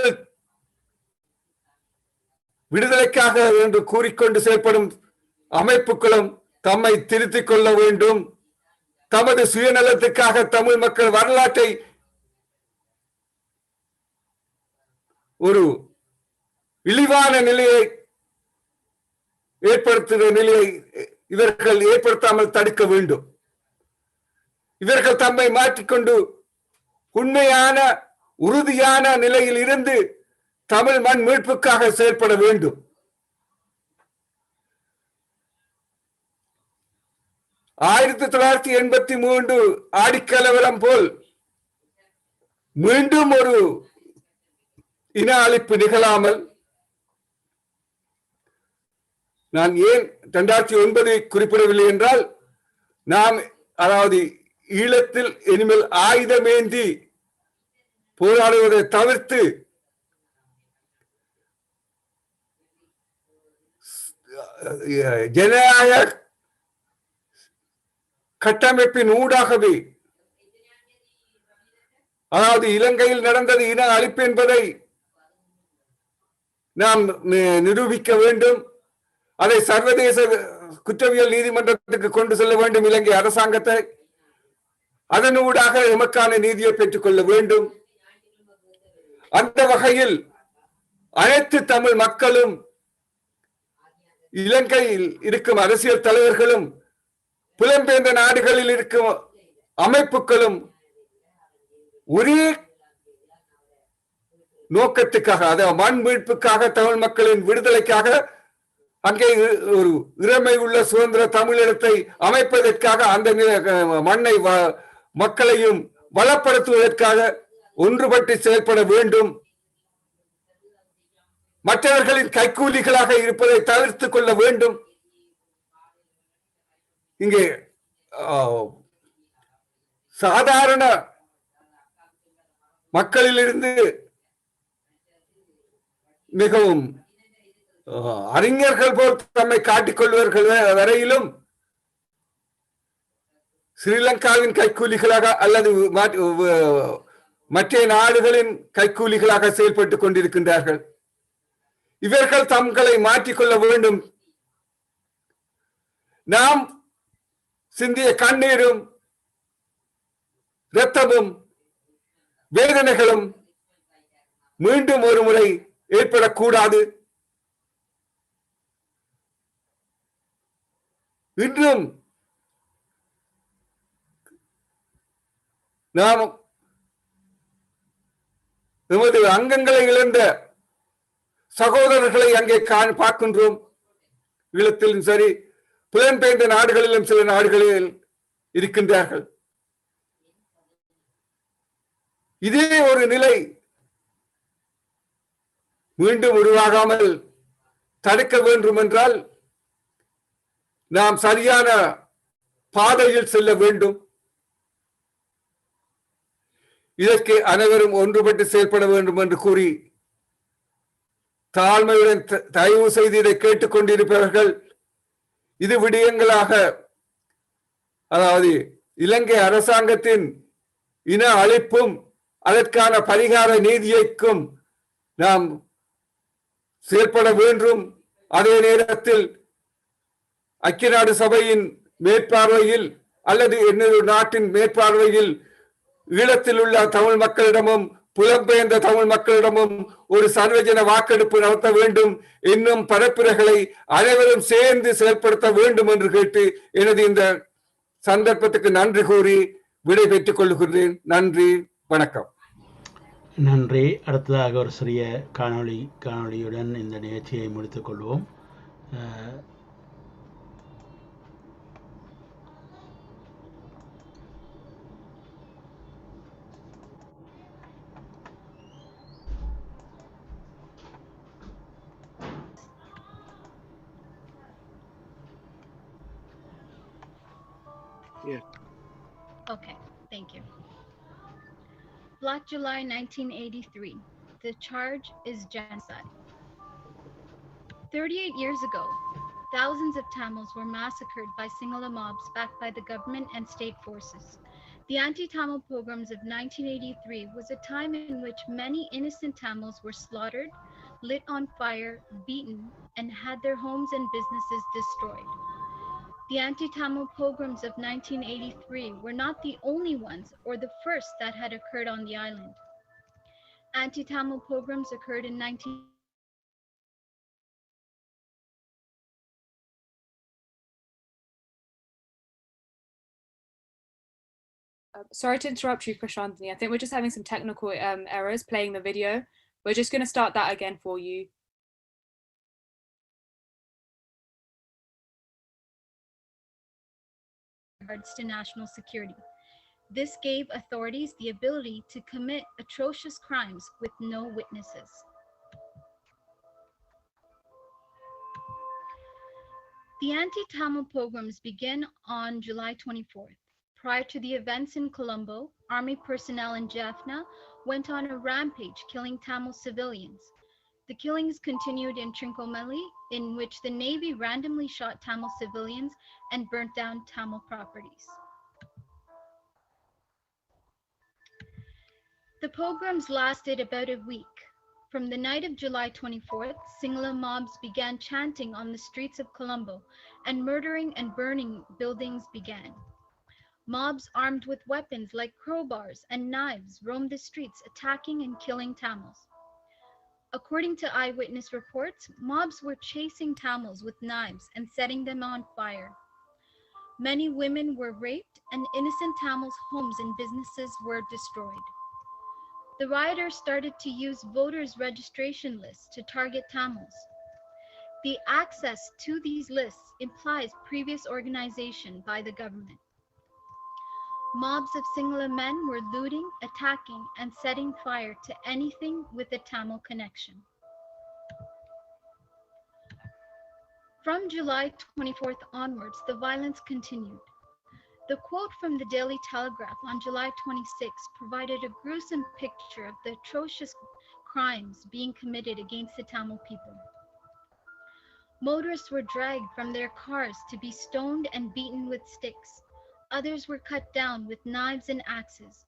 விடுதலைக்காக என்று கூறிக்கொண்டு செயல்படும் அமைப்புகளும் தம்மை திருத்திக் கொள்ள வேண்டும். தமது சுயநலத்துக்காக தமிழ் மக்கள் வரலாற்றை ஒரு இழிவான நிலையை ஏற்படுத்துகிற நிலையை இவர்கள் ஏற்படுத்தாமல் தடுக்க வேண்டும். இவர்கள் தம்மை மாற்றிக்கொண்டு உண்மையான உறுதியான நிலையில் இருந்து தமிழ் மண் மீட்புக்காக செயல்பட வேண்டும். 1983 ஆடிக்கலவரம் போல் மீண்டும் ஒரு இன அழிப்பு நிகழாமல், நான் ஏன் 2009 குறிப்பிடவில்லை என்றால், நாம் அதாவது ஈழத்தில் இனிமேல் ஆயுதமேந்தி போராடுவதை தவிர்த்து ஜனநாயக கட்டமைப்பின் ஊடாகவே, அதாவது இலங்கையில் நடந்தது இன அழிப்பு என்பதை நாம் நிரூபிக்க வேண்டும். அதை சர்வதேச குற்றவியல் நீதிமன்றத்துக்கு கொண்டு செல்ல வேண்டும் இலங்கை அரசாங்கத்தை. அதனூடாக எமக்கான நீதியை பெற்றுக் கொள்ள வேண்டும். அந்த வகையில் அனைத்து தமிழ் மக்களும், இலங்கையில் இருக்கும் அரசியல் தலைவர்களும், புலம்பெயர்ந்த நாடுகளில் இருக்கும் அமைப்புகளும் ஒரே நோக்கத்துக்காக, அதாவது மண் மீட்புக்காக, தமிழ் மக்களின் விடுதலைக்காக, அங்கே ஒரு இறைமை உள்ள சுதந்திர தமிழீழத்தை அமைப்பதற்காக, அந்த மண்ணை மக்களையும் வளப்படுத்துவதற்காக ஒன்றுபட்டு செயல்பட வேண்டும். மற்றவர்களின் கைக்கூலிகளாக இருப்பதை தவிர்த்துக் கொள்ள வேண்டும். இங்கே சாதாரண மக்களிலிருந்து மிகவும் அறிஞர்கள் போல் தம்மை காட்டிக்கொள்வர்கள் வரையிலும் ஸ்ரீலங்காவின் கைக்கூலிகளாக அல்லது மற்ற நாடுகளின் கைக்கூலிகளாக செயல்பட்டுக் கொண்டிருக்கின்றார்கள். இவர்கள் தங்களை மாற்றிக்கொள்ள வேண்டும். நாம் சிந்திய கண்ணீரும் இரத்தமும் வேதனைகளும் மீண்டும் ஒரு முறை ஏற்படக்கூடாது. இன்றும் நாம் நமது அங்கங்களை இழந்த சகோதரர்களை அங்கே பார்க்கின்றோம். ஈழத்திலும் சரி, புலம்பெயர்ந்த நாடுகளிலும் சில நாடுகளில் இருக்கின்றார்கள். இதே ஒரு நிலை மீண்டும் உருவாகாமல் தடுக்க வேண்டும் என்றால் நாம் சரியான பாதையில் செல்ல வேண்டும். இதற்கு அனைவரும் ஒன்றுபட்டு செயல்பட வேண்டும் என்று கூறி தாழ்மையுடன் தயவு செய்து இதை கேட்டுக்கொண்டிருப்பவர்கள் இது விடயங்களாக, அதாவது இலங்கை அரசாங்கத்தின் இன அழிப்பும் அதற்கான பரிகார நீதியைக்கும் நாம் செயல்பட வேண்டும். அதே நேரத்தில் ஐக்கிய நாடு சபையின் மேற்பார்வையில் அல்லது இன்னொரு நாட்டின் மேற்பார்வையில் ஈழத்தில் உள்ள தமிழ் மக்களிடமும் புலம்பெயர்ந்த தமிழ் மக்களிடமும் ஒரு சர்வஜன வாக்கெடுப்பு நடத்த வேண்டும். இன்னும் பரப்புரைகளை அனைவரும் சேர்ந்து செயல்படுத்த வேண்டும் என்று கேட்டு எனது இந்த சந்தர்ப்பத்துக்கு நன்றி கூறி விடை பெற்றுக் கொள்கிறேன். நன்றி, வணக்கம். நன்றி. அடுத்ததாக ஒரு சிறிய காணொளியுடன் இந்த நிகழ்ச்சியை முடித்துக் கொள்வோம். Okay, thank you. Black July 1983. The charge is genocide. 38 years ago, thousands of Tamils were massacred by Sinhala mobs backed by the government and state forces. The anti-Tamil pogroms of 1983 was a time in which many innocent Tamils were slaughtered, lit on fire, beaten, and had their homes and businesses destroyed. The anti-Tamil pogroms of 1983 were not the only ones or the first that had occurred on the island. Anti-Tamil pogroms occurred in 19... Sorry to interrupt you, Prashantini. I think we're just having some technical errors playing the video. We're just going to start that again for you. regards to national security. This gave authorities the ability to commit atrocious crimes with no witnesses. The anti-Tamil pogroms began on July 24th. Prior to the events in Colombo, army personnel in Jaffna went on a rampage killing Tamil civilians. The killings continued in Trincomalee, in which the Navy randomly shot Tamil civilians and burnt down Tamil properties. The pogroms lasted about a week. From the night of July 24th, Sinhala mobs began chanting on the streets of Colombo, and murdering and burning buildings began. Mobs armed with weapons like crowbars and knives roamed the streets, attacking and killing Tamils. According to eyewitness reports, mobs were chasing Tamils with knives and setting them on fire. Many women were raped, and innocent Tamils' homes and businesses were destroyed. The rioters started to use voters' registration lists to target Tamils. The access to these lists implies previous organization by the government. Mobs of Sinhala men were looting, attacking, and setting fire to anything with a Tamil connection. From July 24th onwards, the violence continued. The quote from the Daily Telegraph on July 26 provided a gruesome picture of the atrocious crimes being committed against the Tamil people. Motorists were dragged from their cars to be stoned and beaten with sticks. Others were cut down with knives and axes.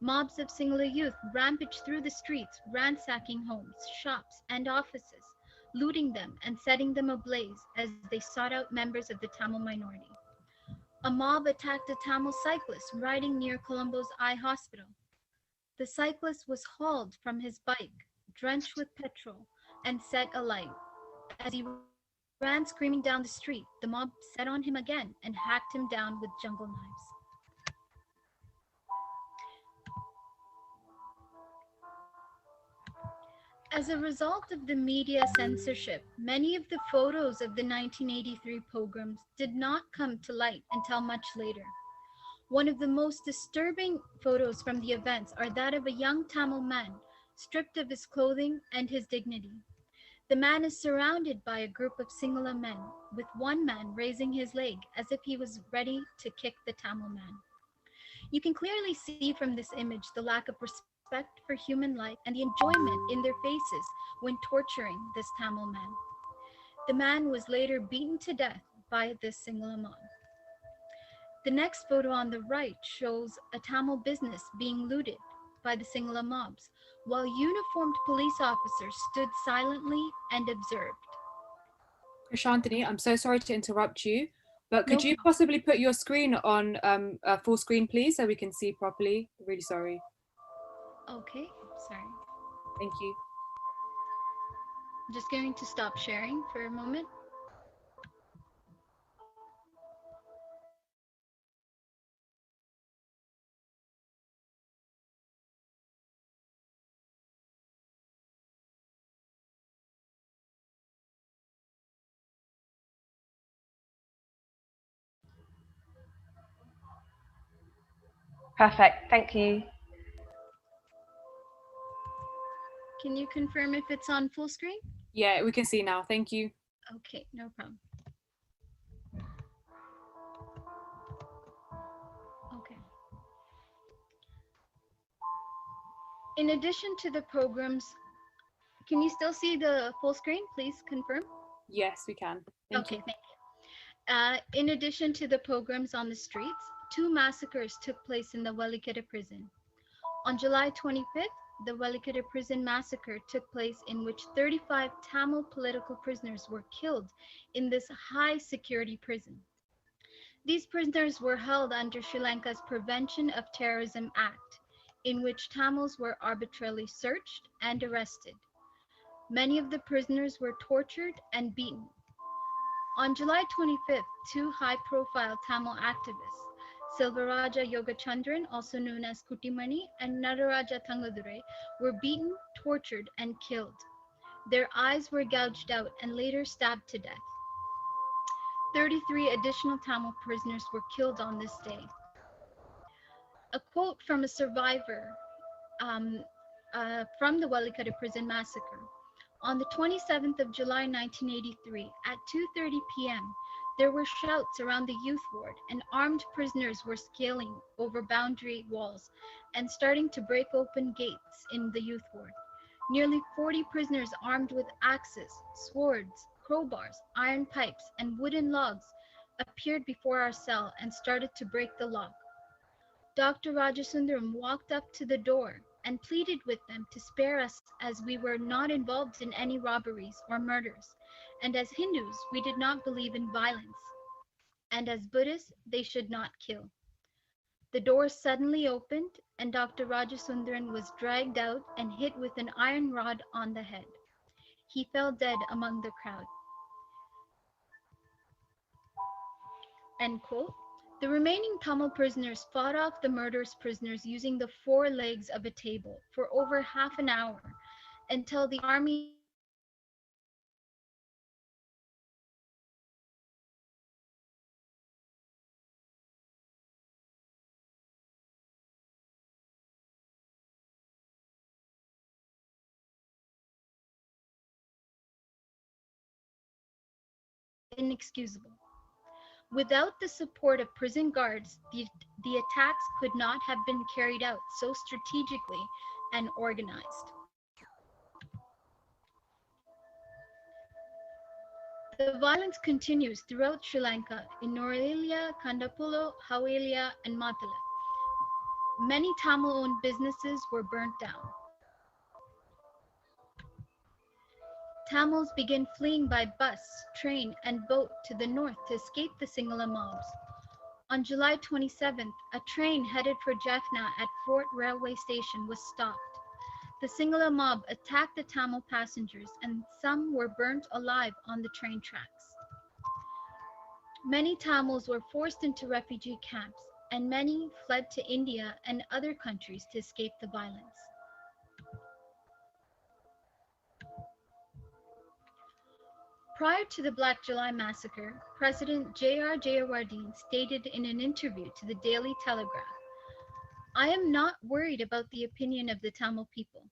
Mobs of Sinhala youth rampaged through the streets, ransacking homes, shops, and offices, looting them and setting them ablaze as they sought out members of the Tamil minority. A mob attacked a Tamil cyclist riding near Colombo's Eye Hospital. The cyclist was hauled from his bike, drenched with petrol, and set alight. As he ran screaming down the street, the mob set on him again and hacked him down with jungle knives. As a result of the media censorship, many of the photos of the 1983 pogroms did not come to light until much later. One of the most disturbing photos from the events are that of a young Tamil man, stripped of his clothing and his dignity. The man is surrounded by a group of Sinhala men, with one man raising his leg as if he was ready to kick the Tamil man. You can clearly see from this image the lack of respect for human life and the enjoyment in their faces when torturing this Tamil man. The man was later beaten to death by this Sinhala mob. The next photo on the right shows a Tamil business being looted by the Sinhala mobs, while uniformed police officers stood silently and observed. Prashantini, I'm so sorry to interrupt you, but could No you possibly put your screen on full screen, please, so we can see properly? Really sorry. Okay, sorry. Thank you. I'm just going to stop sharing for a moment. Perfect, thank you. Can you confirm if it's on full screen? Yeah, we can see now. Thank you. Okay, no problem. Okay. In addition to the pogroms, can you still see the full screen? Please confirm. Yes, we can. Thank Okay, you. thank you. In addition to the pogroms on the streets, 2 massacres took place in the Walikada prison. On July 25th, the Walikada prison massacre took place in which 35 Tamil political prisoners were killed in this high security prison. These prisoners were held under Sri Lanka's Prevention of Terrorism Act, in which Tamils were arbitrarily searched and arrested. Many of the prisoners were tortured and beaten. On July 25th, 2 high-profile Tamil activists, Silvaraja Yogachandran, also known as Kuttimani, and Nararaja Thangadurai, were beaten, tortured, and killed. Their eyes were gouged out and later stabbed to death. 33 additional Tamil prisoners were killed on this day. A quote from a survivor from the Walikada prison massacre. On the 27th of July 1983, at 2:30 p.m., there were shouts around the youth ward, and armed prisoners were scaling over boundary walls and starting to break open gates in the youth ward. Nearly 40 prisoners armed with axes, swords, crowbars, iron pipes, and wooden logs appeared before our cell and started to break the lock. Dr. Rajasundaram walked up to the door and pleaded with them to spare us as we were not involved in any robberies or murders, and as Hindus, we did not believe in violence, and as Buddhists, they should not kill. The door suddenly opened, and Dr. Rajasundaran was dragged out and hit with an iron rod on the head. He fell dead among the crowd. End quote. The remaining Tamil prisoners fought off the murderous prisoners using the 4 legs of a table for over half an hour until the army inexcusable. Without the support of prison guards, the attacks could not have been carried out so strategically and organized. The violence continues throughout Sri Lanka in Norelia, Kandapulo, Hawelia, and Matala. Many Tamil-owned businesses were burnt down. Tamils began fleeing by bus, train, and boat to the north to escape the Sinhala mobs. On July 27th, a train headed for Jaffna at Fort Railway Station was stopped. The Sinhala mob attacked the Tamil passengers, and some were burnt alive on the train tracks. Many Tamils were forced into refugee camps, and many fled to India and other countries to escape the violence. Prior to the Black July massacre, President J.R. Jayawardene stated in an interview to the Daily Telegraph, "I am not worried about the opinion of the Tamil people.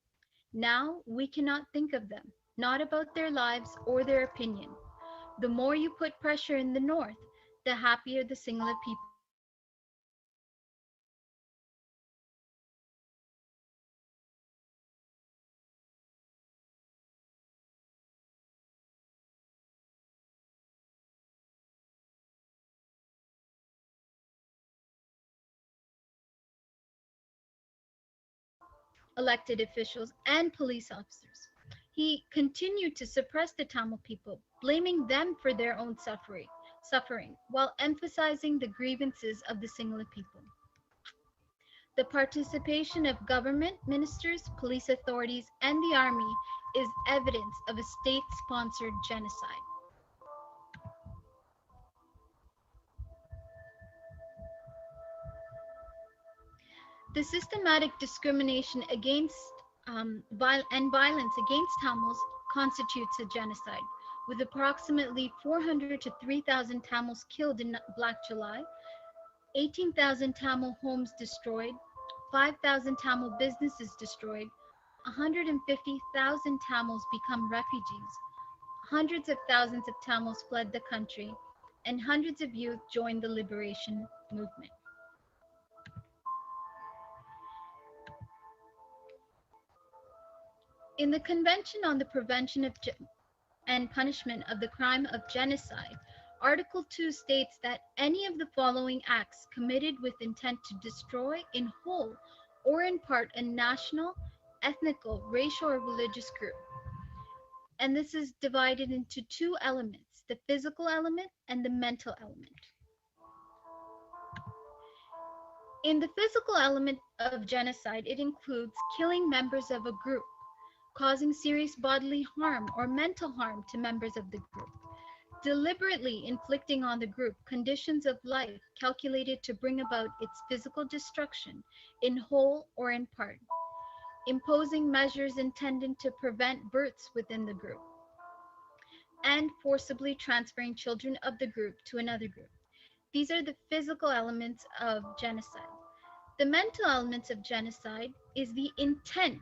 Now we cannot think of them, not about their lives or their opinion. The more you put pressure in the north, the happier the Sinhala people elected officials, and police officers. He continued to suppress the Tamil people, blaming them for their own suffering, while emphasizing the grievances of the Sinhala people. The participation of government, ministers, police authorities, and the army is evidence of a state-sponsored genocide. The systematic discrimination against and violence against Tamils constitutes a genocide, with approximately 400 to 3,000 Tamils killed in Black July, 18,000 Tamil homes destroyed, 5,000 Tamil businesses destroyed, 150,000 Tamils become refugees, hundreds of thousands of Tamils fled the country, and hundreds of youth joined the liberation movement. In the Convention on the Prevention of and Punishment of the Crime of Genocide, Article 2 states that any of the following acts committed with intent to destroy in whole or in part a national, ethnical, racial, or religious group. And this is divided into two elements, the physical element and the mental element. In the physical element of genocide, it includes killing members of a group, causing serious bodily harm or mental harm to members of the group, deliberately inflicting on the group conditions of life calculated to bring about its physical destruction in whole or in part, imposing measures intended to prevent births within the group, and forcibly transferring children of the group to another group. These are the physical elements of genocide. The mental elements of genocide is the intent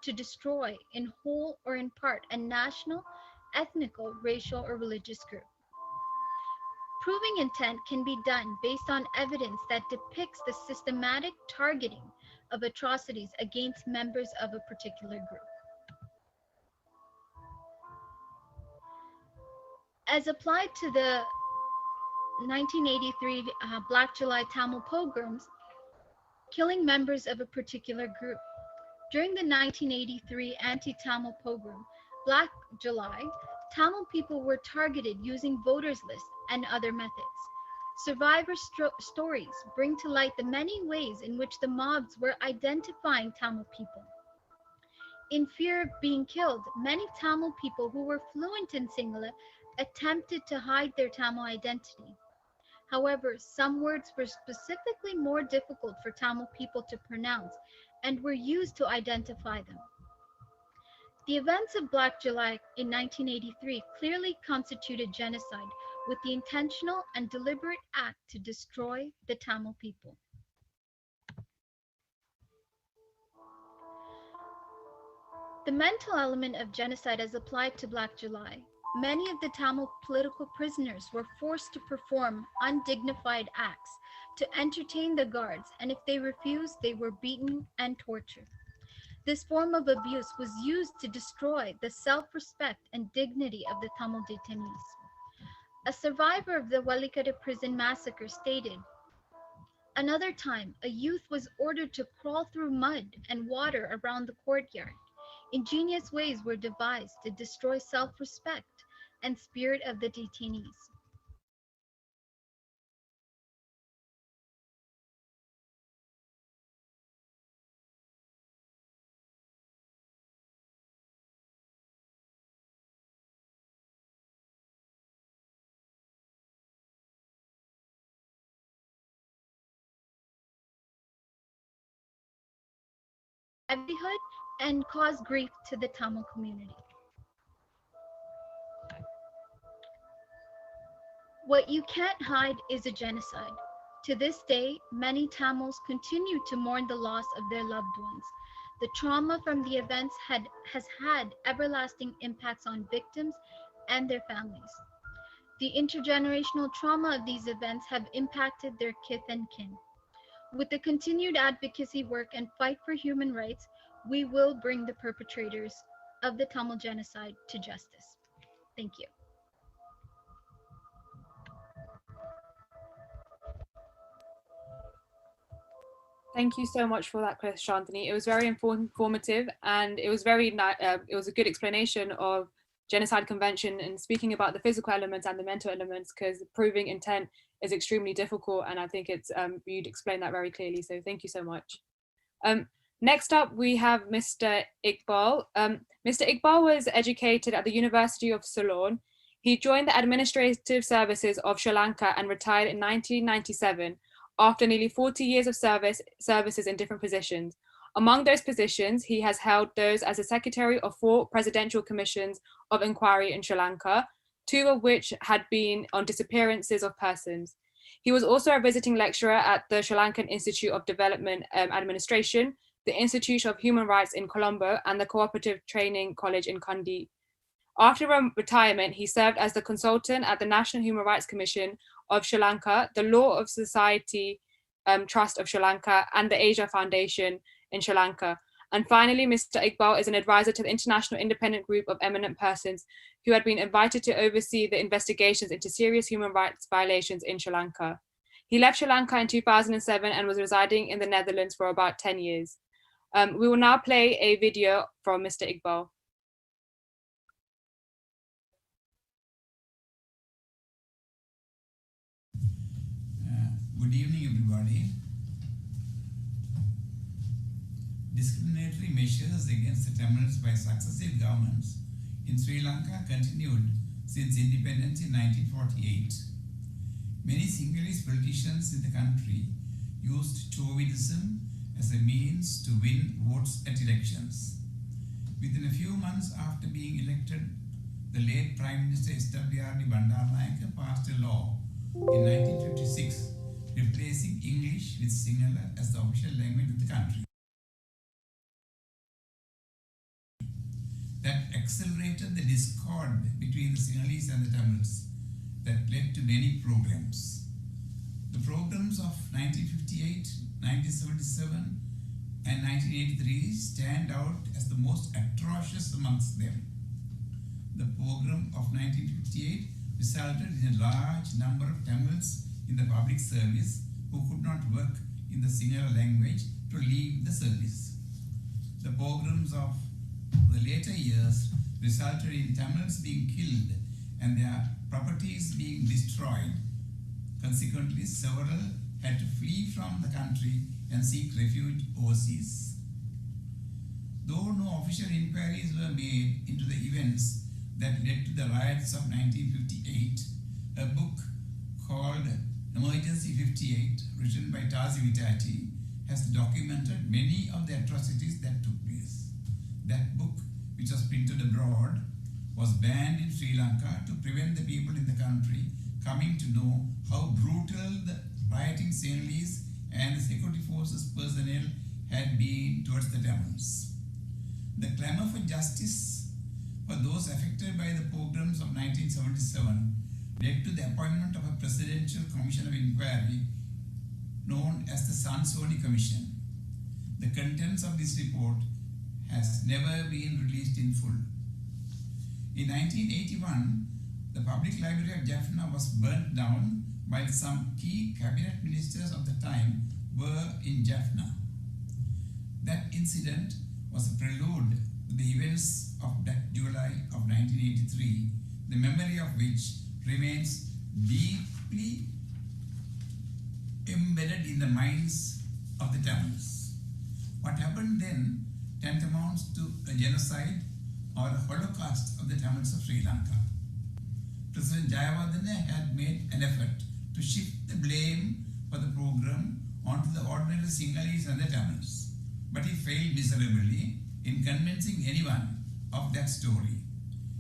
to destroy in whole or in part a national, ethnical, racial, or religious group. Proving intent can be done based on evidence that depicts the systematic targeting of atrocities against members of a particular group. As applied to the 1983 Black July Tamil pogroms, killing members of a particular group. During the 1983 anti-Tamil pogrom, Black July, Tamil people were targeted using voters lists and other methods. Survivor stories bring to light the many ways in which the mobs were identifying Tamil people. In fear of being killed, many Tamil people who were fluent in Sinhala attempted to hide their Tamil identity. However, some words were specifically more difficult for Tamil people to pronounce and were used to identify them. The events of Black July in 1983 clearly constituted genocide with the intentional and deliberate act to destroy the Tamil people. The mental element of genocide as applied to Black July. Many of the Tamil political prisoners were forced to perform undignified acts to entertain the guards, and if they refused, they were beaten and tortured. This form of abuse was used to destroy the self-respect and dignity of the Tamil detainees. A survivor of the Walikada prison massacre stated, "Another time, a youth was ordered to crawl through mud and water around the courtyard. Ingenious ways were devised to destroy self-respect and spirit of the detainees." Livelihood and cause grief to the Tamil community. What you can't hide is a genocide. To this day, many Tamils continue to mourn the loss of their loved ones. The trauma from the events has had everlasting impacts on victims and their families. The intergenerational trauma of these events have impacted their kith and kin. With the continued advocacy work and fight for human rights, we will bring the perpetrators of the Tamil genocide to justice. Thank you. Thank you so much for that, Shanthini. It was very informative, and it was it was a good explanation of Genocide Convention and speaking about the physical elements and the mental elements, because proving intent is extremely difficult, and I think it's you'd explained that very clearly. So thank you so much. Next up, we have Mr. Iqbal. Mr. Iqbal was educated at the University of Ceylon. He joined the administrative services of Sri Lanka and retired in 1997 after nearly 40 years of services in different positions. Among those positions, he has held those as a secretary of 4 presidential commissions of inquiry in Sri Lanka, 2 of which had been on disappearances of persons. He was also a visiting lecturer at the Sri Lankan Institute of Development Administration, the Institute of Human Rights in Colombo, and the Cooperative Training College in Kandy. After retirement, he served as the consultant at the National Human Rights Commission of Sri Lanka, the Law of Society Trust of Sri Lanka, and the Asia Foundation in Sri Lanka. And finally, Mr. Iqbal is an advisor to the International Independent Group of Eminent Persons who had been invited to oversee the investigations into serious human rights violations in Sri Lanka. He left Sri Lanka in 2007 and was residing in the Netherlands for about 10 years. We will now play a video from Mr. Iqbal. Good evening, everybody. Discriminatory measures against the Tamils by successive governments in Sri Lanka continued since independence in 1948. Many Sinhalese politicians in the country used Chauvinism as a means to win votes at elections. Within a few months after being elected, the late Prime Minister S.W.R.D. Bandaranaike passed a law in 1956 replacing English with Sinhala as the official language of the country. That accelerated the discord between the Sinhalese and the Tamils that led to many programs. The programs of 1958, 1977 and 1983 stand out as the most atrocious amongst them. The program of 1958 resulted in a large number of Tamils in the public service who could not work in the Sinhala language to leave the service. The pogroms of the later years resulted in Tamils being killed and their properties being destroyed. Consequently, several had to flee from the country and seek refuge overseas. Though no official inquiries were made into the events that led to the riots of 1958, a book called Emergency 58, written by Tazi Vitati, has documented many of the atrocities that took place. That book, which was printed abroad, was banned in Sri Lanka to prevent the people in the country coming to know how brutal the rioting Sinhalese and the security forces personnel had been towards the Tamils. The clamour for justice for those affected by the pogroms of 1977 led to the appointment of a Presidential Commission of Inquiry known as the Sansoni Commission. The contents of this report has never been released in full. In 1981, the Public Library of Jaffna was burnt down while some key cabinet ministers of the time were in Jaffna. That incident was a prelude to the events of that July of 1983, the memory of which remains deeply embedded in the minds of the Tamils. What happened then tantamounts to a genocide or a holocaust of the Tamils of Sri Lanka. President Jayawardena had made an effort to shift the blame for the program onto the ordinary Sinhalese and the Tamils, but he failed miserably in convincing anyone of that story.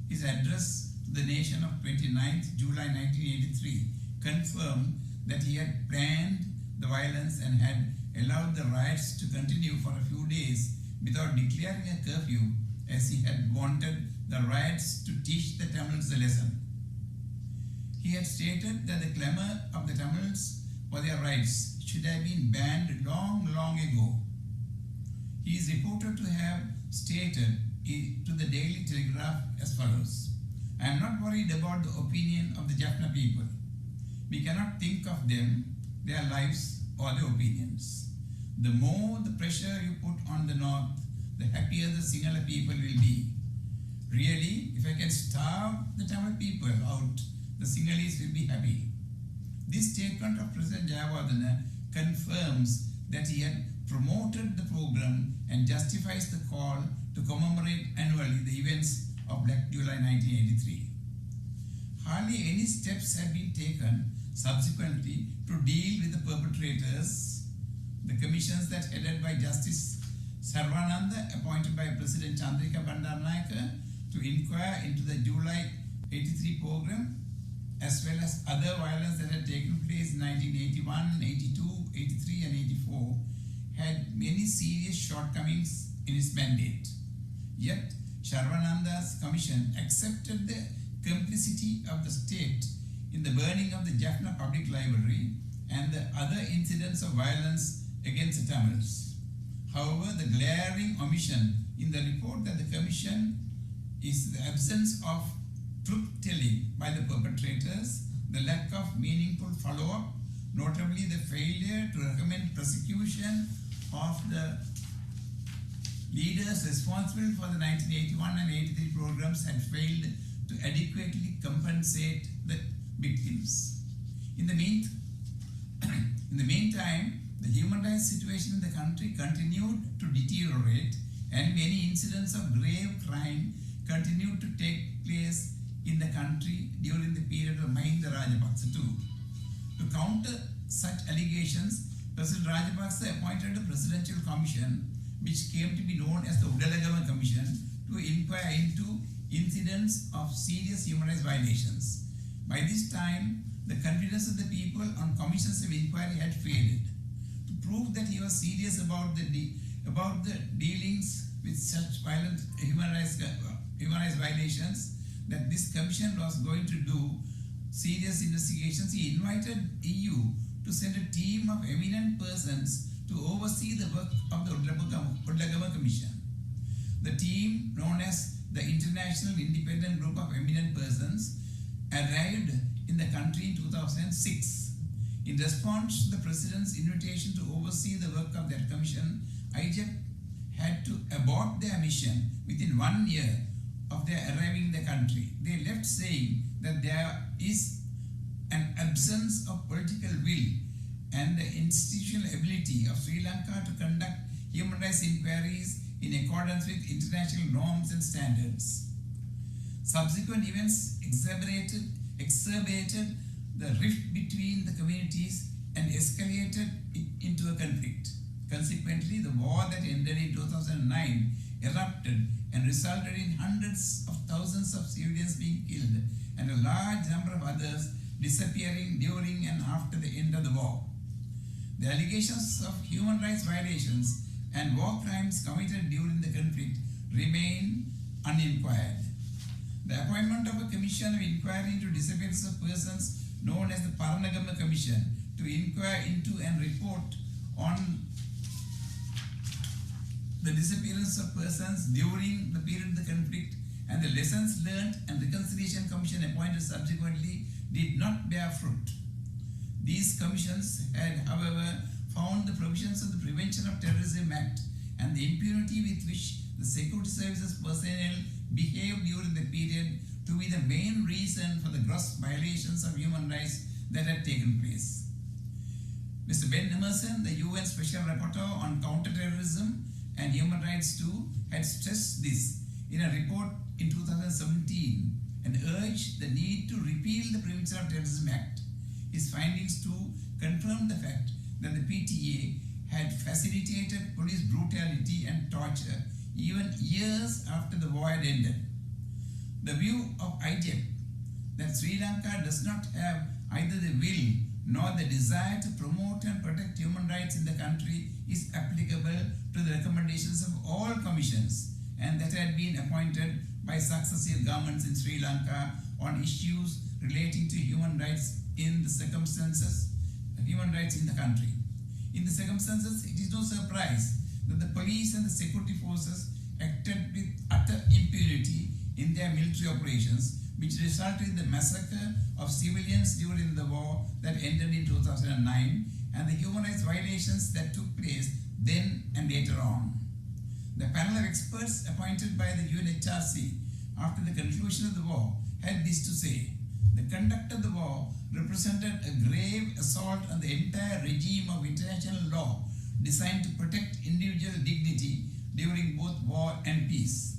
His address to the nation of 29th July 1983 confirmed that he had planned the violence and had allowed the riots to continue for a few days without declaring a curfew, as he had wanted the riots to teach the Tamils a lesson. He had stated that the clamour of the Tamils for their rights should have been banned long ago. He is reported to have stated to the Daily Telegraph as follows: "I am not worried about the opinion of the Jaffna people. We cannot think of them, their lives or their opinions. the more the pressure you put on the north, the happier the Sinhala people will be. Really, if I can starve the Tamil people out, the Sinhalese will be happy. This statement of President Jayawardena confirms that he had promoted the program and justifies the call to commemorate annually the events of Black July 1983. Hardly any steps have been taken subsequently to deal with the perpetrators. The commissions that headed by Justice Sarvananda, appointed by President Chandrika Bandaranaike to inquire into the July 83 program, as well as other violence that had taken place in 1981, 82, 83 and 84, had many serious shortcomings in its mandate. Yet, Sarvananda's commission accepted the complicity of the state in the burning of the Jaffna Public Library and the other incidents of violence against the Tamils. However, the glaring omission in the report that the commission is the absence of truth-telling by the perpetrators, the lack of meaningful follow-up, notably the failure to recommend prosecution of the leaders responsible for the 1981 and 83 programs had failed to adequately compensate the victims. In the meantime, the human rights situation in the country continued to deteriorate and many incidents of grave crime continued to take place in the country during the period of Mahinda Rajapaksa too. To counter such allegations, President Rajapaksa appointed a presidential commission which came to be known as the Udalagama Commission to inquire into incidents of serious human rights violations. By this time, the confidence of the people on commissions of inquiry had faded. To prove that he was serious about the dealings with such violent human rights violations, that this commission was going to do serious investigations, he invited EU to send a team of eminent persons to oversee the work of the Udalagama Commission. The team, known as the International Independent Group of Eminent Persons, arrived in the country in 2006. In response to the President's invitation to oversee the work of that commission, IJEP had to abort their mission within 1 year of their arriving in the country. They left saying that there is an absence of political will and the institutional ability of Sri Lanka to conduct human rights inquiries in accordance with international norms and standards. Subsequent events exacerbated the rift between the communities and escalated it into a conflict. Consequently, the war that ended in 2009 erupted and resulted in hundreds of thousands of civilians being killed and a large number of others disappearing during and after the end of the war. The allegations of human rights violations and war crimes committed during the conflict remain uninquired. The appointment of a commission of inquiry into disappearance of persons known as the Paranagama Commission to inquire into and report on the disappearance of persons during the period of the conflict and the lessons learned and reconciliation commission appointed subsequently did not bear fruit. These commissions had, however, found the provisions of the Prevention of Terrorism Act and the impunity with which the security services personnel behaved during the period to be the main reason for the gross violations of human rights that had taken place. Mr. Ben Emerson, the UN Special Rapporteur on Counterterrorism and Human Rights too, had stressed this in a report in 2017 and urged the need to repeal the Prevention of Terrorism Act. His findings too confirmed the fact that the PTA had facilitated police brutality and torture even years after the war had ended. The view of IJEP that Sri Lanka does not have either the will nor the desire to promote and protect human rights in the country is applicable to the recommendations of all commissions and that had been appointed by successive governments in Sri Lanka on issues relating to human rights in the circumstances, human rights in the country. In the circumstances, it is no surprise that the police and the security forces acted with utter impunity in their military operations, which resulted in the massacre of civilians during the war that ended in 2009 and the human rights violations that took place then and later on. The panel of experts appointed by the UNHRC after the conclusion of the war had this to say: the conduct of the war represented a grave assault on the entire regime of international law designed to protect individual dignity during both war and peace.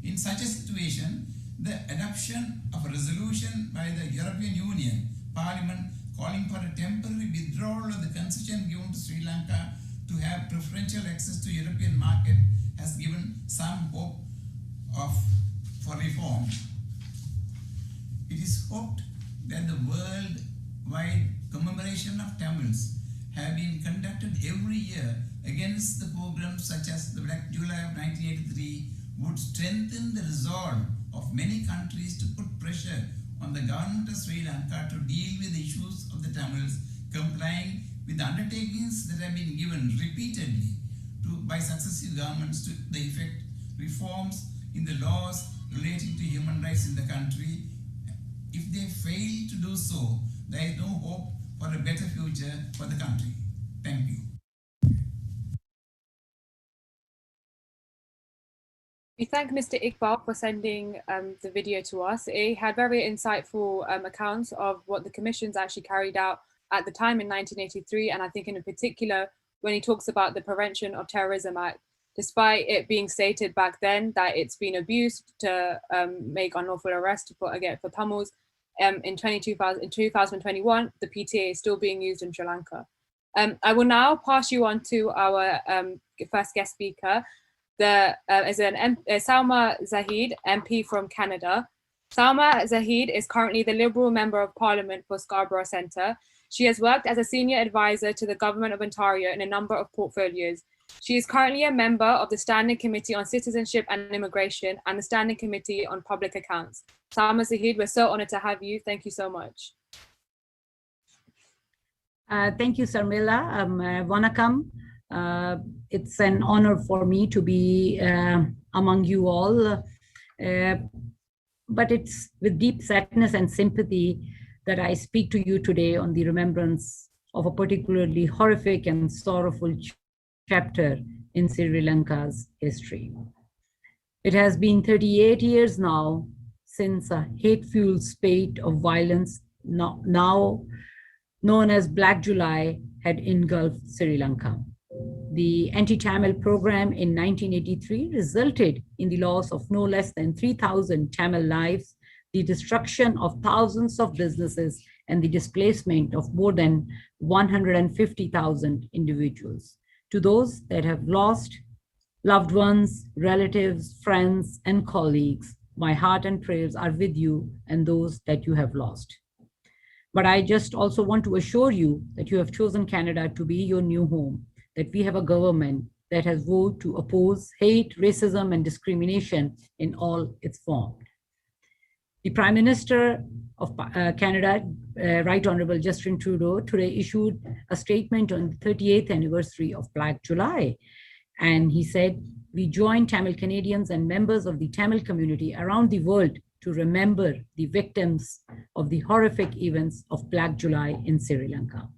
In such a situation, the adoption of a resolution by the European Union Parliament calling for a temporary withdrawal of the concession given to Sri Lanka to have preferential access to European market has given some hope for reform. It is hoped that the worldwide commemoration of Tamils have been conducted every year against the programs such as the Black July of 1983 would strengthen the resolve of many countries to put pressure on the government of Sri Lanka to deal with the issues of the Tamils, complying with the undertakings that have been given repeatedly by successive governments to the effect reforms in the laws relating to human rights in the country. If they fail to do so, there is no hope for a better future for the country. Thank you. We thank Mr. Iqbal for sending the video to us. It had very insightful accounts of what the commissions actually carried out at the time in 1983, and I think in particular when he talks about the Prevention of Terrorism Act, despite it being stated back then that it's been abused to make unlawful arrests for Tamils, in 2021, the PTA is still being used in Sri Lanka. I will now pass you on to our first guest speaker, Salma Zahid, MP from Canada. Salma Zahid is currently the Liberal Member of Parliament for Scarborough Centre. She has worked as a senior advisor to the Government of Ontario in a number of portfolios. She is currently a member of the Standing Committee on Citizenship and Immigration and the Standing Committee on Public Accounts. Salma Zahid, we're so honoured to have you. Thank you so much. Thank you, Sarmila. Wanakam. It's an honor for me to be among you all. But it's with deep sadness and sympathy that I speak to you today on the remembrance of a particularly horrific and sorrowful chapter in Sri Lanka's history. It has been 38 years now since a hate-fueled spate of violence, now known as Black July, had engulfed Sri Lanka. The anti-Tamil program in 1983 resulted in the loss of no less than 3,000 Tamil lives, the destruction of thousands of businesses, and the displacement of more than 150,000 individuals. To those that have lost loved ones, relatives, friends, and colleagues, my heart and prayers are with you and those that you have lost. But I just also want to assure you that you have chosen Canada to be your new home, that we have a government that has vowed to oppose hate, racism, and discrimination in all its forms. The Prime Minister of Canada, Right Honorable Justin Trudeau, today issued a statement on the 38th anniversary of Black July. And he said, we join Tamil Canadians and members of the Tamil community around the world to remember the victims of the horrific events of Black July in Sri Lanka.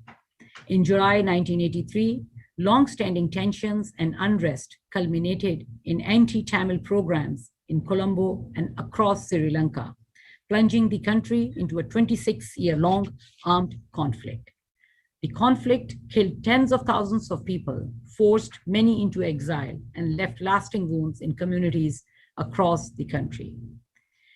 In July 1983, long-standing tensions and unrest culminated in anti-Tamil programs in Colombo and across Sri Lanka, plunging the country into a 26-year-long armed conflict. The conflict killed tens of thousands of people, forced many into exile, and left lasting wounds in communities across the country.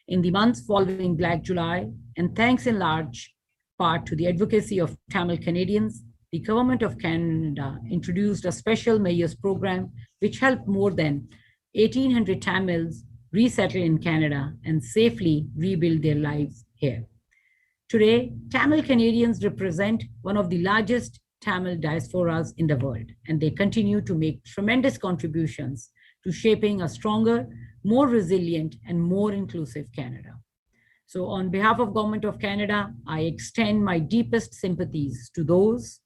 In the months following Black July, and thanks in large part to the advocacy of Tamil Canadians, the Government of Canada introduced a special measures program which helped more than 1,800 Tamils resettle in Canada and safely rebuild their lives here. Today, Tamil Canadians represent one of the largest Tamil diasporas in the world, and they continue to make tremendous contributions to shaping a stronger, more resilient, and more inclusive Canada. So on behalf of Government of Canada, I extend my deepest sympathies to those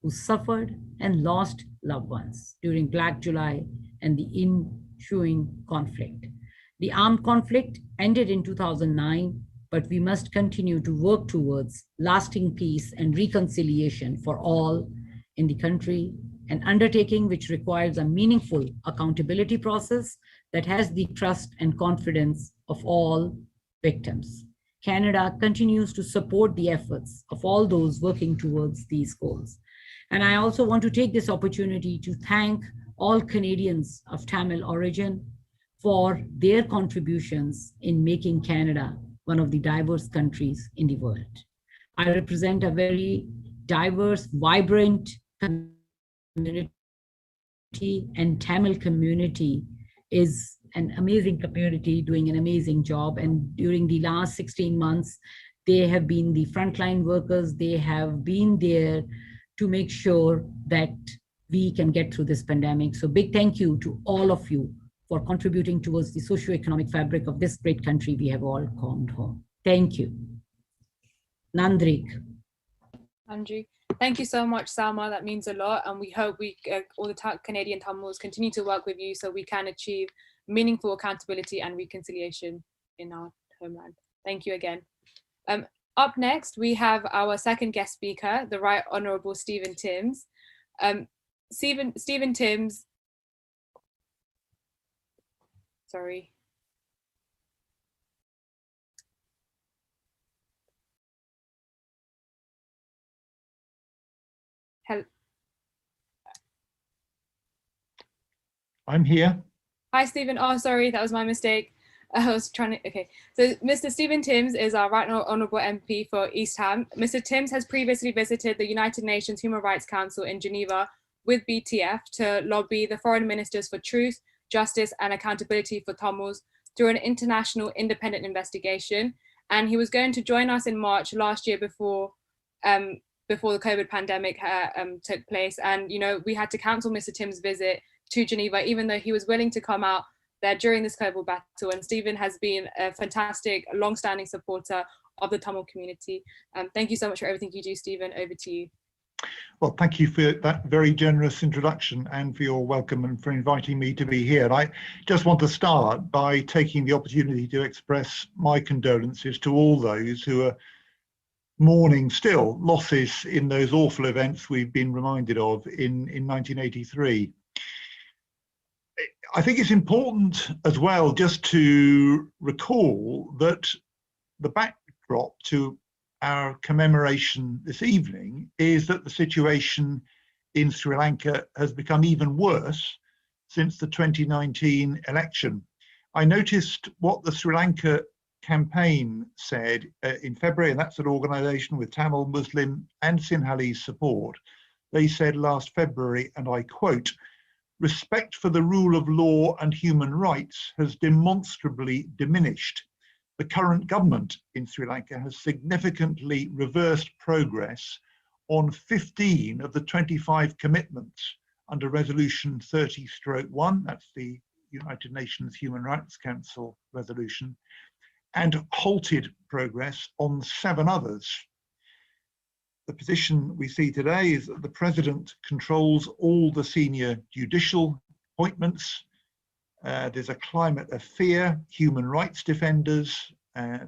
who suffered and lost loved ones during Black July and the ensuing conflict. The armed conflict ended in 2009, but we must continue to work towards lasting peace and reconciliation for all in the country an undertaking which requires a meaningful accountability process that has the trust and confidence of all victims. Canada continues to support the efforts of all those working towards these goals. And I also want to take this opportunity to thank all Canadians of Tamil origin for their contributions in making Canada one of the diverse countries in the world. I represent a very diverse, vibrant community, and Tamil community is an amazing community doing an amazing job. And during the last 16 months, they have been the frontline workers. They have been there to make sure that we can get through this pandemic. So big thank you to all of you for contributing towards the socio-economic fabric of this great country we have all called home. Thank you. Nandrik. Andrew, thank you so much, Salma. That means a lot, and we hope all the Canadian Tamils continue to work with you so we can achieve meaningful accountability and reconciliation in our homeland. Thank you again. Up next, we have our second guest speaker, the Right Honourable Stephen Timms. Stephen Timms, sorry. I'm here. Hi, Stephen. Oh, sorry, that was my mistake. I was trying to, okay. So Mr. Stephen Timms is our Right Honourable MP for East Ham. Mr. Timms has previously visited the United Nations Human Rights Council in Geneva with BTF to lobby the foreign ministers for truth, justice and accountability for Tamils through an international independent investigation. And he was going to join us in March last year before the COVID pandemic took place. And, you know, we had to cancel Mr. Timms' visit to Geneva, even though he was willing to come out there during this COVID battle. And Stephen has been a fantastic, long-standing supporter of the Tamil community. Thank you so much for everything you do, Stephen. Over to you. Well, thank you for that very generous introduction and for your welcome and for inviting me to be here. And I just want to start by taking the opportunity to express my condolences to all those who are mourning still losses in those awful events we've been reminded of in 1983. I think it's important as well just to recall that the backdrop to our commemoration this evening is that the situation in Sri Lanka has become even worse since the 2019 election. I noticed what the Sri Lanka campaign said in February, and that's an organisation with Tamil, Muslim and Sinhalese support. They said last February, and I quote, "Respect for the rule of law and human rights has demonstrably diminished. The current government in Sri Lanka has significantly reversed progress on 15 of the 25 commitments under Resolution 30/1, that's the United Nations Human Rights Council resolution, and halted progress on 7 others. The position we see today is that the president controls all the senior judicial appointments. There's a climate of fear. Human rights defenders,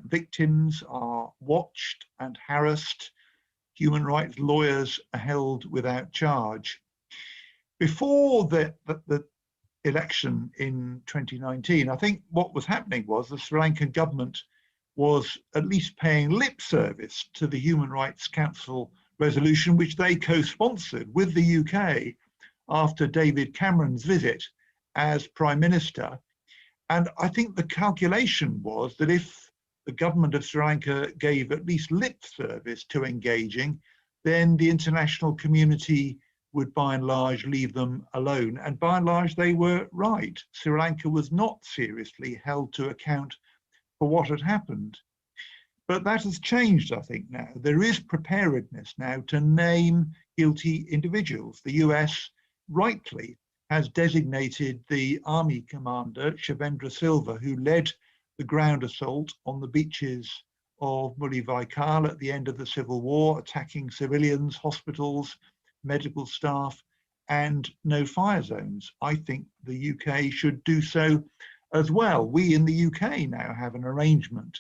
victims are watched and harassed. Human rights lawyers are held without charge. Before the election in 2019, I think what was happening was the Sri Lankan government was at least paying lip service to the Human Rights Council resolution, which they co-sponsored with the UK after David Cameron's visit as Prime Minister. And I think the calculation was that if the government of Sri Lanka gave at least lip service to engaging, then the international community would by and large leave them alone. And by and large, they were right. Sri Lanka was not seriously held to account for what had happened. But that has changed, I think, now. There is preparedness now to name guilty individuals. The US rightly has designated the army commander, Shavendra Silva, who led the ground assault on the beaches of Mulivaikal at the end of the Civil War, attacking civilians, hospitals, medical staff, and no-fire zones. I think the UK should do so as well. We in the UK now have an arrangement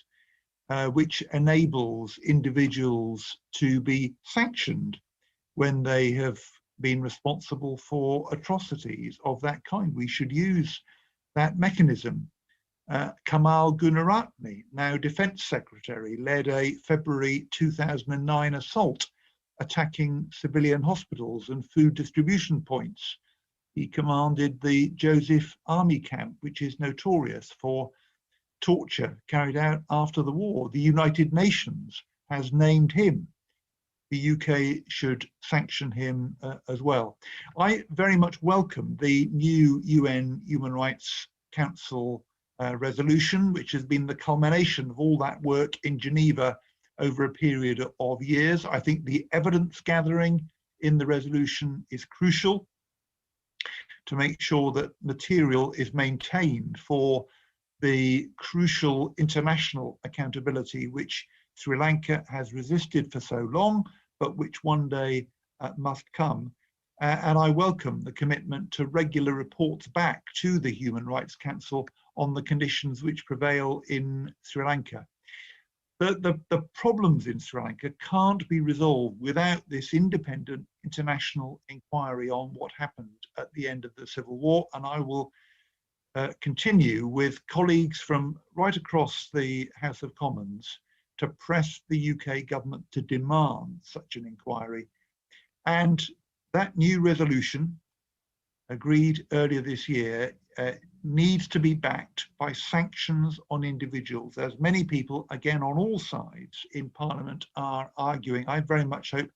which enables individuals to be sanctioned when they have been responsible for atrocities of that kind. We should use that mechanism. Kamal Gunaratne, now Defense Secretary, led a February 2009 assault attacking civilian hospitals and food distribution points. He commanded the Joseph Army Camp, which is notorious for torture carried out after the war. The United Nations has named him. The UK should sanction him as well. I very much welcome the new UN Human Rights Council resolution, which has been the culmination of all that work in Geneva over a period of years. I think the evidence gathering in the resolution is crucial to make sure that material is maintained for the crucial international accountability which Sri Lanka has resisted for so long, but which one day must come. And I welcome the commitment to regular reports back to the Human Rights Council on the conditions which prevail in Sri Lanka. The problems in Sri Lanka can't be resolved without this independent international inquiry on what happened at the end of the civil war, and I will continue with colleagues from right across the House of Commons to press the UK government to demand such an inquiry. And that new resolution, agreed earlier this year, needs to be backed by sanctions on individuals, as many people, again, on all sides in Parliament are arguing. I very much hope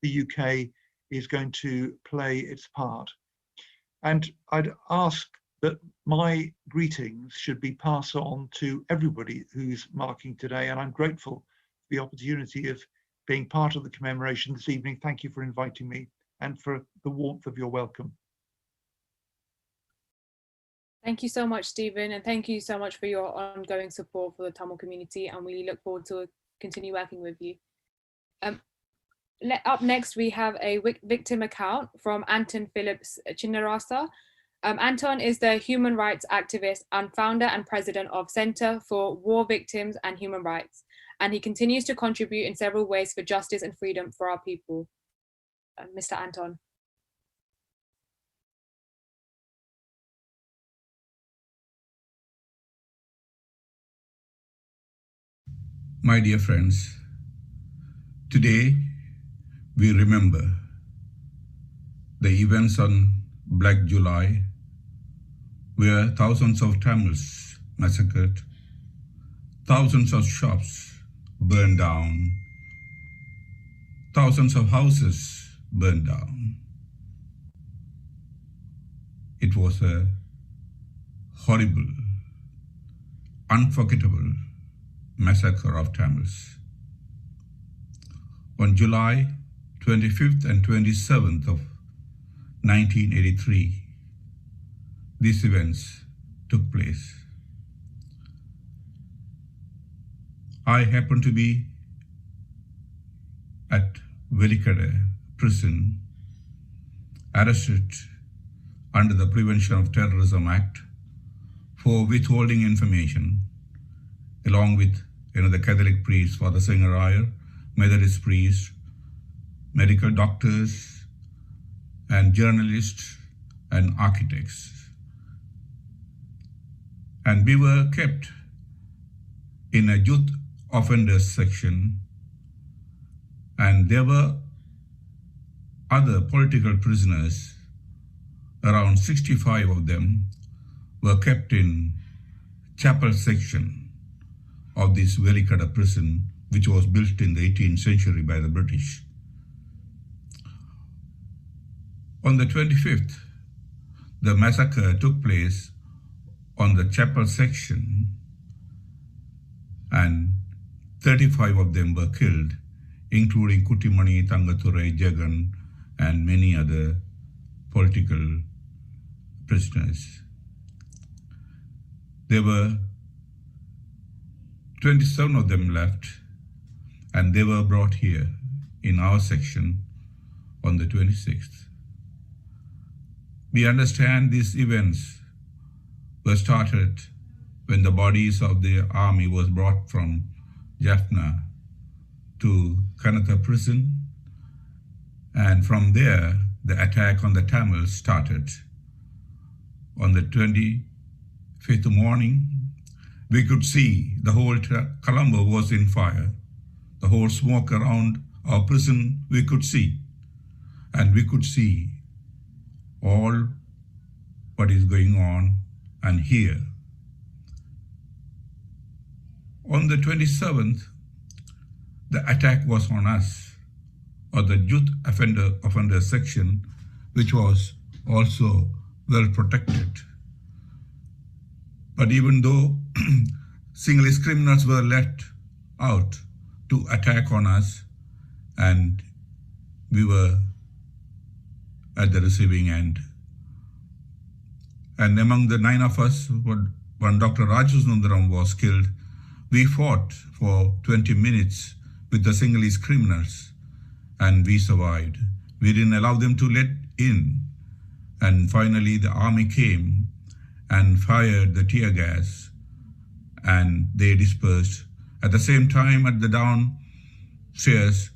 the UK is going to play its part. And I'd ask that my greetings should be passed on to everybody who's marking today, and I'm grateful for the opportunity of being part of the commemoration this evening. Thank you for inviting me and for the warmth of your welcome. Thank you so much, Stephen, and thank you so much for your ongoing support for the Tamil community, and we look forward to continue working with you. Up next, we have a victim account from Anton Phillips Chinnarasa. Anton is the human rights activist and founder and president of Center for War Victims and Human Rights, and he continues to contribute in several ways for justice and freedom for our people. Mr. Anton. My dear friends, today we remember the events on Black July, where thousands of Tamils massacred, thousands of shops burned down, thousands of houses burned down. It was a horrible, unforgettable massacre of Tamils. On July 25th and 27th of 1983, these events took place. I happened to be at Velikada prison, arrested under the Prevention of Terrorism Act for withholding information, along with the Catholic priest, Father Singarayar, Methodist priest, medical doctors, and journalists and architects. And we were kept in a youth offenders section, and there were other political prisoners, around 65 of them were kept in chapel section of this Velikada prison, which was built in the 18th century by the British. On the 25th, the massacre took place on the chapel section, and 35 of them were killed, including Kutimani, Tangathurai, Jagan, and many other political prisoners. There were 27 of them left, and they were brought here in our section on the 26th. We understand these events were started when the bodies of the army was brought from Jaffna to Kanatha prison, and from there the attack on the Tamils started. On the 25th morning, we could see the whole Colombo was in fire. The whole smoke around our prison we could see. And we could see all what is going on and hear. On the 27th, the attack was on us, or the youth offender section, which was also well protected. But even though Sinhalese criminals were let out to attack on us, and we were at the receiving end. And among the 9 of us, when Dr. Rajasundaram was killed, we fought for 20 minutes with the Sinhalese criminals, and we survived. We didn't allow them to let in. And finally, the army came and fired the tear gas, and they dispersed. At the same time, at the downstairs,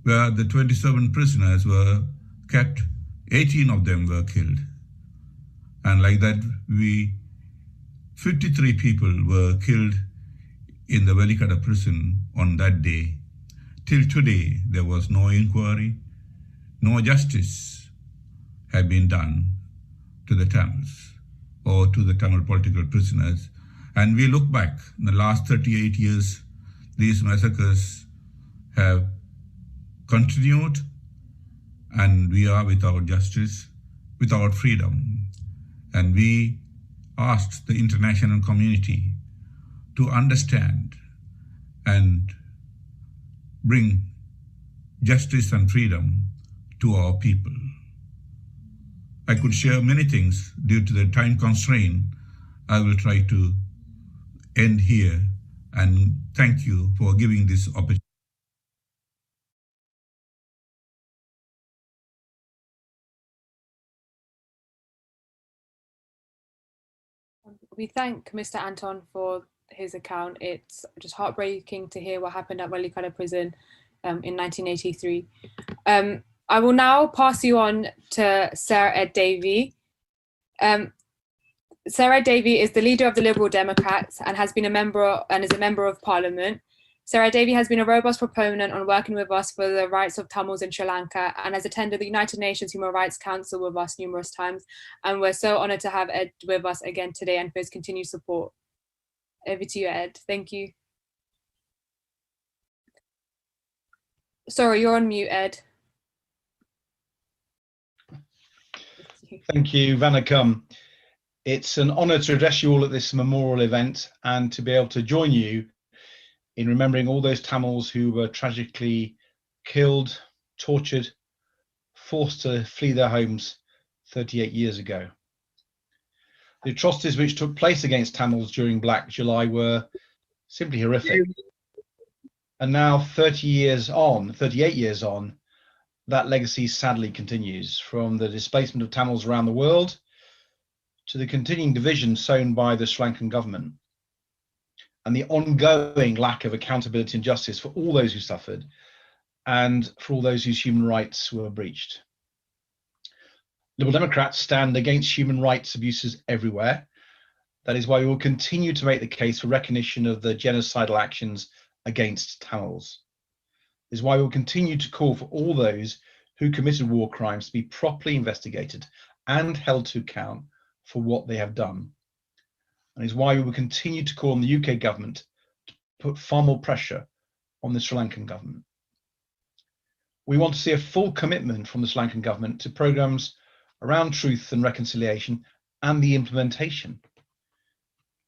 where the 27 prisoners were kept, 18 of them were killed. And like that, 53 people were killed in the Velikada prison on that day. Till today, there was no inquiry, no justice had been done to the Tamils or to the Tamil political prisoners. And we look back, in the last 38 years, these massacres have continued, and we are without justice, without freedom. And we asked the international community to understand and bring justice and freedom to our people. I could share many things. Due to the time constraint, I will try to end here, and thank you for giving this opportunity. We thank Mr. Anton for his account. It's just heartbreaking to hear what happened at Velikada prison in 1983. I will now pass you on to Sarah Ed Davey. Sarah Ed Davey is the leader of the Liberal Democrats and is a member of Parliament. Sarah Davey has been a robust proponent on working with us for the rights of Tamils in Sri Lanka and has attended the United Nations Human Rights Council with us numerous times. And we're so honored to have Ed with us again today and for his continued support. Over to you, Ed. Thank you. Sorry, you're on mute, Ed. Thank you, Vanakkam. It's an honour to address you all at this memorial event and to be able to join you in remembering all those Tamils who were tragically killed, tortured, forced to flee their homes 38 years ago. The atrocities which took place against Tamils during Black July were simply horrific. And now 38 years on, that legacy sadly continues, from the displacement of Tamils around the world to the continuing division sown by the Sri Lankan government and the ongoing lack of accountability and justice for all those who suffered and for all those whose human rights were breached. Liberal Democrats stand against human rights abuses everywhere. That is why we will continue to make the case for recognition of the genocidal actions against Tamils. This is why we will continue to call for all those who committed war crimes to be properly investigated and held to account for what they have done. And is why we will continue to call on the UK government to put far more pressure on the Sri Lankan government. We want to see a full commitment from the Sri Lankan government to programmes around truth and reconciliation and the implementation.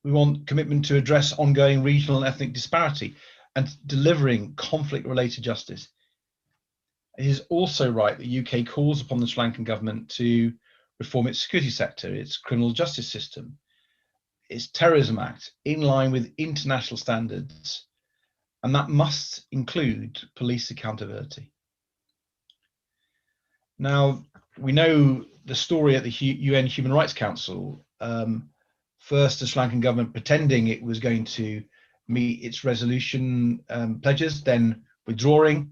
We want commitment to address ongoing regional and ethnic disparity and delivering conflict-related justice. It is also right that the UK calls upon the Sri Lankan government to reform its security sector, its criminal justice system, its terrorism act in line with international standards, and that must include police accountability. Now, we know the story at the UN Human Rights Council. First, the Sri Lankan government pretending it was going to meet its resolution pledges, then withdrawing.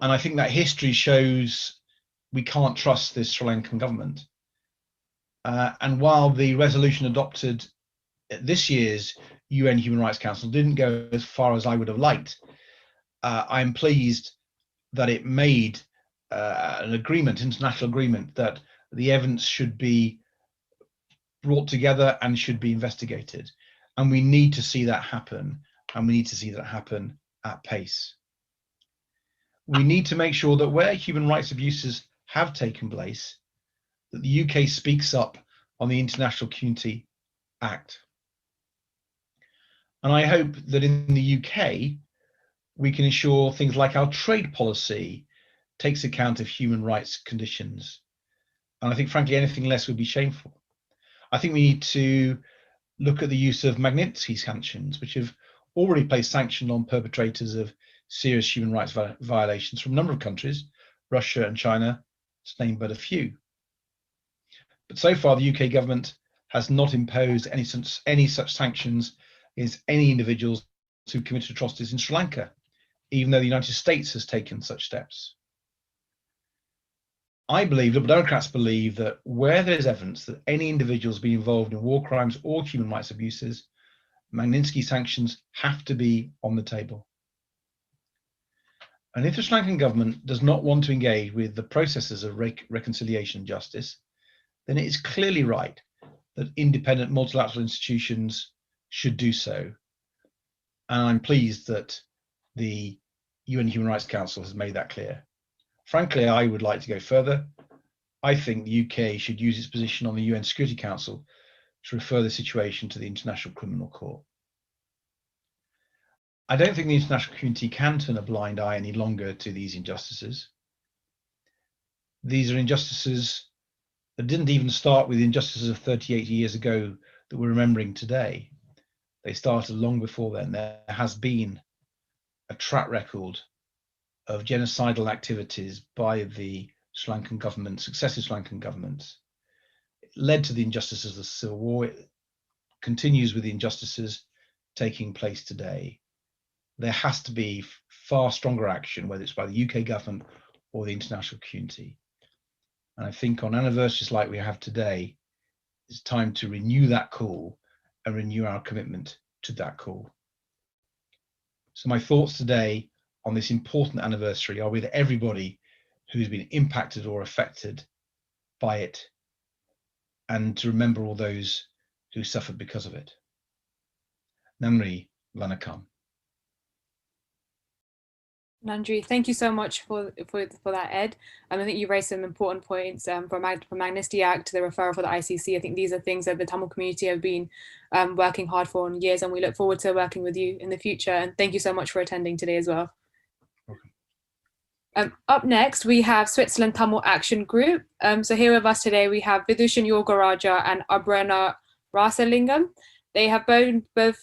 And I think that history shows we can't trust this Sri Lankan government. And while the resolution adopted at this year's UN Human Rights Council didn't go as far as I would have liked, I'm pleased that it made an agreement, international agreement, that the evidence should be brought together and should be investigated. And we need to see that happen, and we need to see that happen at pace. We need to make sure that where human rights abuses have taken place, that the UK speaks up on the international community act. And I hope that in the UK, we can ensure things like our trade policy takes account of human rights conditions. And I think, frankly, anything less would be shameful. I think we need to look at the use of Magnitsky sanctions, which have already placed sanctions on perpetrators of serious human rights violations from a number of countries, Russia and China, to name but a few. But so far, the UK government has not imposed any such sanctions against any individuals who committed atrocities in Sri Lanka, even though the United States has taken such steps. I believe, Liberal Democrats believe, that where there is evidence that any individual has been involved in war crimes or human rights abuses, Magnitsky sanctions have to be on the table. And if the Sri Lankan government does not want to engage with the processes of reconciliation and justice, then it is clearly right that independent multilateral institutions should do so. And I'm pleased that the UN Human Rights Council has made that clear. Frankly, I would like to go further. I think the UK should use its position on the UN Security Council to refer the situation to the International Criminal Court. I don't think the international community can turn a blind eye any longer to these injustices. These are injustices that didn't even start with the injustices of 38 years ago that we're remembering today. They started long before then. There has been a track record of genocidal activities by the Sri Lankan government, successive Sri Lankan governments. It led to the injustices of the Civil War. It continues with the injustices taking place today. There has to be far stronger action, whether it's by the UK government or the international community. And I think on anniversaries like we have today, it's time to renew that call and renew our commitment to that call. So my thoughts today on this important anniversary are with everybody who's been impacted or affected by it, and to remember all those who suffered because of it. Namri Vanakam. Nandri, thank you so much for that, Ed. I think you raised some important points from Magnitsky Act to the referral for the ICC. I think these are things that the Tamil community have been working hard for in years, and we look forward to working with you in the future. And thank you so much for attending today as well. Up next, we have Switzerland Tamil Action Group. So here with us today, we have Vidushan Yogaraja and Abrana Rasalingam. They both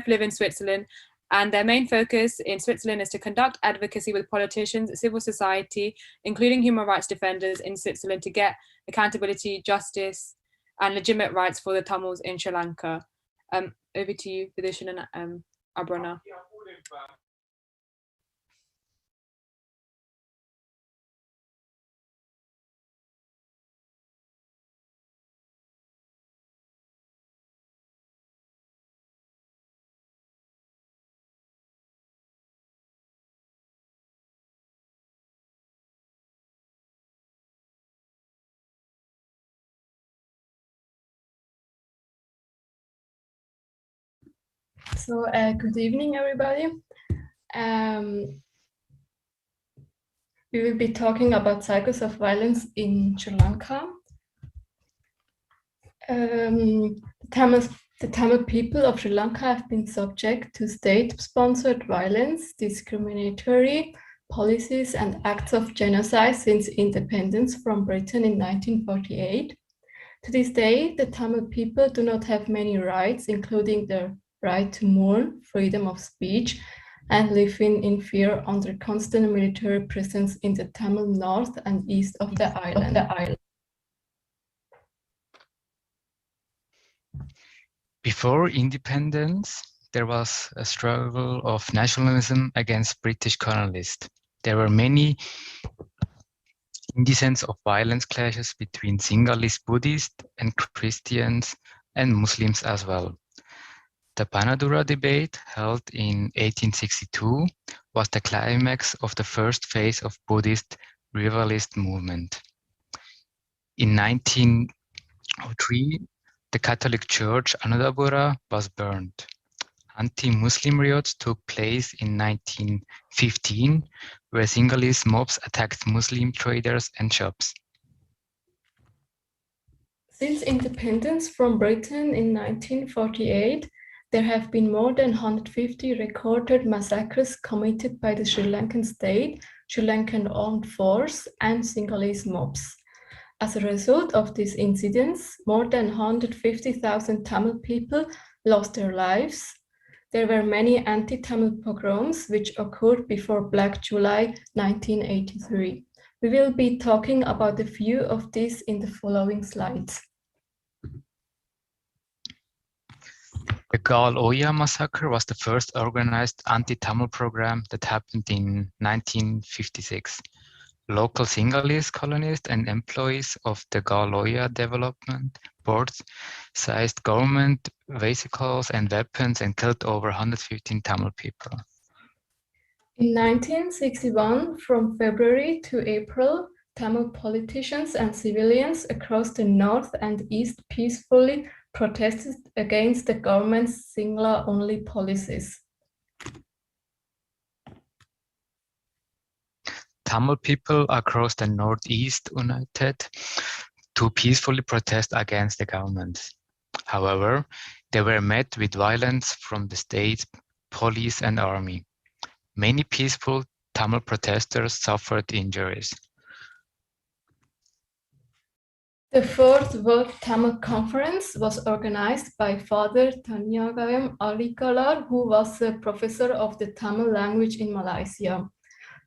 live in Switzerland, and their main focus in Switzerland is to conduct advocacy with politicians, civil society, including human rights defenders in Switzerland, to get accountability, justice, and legitimate rights for the Tamils in Sri Lanka. Over to you, Vidushan and Abrana. So good evening, everybody. We will be talking about cycles of violence in Sri Lanka. The Tamil people of Sri Lanka have been subject to state-sponsored violence, discriminatory policies, and acts of genocide since independence from Britain in 1948. To this day, the Tamil people do not have many rights, including the right to mourn, freedom of speech, and living in fear under constant military presence in the Tamil north and east of the island. Before independence, there was a struggle of nationalism against British colonialists. There were many incidents of violence clashes between Sinhalese Buddhists and Christians and Muslims as well. The Panadura debate, held in 1862, was the climax of the first phase of Buddhist revivalist movement. In 1903, the Catholic Church Anuradhapura was burned. Anti-Muslim riots took place in 1915, where Sinhalese mobs attacked Muslim traders and shops. Since independence from Britain in 1948, there have been more than 150 recorded massacres committed by the Sri Lankan state, Sri Lankan armed force, and Sinhalese mobs. As a result of these incidents, more than 150,000 Tamil people lost their lives. There were many anti-Tamil pogroms which occurred before Black July 1983. We will be talking about a few of these in the following slides. The Gal Oya massacre was the first organized anti-Tamil program that happened in 1956. Local Sinhalese colonists and employees of the Gal Oya development boards seized government vehicles and weapons and killed over 115 Tamil people. In 1961, from February to April, Tamil politicians and civilians across the north and east peacefully protested against the government's Sinhala-only policies. Tamil people across the northeast united to peacefully protest against the government. However, they were met with violence from the state, police, and army. Many peaceful Tamil protesters suffered injuries. The Fourth World Tamil Conference was organized by Father Tanyagayam Alikalar, who was a professor of the Tamil language in Malaysia.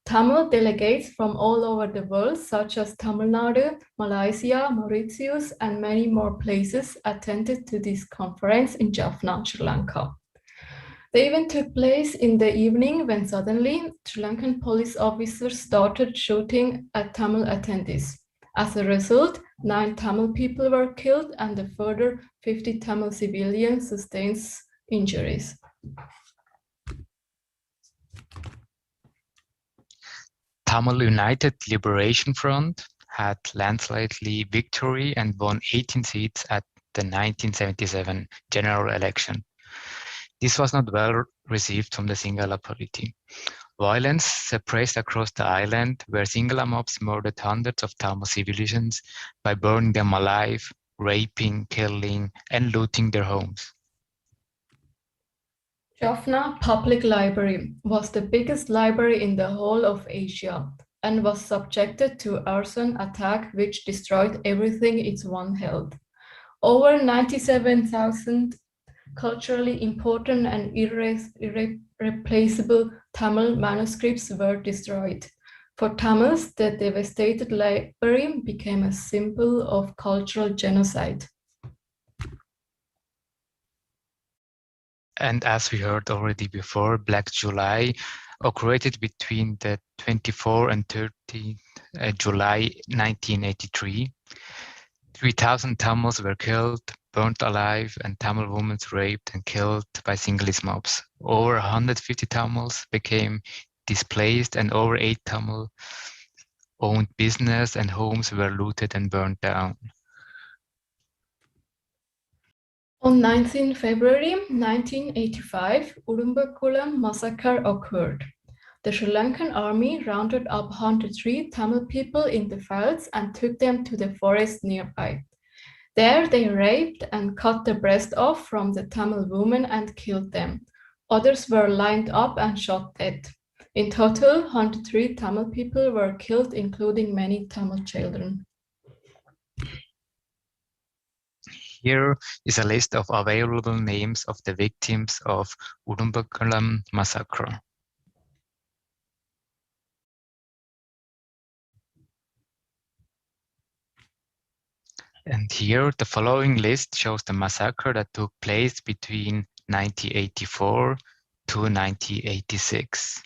Tamil delegates from all over the world, such as Tamil Nadu, Malaysia, Mauritius, and many more places, attended to this conference in Jaffna, Sri Lanka. The event took place in the evening when suddenly Sri Lankan police officers started shooting at Tamil attendees. As a result, 9 Tamil people were killed and a further 50 Tamil civilians sustained injuries. Tamil United Liberation Front had landslidely victory and won 18 seats at the 1977 general election. This was not well received from the Sinhala polity. Violence suppressed across the island, where Sinhala mobs murdered hundreds of Tamil civilians by burning them alive, raping, killing, and looting their homes. Jaffna Public Library was the biggest library in the whole of Asia and was subjected to arson attack which destroyed everything it once held. Over 97,000 culturally important and irreplaceable Tamil manuscripts were destroyed. For Tamils, the devastated library became a symbol of cultural genocide. And as we heard already before, Black July occurred between the 24th and 30th July 1983. 3,000 Tamils were killed, burnt alive, and Tamil women raped and killed by Sinhalese mobs. Over 150 Tamils became displaced, and over 8 Tamil-owned business and homes were looted and burned down. On 19 February 1985, Udumbakulam massacre occurred. The Sri Lankan army rounded up 103 Tamil people in the fields and took them to the forest nearby. There they raped and cut the breast off from the Tamil women and killed them. Others were lined up and shot dead. In total, 103 Tamil people were killed, including many Tamil children. Here is a list of available names of the victims of Udumbakulam massacre. And here the following list shows the massacre that took place between 1984 to 1986.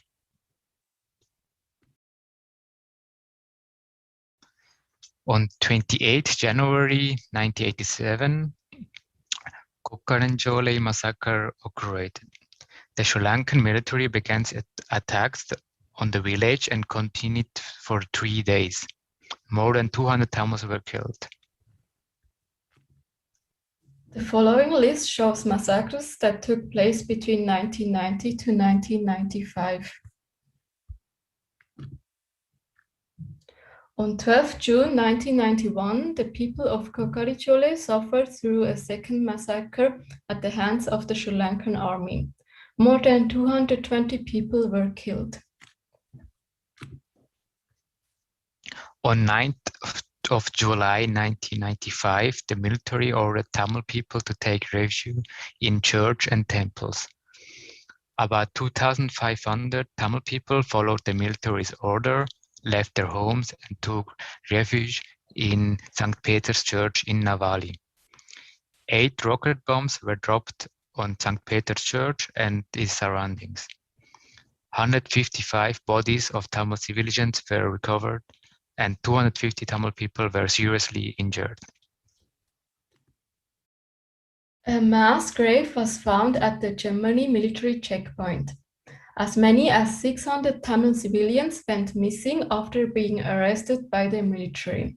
On 28 January 1987, Kokkaranjole massacre occurred. The Sri Lankan military began attacks on the village and continued for 3 days. More than 200 Tamils were killed. The following list shows massacres that took place between 1990 to 1995. On 12 June 1991, the people of Kokarichole suffered through a second massacre at the hands of the Sri Lankan army. More than 220 people were killed. On 9th of July 1995, the military ordered Tamil people to take refuge in church and temples. About 2,500 Tamil people followed the military's order, left their homes and took refuge in St. Peter's Church in Navali. 8 rocket bombs were dropped on St. Peter's Church and its surroundings. 155 bodies of Tamil civilians were recovered and 250 Tamil people were seriously injured. A mass grave was found at the Germany military checkpoint. As many as 600 Tamil civilians went missing after being arrested by the military.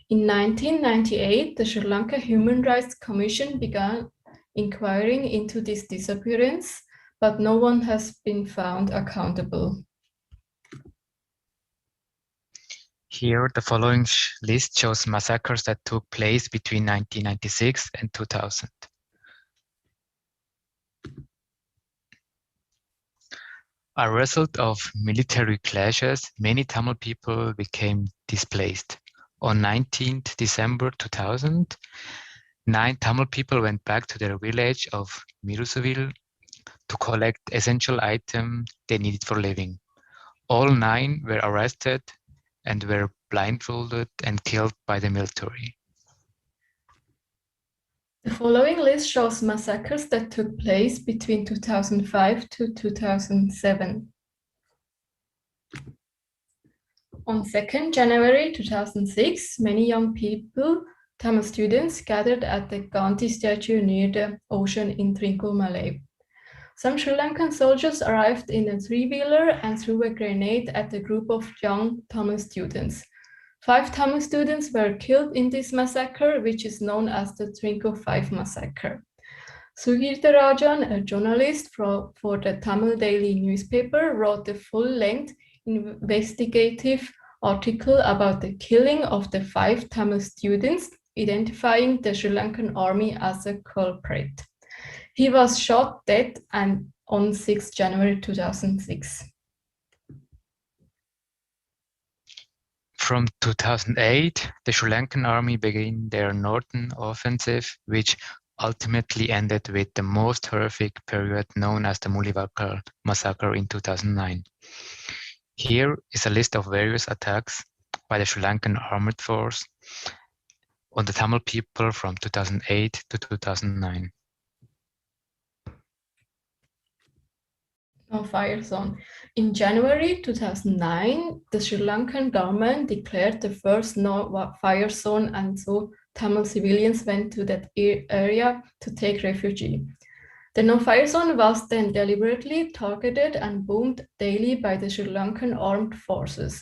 In 1998, the Sri Lanka Human Rights Commission began inquiring into this disappearance, but no one has been found accountable. Here, the following list shows massacres that took place between 1996 and 2000. As a result of military clashes, many Tamil people became displaced. On 19th December 2000, 9 Tamil people went back to their village of Mirusaville to collect essential items they needed for living. All 9 were arrested and were blindfolded and killed by the military. The following list shows massacres that took place between 2005 to 2007. On 2nd January 2006, many young people, Tamil students, gathered at the Gandhi statue near the ocean in Trincomalee. Some Sri Lankan soldiers arrived in a 3-wheeler and threw a grenade at a group of young Tamil students. 5 Tamil students were killed in this massacre, which is known as the Trinco 5 massacre. Sugirtha Rajan, a journalist for the Tamil Daily newspaper, wrote a full-length investigative article about the killing of the 5 Tamil students, identifying the Sri Lankan army as a culprit. He was shot dead on 6 January 2006. From 2008, the Sri Lankan army began their northern offensive, which ultimately ended with the most horrific period known as the Mulivakkal massacre in 2009. Here is a list of various attacks by the Sri Lankan armed force on the Tamil people from 2008 to 2009. No fire zone. In January 2009, the Sri Lankan government declared the first no fire zone, and so Tamil civilians went to that area to take refuge. The no-fire zone was then deliberately targeted and bombed daily by the Sri Lankan armed forces.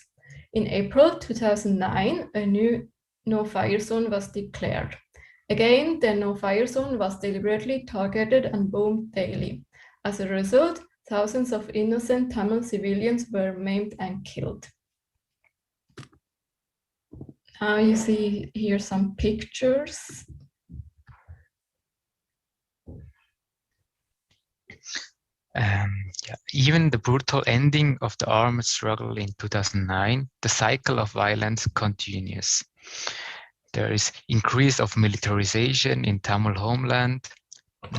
In April 2009, a new no-fire zone was declared. Again, the no-fire zone was deliberately targeted and bombed daily. As a result, thousands of innocent Tamil civilians were maimed and killed. Now you see here some pictures. Even the brutal ending of the armed struggle in 2009, the cycle of violence continues. There is increase of militarization in Tamil homeland,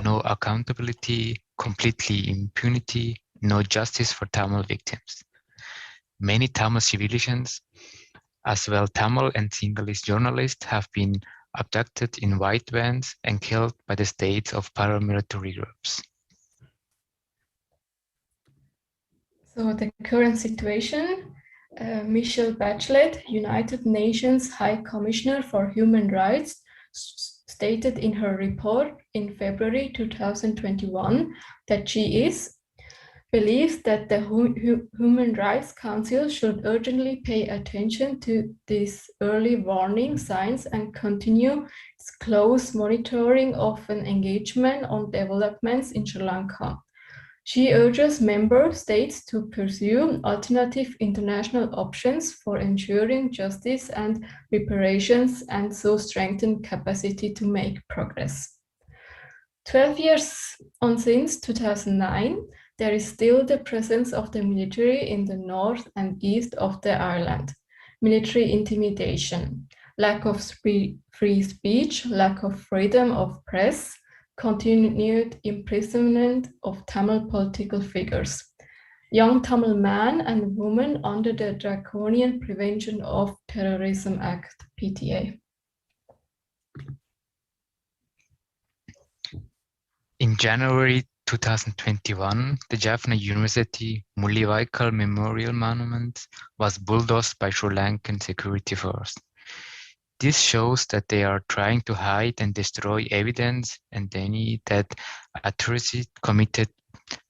no accountability, completely impunity, no justice for Tamil victims. Many Tamil civilians, as well Tamil and Sinhalese journalists, have been abducted in white vans and killed by the states of paramilitary groups. So the current situation, Michelle Bachelet, United Nations High Commissioner for Human Rights, stated in her report in February 2021 that she believes that the Human Rights Council should urgently pay attention to these early warning signs and continue its close monitoring of an engagement on developments in Sri Lanka. She urges member states to pursue alternative international options for ensuring justice and reparations and so strengthen capacity to make progress. 12 years on since 2009, there is still the presence of the military in the north and east of the island. Military intimidation, lack of free speech, lack of freedom of press, continued imprisonment of Tamil political figures. Young Tamil man and woman under the Draconian Prevention of Terrorism Act, PTA. In January 2021, the Jaffna University Mullawaikal Memorial Monument was bulldozed by Sri Lankan security force. This shows that they are trying to hide and destroy evidence and any that atrocity committed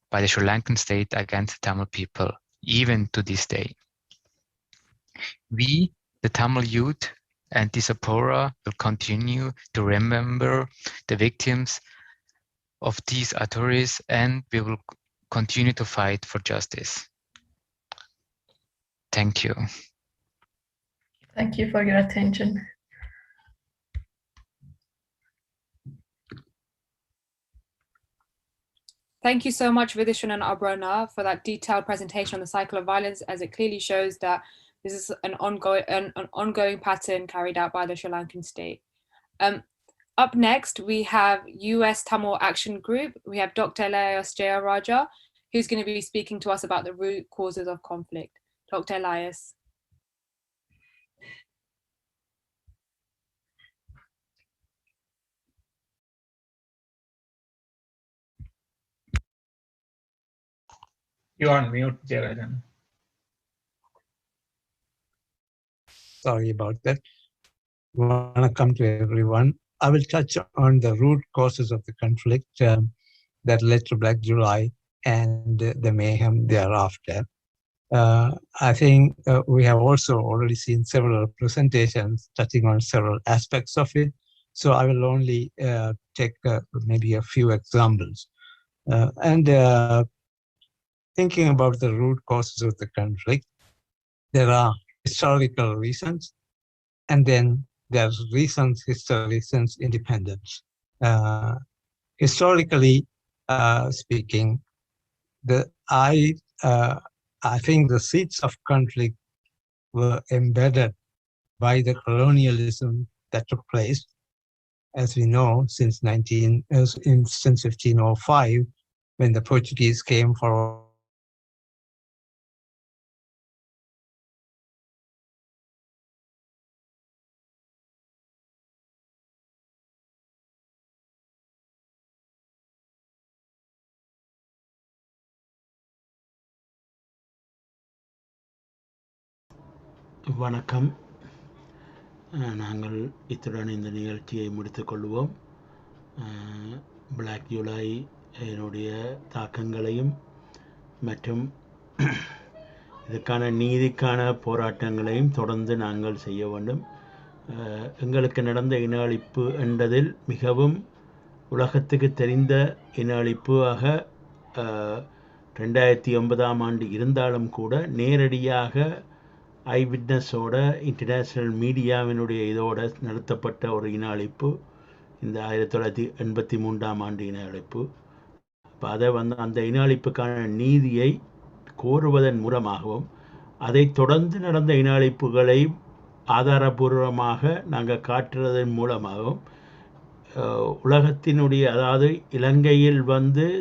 by the Sri Lankan state against the Tamil people, even to this day. We, the Tamil youth and diaspora, will continue to remember the victims of these authorities, and we will continue to fight for justice. Thank you. Thank you for your attention. Thank you so much, Vidishan and Abrona, for that detailed presentation on the cycle of violence, as it clearly shows that this is an ongoing pattern carried out by the Sri Lankan state. Up next, we have US Tamil Action Group. We have Dr. Elias Jayaraja, who's going to be speaking to us about the root causes of conflict. Dr. Elias. You're on mute, Jayarajan. Sorry about that. Welcome to everyone. I will touch on the root causes of the conflict that led to Black July and the mayhem thereafter. I think we have also already seen several presentations touching on several aspects of it. So I will only take maybe a few examples. Thinking about the root causes of the conflict, there are historical reasons, and then there's reasons, history, since independence. Historically speaking, I think the seeds of conflict were embedded by the colonialism that took place, as we know, since 1505, when the Portuguese came for வணக்கம். நாங்கள் இத்துடன் இந்த நிகழ்ச்சியை முடித்துக் கொள்வோம். Black July என்னுடைய தாக்கங்களையும் மற்றும் இதுக்கான நீதிக்கான போராட்டங்களையும் தொடர்ந்து நாங்கள் செய்ய வேண்டும். எங்களுக்கு நடந்த இன அழிப்பு என்பதில் மிகவும் உலகத்துக்கு தெரிந்த இன அழிப்பாக 2009 ஆண்டு இருந்தாலும் கூட நேரடியாக ஐவிட்னஸோட இன்டர்நேஷ்னல் மீடியாவினுடைய இதோட நடத்தப்பட்ட ஒரு இன அழிப்பு இந்த 1983 ஆண்டு இன அழிப்பு. அப்போ அதை அந்த இன அழிப்புக்கான நீதியை கோருவதன் மூலமாகவும் அதை தொடர்ந்து நடந்த இன அழிப்புகளை ஆதாரபூர்வமாக நாங்கள் காட்டுறதன் மூலமாகவும் உலகத்தினுடைய, அதாவது இலங்கையில்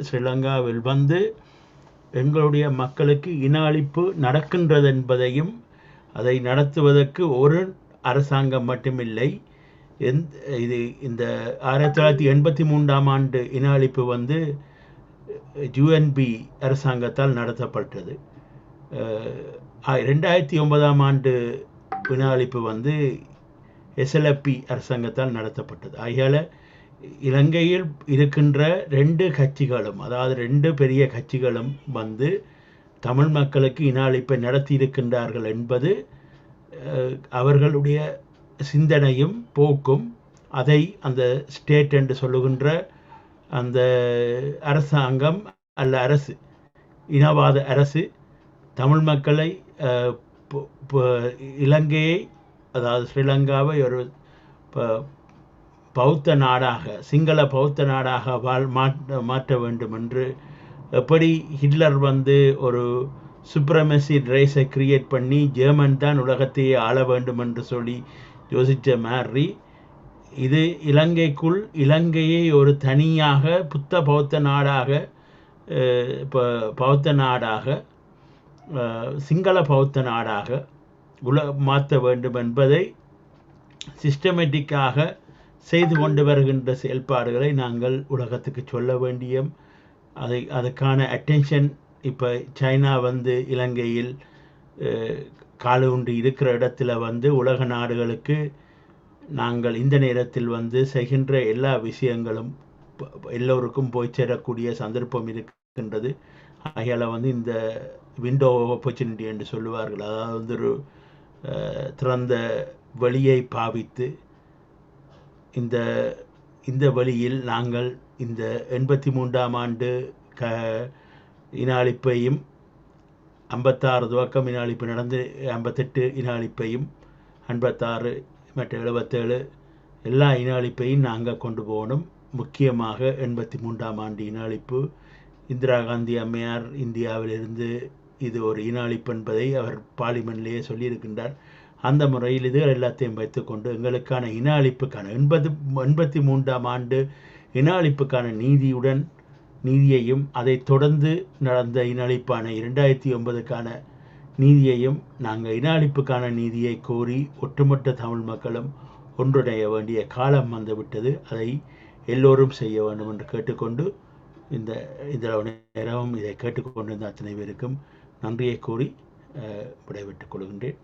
ஸ்ரீலங்காவில் எங்களுடைய மக்களுக்கு இன அழிப்பு நடக்கின்றது என்பதையும் அதை நடத்துவதற்கு ஒரு அரசாங்கம் மட்டுமில்லை. இது இந்த 1983 ஆண்டு இன அழிப்பு UNB அரசாங்கத்தால் நடத்தப்பட்டது. 2009ஆம் ஆண்டு வினாளிப்பு வந்து எஸ்எல்எப்பி அரசாங்கத்தால் நடத்தப்பட்டது. ஆகையால் இலங்கையில் இருக்கின்ற 2 கட்சிகளும், அதாவது 2 பெரிய கட்சிகளும் வந்து தமிழ் மக்களுக்கு இன அழிப்பை நடத்தி இருக்கின்றார்கள் என்பது அவர்களுடைய சிந்தனையும் போக்கும். அதை அந்த ஸ்டேட் என்று சொல்லுகின்ற அந்த அரசாங்கம் அல்ல அரசு, இனவாத அரசு தமிழ் மக்களை இலங்கையை, அதாவது ஸ்ரீலங்காவை ஒரு பௌத்த நாடாக, சிங்கள பௌத்த நாடாக மாற்ற வேண்டும் என்று, எப்படி ஹிட்லர் வந்து ஒரு சுப்ரமசி ரேஸை கிரியேட் பண்ணி ஜெர்மன் தான் உலகத்தையே ஆள வேண்டும் என்று சொல்லி யோசித்த மாதிரி இது இலங்கைக்குள் இலங்கையை ஒரு தனியாக புத்த பௌத்த நாடாக, பௌத்த நாடாக, சிங்கள பௌத்த நாடாக மாற்ற வேண்டும் என்பதை சிஸ்டமேட்டிக்காக செய்து கொண்டு வருகின்ற செயல்பாடுகளை நாங்கள் உலகத்துக்கு சொல்ல வேண்டிய, அதுக்கான அட்டென்ஷன் இப்போ சைனா வந்து இலங்கையில் காலூன்றி இருக்கிற இடத்துல வந்து உலக நாடுகளுக்கு நாங்கள் இந்த நேரத்தில் வந்து செய்கின்ற எல்லா விஷயங்களும் எல்லோருக்கும் போய் சேரக்கூடிய சந்தர்ப்பம் இருக்கின்றது. ஆகையால் வந்து இந்த விண்டோ ஆப்பர்ச்சுனிட்டி என்று சொல்லுவார்கள், அதாவது வந்து ஒரு திறந்த வழியை பாவித்து இந்த வழியில் நாங்கள் இந்த 83ஆம் ஆண்டு இன அழிப்பையும் 56 துவக்கம் இன அழிப்பு நடந்து 58 இன அழிப்பையும் 56 மற்ற 77 எல்லா இன அழிப்பையும் நாங்கள் கொண்டு போகணும். முக்கியமாக 83ஆம் ஆண்டு இன அழிப்பு, இந்திரா காந்தி அம்மையார் இந்தியாவிலிருந்து இது ஒரு இன அழிப்பு என்பதை அவர் பார்லிமெண்ட்லேயே சொல்லியிருக்கின்றார். அந்த முறையில் இது எல்லாத்தையும் வைத்துக்கொண்டு எங்களுக்கான இன அழிப்புக்கான 83ஆம் ஆண்டு இன அழிப்புக்கான நீதியையும் அதை தொடர்ந்து நடந்த இன அழிப்பான 2009க்கான நீதியையும் நாங்கள் இன அழிப்புக்கான நீதியை கோரி ஒட்டுமொத்த தமிழ் மக்களும் ஒன்றிணைய வேண்டிய காலம் வந்துவிட்டது. அதை எல்லோரும் செய்ய வேண்டும் என்று கேட்டுக்கொண்டு இந்த நேரமும் இதை கேட்டுக்கொண்டிருந்த அத்தனை பேருக்கும் நன்றியை கூறி விடைபெற்றுக் கொள்கின்றேன்.